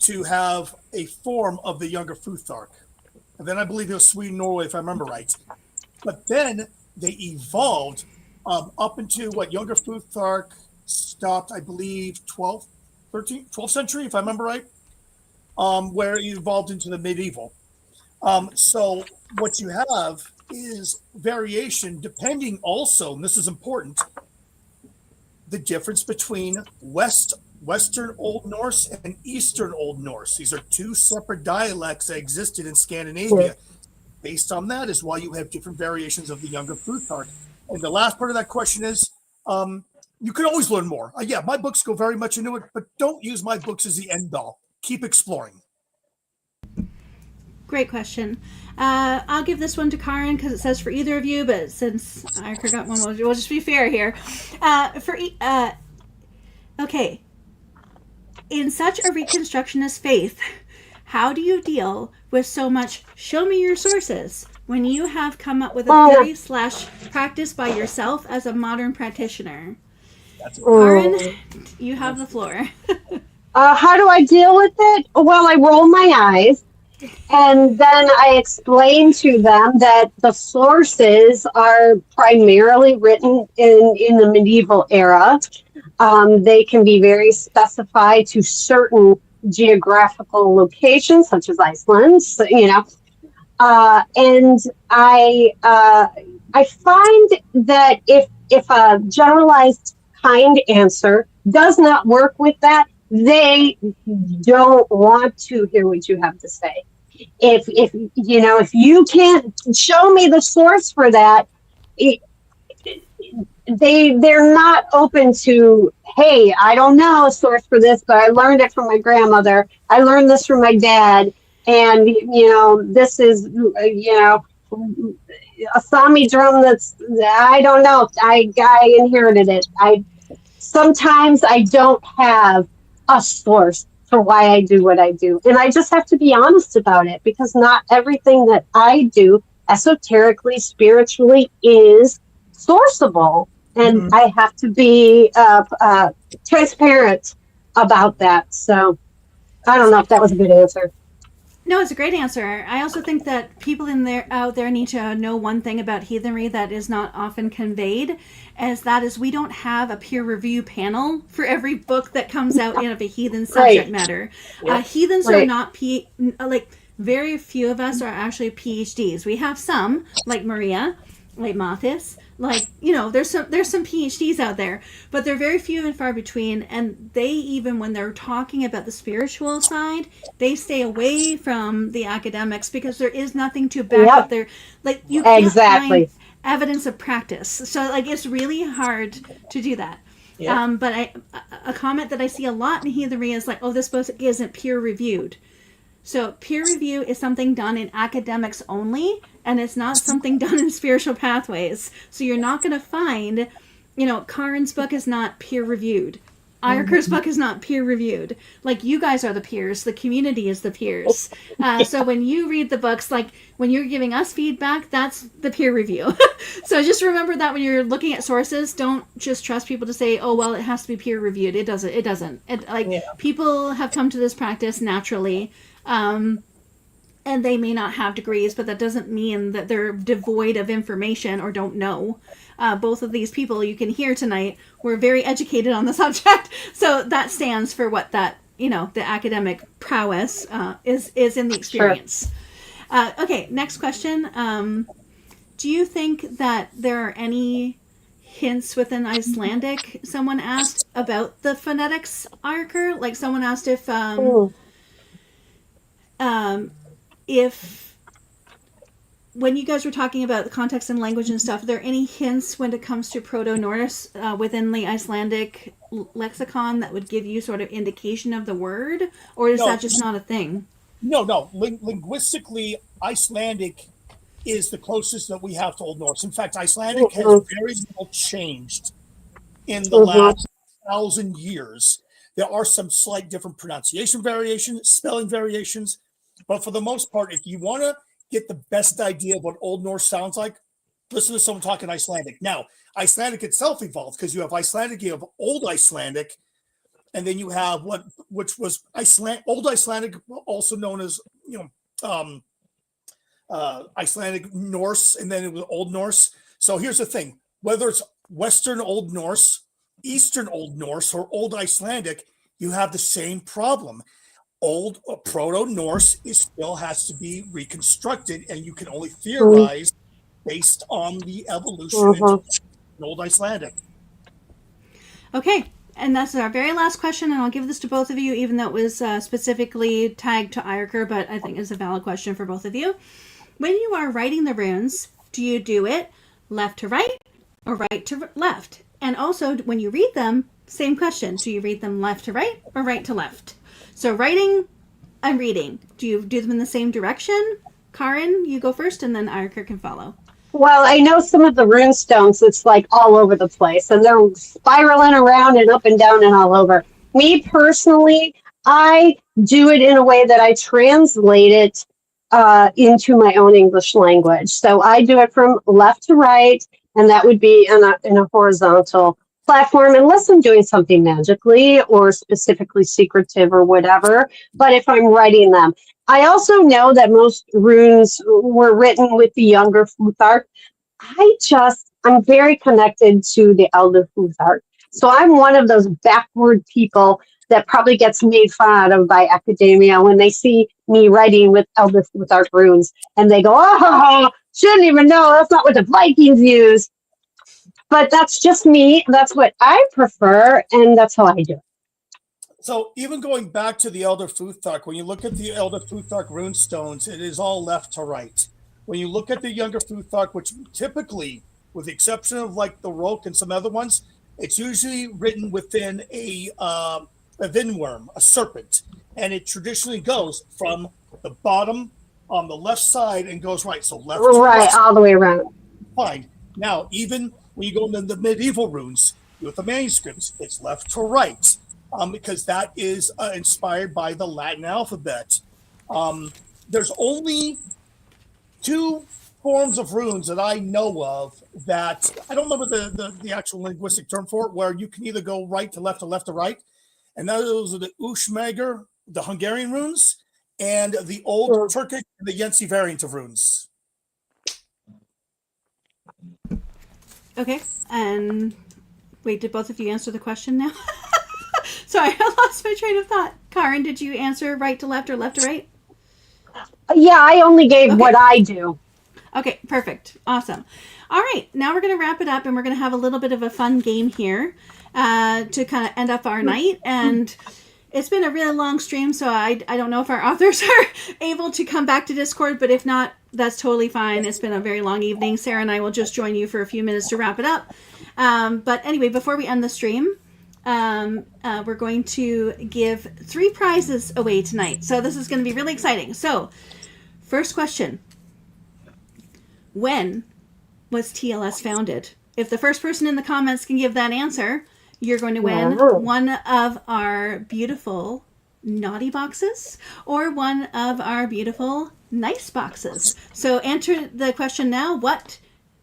Speaker 3: to have a form of the younger Futhark. And then I believe it was Sweden, Norway, if I remember right. But then they evolved up into what younger Futhark stopped, I believe, 12th century, if I remember right, where it evolved into the medieval. So what you have is variation depending also, and this is important, the difference between Western Old Norse and Eastern Old Norse. These are two separate dialects that existed in Scandinavia. Based on that is why you have different variations of the Younger Plutarch. And the last part of that question is, you can always learn more. Yeah, my books go very much into it, but don't use my books as the end all. Keep exploring.
Speaker 1: Great question. I'll give this one to Karen because it says for either of you, but since I forgot one, we'll just be fair here. Okay. In such a reconstructionist faith, how do you deal with so much show me your sources when you have come up with a theory / practice by yourself as a modern practitioner? Karen, you have the floor.
Speaker 2: How do I deal with it? Well, I roll my eyes, and then I explain to them that the sources are primarily written in the medieval era. They can be very specified to certain geographical locations, such as Iceland, so, and I find that if a generalized kind answer does not work with that, they don't want to hear what you have to say. If you can't show me the source for that, they're not open to, hey, I don't know a source for this, but I learned it from my grandmother. I learned this from my dad. And, this is, a Sami drum I don't know. I inherited it. Sometimes I don't have a source for why I do what I do. And I just have to be honest about it, because not everything that I do esoterically, spiritually is sourceable. And I have to be transparent about that. So I don't know if that was a good answer.
Speaker 1: No, it's a great answer. I also think that people out there need to know one thing about heathenry that is not often conveyed, as that is we don't have a peer review panel for every book that comes out in a heathen subject matter. Heathens are not very few of us are actually PhDs. We have some, like Maria, like Mathis, there's some PhDs out there, but they're very few and far between. And they, even when they're talking about the spiritual side, they stay away from the academics because there is nothing to back up their, you can't find evidence of practice. So it's really hard to do that. Yeah. But a comment that I see a lot in heathenry is this book isn't peer reviewed. So peer review is something done in academics only, and it's not something done in spiritual pathways. So you're not going to find, Karen's book is not peer reviewed. Ayurkar's book is not peer reviewed. You guys are the peers. The community is the peers. So when you read the books, when you're giving us feedback, that's the peer review. So just remember that when you're looking at sources, don't just trust people to say, oh, well, it has to be peer reviewed. It doesn't. People have come to this practice naturally. And they may not have degrees, but that doesn't mean that they're devoid of information or don't know. Both of these people you can hear tonight were very educated on the subject. So that stands for what that, the academic prowess is in the experience. Sure. Okay, next question. Do you think that there are any hints within Icelandic? Someone asked about the phonetics, Ayurkar. Someone asked if when you guys were talking about the context and language and stuff, are there any hints when it comes to Proto-Norse within the Icelandic lexicon that would give you sort of indication of the word, or is that just not a thing?
Speaker 3: No. Linguistically, Icelandic is the closest that we have to Old Norse. In fact, Icelandic has very little changed in the last 1,000 years. There are some slight different pronunciation variations, spelling variations, but for the most part, if you want to get the best idea of what Old Norse sounds like, listen to someone talking Icelandic. Now, Icelandic itself evolved because you have Icelandic, you have Old Icelandic, and then you have which was Old Icelandic, also known as Icelandic Norse, and then it was Old Norse. So here's the thing: whether it's Western Old Norse, Eastern Old Norse, or Old Icelandic, you have the same problem. Old Proto-Norse still has to be reconstructed, and you can only theorize based on the evolution into Old Icelandic.
Speaker 1: Okay, and that's our very last question, and I'll give this to both of you, even though it was specifically tagged to Ayurkar, but I think it's a valid question for both of you. When you are writing the runes, do you do it left to right or right to left? And also, when you read them, same question. Do you read them left to right or right to left? So writing and reading, do you do them in the same direction? Karin, you go first, and then Arker can follow.
Speaker 2: Well, I know some of the rune stones, it's like all over the place, and they're spiraling around and up and down and all over. Me personally, I do it in a way that I translate it into my own English language. So I do it from left to right, and that would be in a horizontal platform, unless I'm doing something magically or specifically secretive or whatever. But if I'm writing them, I also know that most runes were written with the younger Futhark. I'm very connected to the elder Futhark. So I'm one of those backward people that probably gets made fun of by academia when they see me writing with elder Futhark runes. And they go, oh, shouldn't even know. That's not what the Vikings use. But that's just me. That's what I prefer. And that's how I do it.
Speaker 3: So even going back to the Elder Futhark, when you look at the Elder Futhark rune stones, it is all left to right. When you look at the younger Futhark, which typically, with the exception of like the Roke and some other ones, it's usually written within a vinworm, a serpent, and it traditionally goes from the bottom on the left side and goes right. So left to
Speaker 2: right, all the way around.
Speaker 3: Fine. Now, even when you go into the medieval runes with the manuscripts, it's left to right. Because that is inspired by the Latin alphabet. There's only 2 forms of runes that I know of that I don't remember the actual linguistic term for it, where you can either go right to left or left to right. And those are the Ushmager, the Hungarian runes, and the old Turkic, the Yensi variant of runes.
Speaker 1: Okay. And wait, did both of you answer the question now? Sorry, I lost my train of thought. Karin, did you answer right to left or left to right?
Speaker 2: Yeah, I only gave what I do.
Speaker 1: Okay, perfect. Awesome. All right, now we're going to wrap it up and we're going to have a little bit of a fun game here to kind of end up our night. And it's been a really long stream, so I don't know if our authors are able to come back to Discord, but if not, that's totally fine. It's been a very long evening. Sarah and I will just join you for a few minutes to wrap it up. But anyway, before we end the stream, we're going to give 3 prizes away tonight. So this is going to be really exciting. So, first question. When was TLS founded? If the first person in the comments can give that answer, you're going to win one of our beautiful naughty boxes or one of our beautiful nice boxes. So enter the question now. What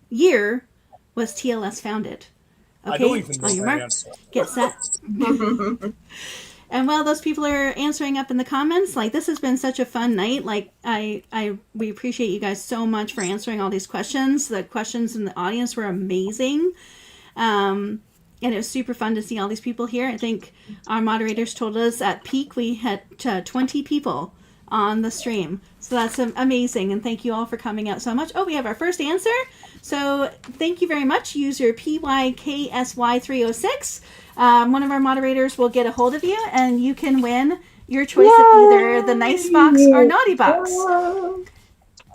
Speaker 1: year was TLS founded? Okay,
Speaker 3: I don't even know
Speaker 1: on your
Speaker 3: that
Speaker 1: mark,
Speaker 3: answer.
Speaker 1: get set. And while those people are answering up in the comments, like, this has been such a fun night. Like, we appreciate you guys so much for answering all these questions. The questions in the audience were amazing. And it was super fun to see all these people here. I think our moderators told us at peak we had 20 people on the stream. So that's amazing. And thank you all for coming out so much. Oh, we have our first answer. So thank you very much, user PYKSY306. One of our moderators will get a hold of you, and you can win your choice of either the nice box or naughty box.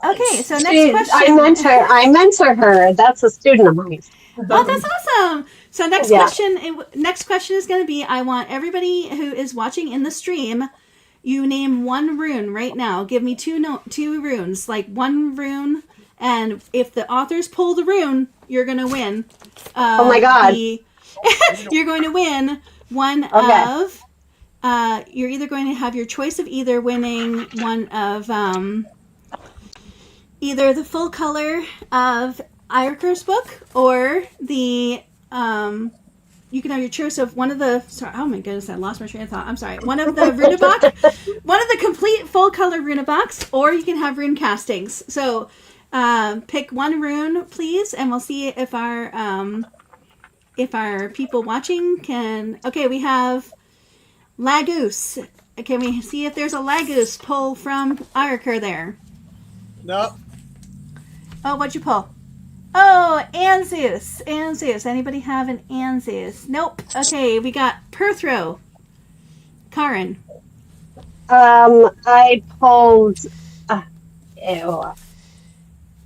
Speaker 1: Okay, so next question.
Speaker 2: I mentor her. That's a student of mine.
Speaker 1: Oh, that's awesome. So next question is going to be, I want everybody who is watching in the stream, you name one rune right now. Give me two runes, like one rune. And if the authors pull the rune, you're going to win.
Speaker 2: Oh my God.
Speaker 1: You're going to win one of, you're either going to have your choice of either winning one of, either the full color of Ireker's book or the, you can have your choice of one of the, sorry, oh my goodness, I lost my train of thought. I'm sorry. One of the Runabox, one of the complete full color Runabox, or you can have rune castings. So, pick one rune, please, and we'll see if our people watching can. Okay, we have Lagoose. Can we see if there's a Lagoose pull from Ireker there?
Speaker 3: No.
Speaker 1: Oh, what'd you pull? Oh, Anzeus. Anzeus. Anybody have an Anzeus? Nope. Okay, we got Perthro. Karin.
Speaker 2: I pulled.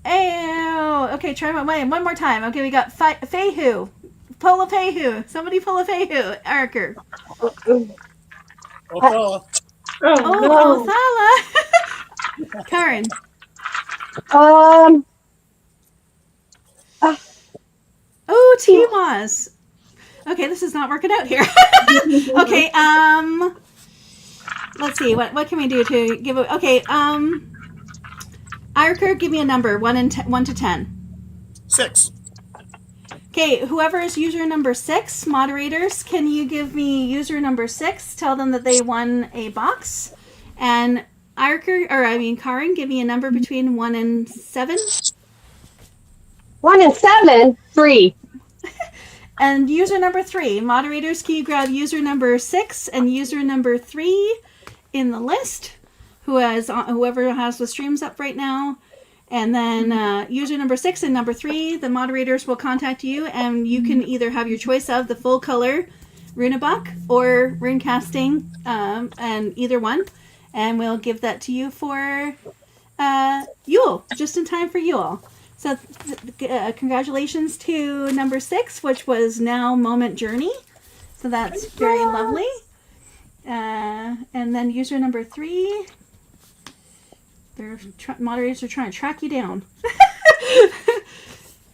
Speaker 1: Ew. Okay, try one more time. Okay, we got Feihu. Pull a Feihu. Somebody pull a Feihu. Arker.
Speaker 3: Othala.
Speaker 2: Oh
Speaker 1: Othala. Karen.
Speaker 2: no.
Speaker 1: Oh, Tiwaz. Okay, this is not working out here. Okay, let's see. What can we do to give a okay, Arker, give me a number, 1 to 10.
Speaker 3: 6.
Speaker 1: Okay, whoever is user number 6, moderators, can you give me user number 6? Tell them that they won a box. And Karen, give me a number between 1 and 7.
Speaker 2: 1 and 7, 3.
Speaker 1: And user number 3, moderators, can you grab user number 6 and user number 3 in the list? Whoever has the streams up right now. And then user number 6 and number 3, the moderators will contact you, and you can either have your choice of the full color Runebuck or rune casting, and either one. And we'll give that to you for Yule, just in time for Yule. So congratulations to number 6, which was now Moment Journey. So that's very lovely. And then user number 3, their moderators are trying to track you down.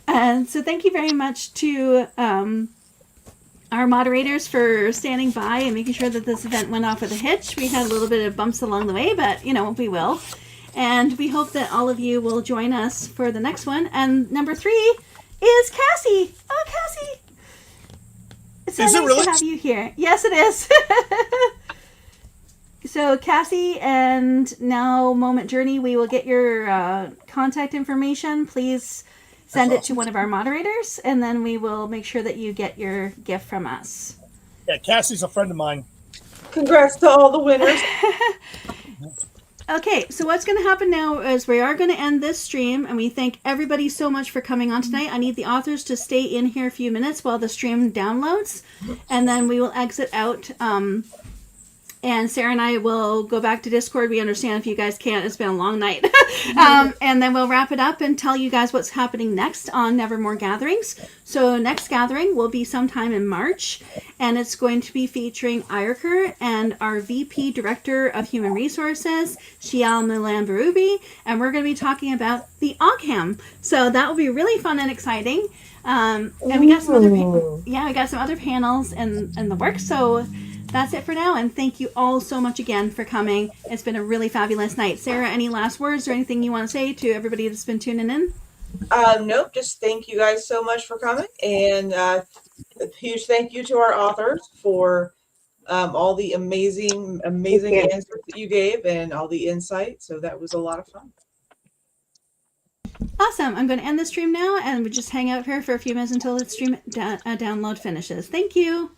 Speaker 1: And so thank you very much to our moderators for standing by and making sure that this event went off with a hitch. We had a little bit of bumps along the way, but we will. And we hope that all of you will join us for the next one. And number 3 is Cassie. Oh, Cassie. It's so nice to have you here. Yes, it is. So Cassie and now Moment Journey, we will get your contact information. Please send it to one of our moderators, and then we will make sure that you get your gift from us.
Speaker 3: Yeah, Cassie's a friend of mine.
Speaker 4: Congrats to all the winners.
Speaker 1: Okay, so what's going to happen now is we are going to end this stream, and we thank everybody so much for coming on tonight. I need the authors to stay in here a few minutes while the stream downloads, and then we will exit out. And Sarah and I will go back to Discord. We understand if you guys can't. It's been a long night. And then we'll wrap it up and tell you guys what's happening next on Nevermore Gatherings. So next gathering will be sometime in March. And it's going to be featuring Ayerker and our VP Director of Human Resources, Shial Milan Barubi. And we're going to be talking about the Ogham. So that will be really fun and exciting. And we got some other panels in the works. So that's it for now, and thank you all so much again for coming. It's been a really fabulous night. Sarah, any last words or anything you want to say to everybody that's been tuning in?
Speaker 4: Nope, just thank you guys so much for coming, and a huge thank you to our authors for all the amazing answers that you gave and all the insight. So that was a lot of fun.
Speaker 1: Awesome. I'm going to end the stream now, and we just hang out here for a few minutes until the stream download finishes. Thank you.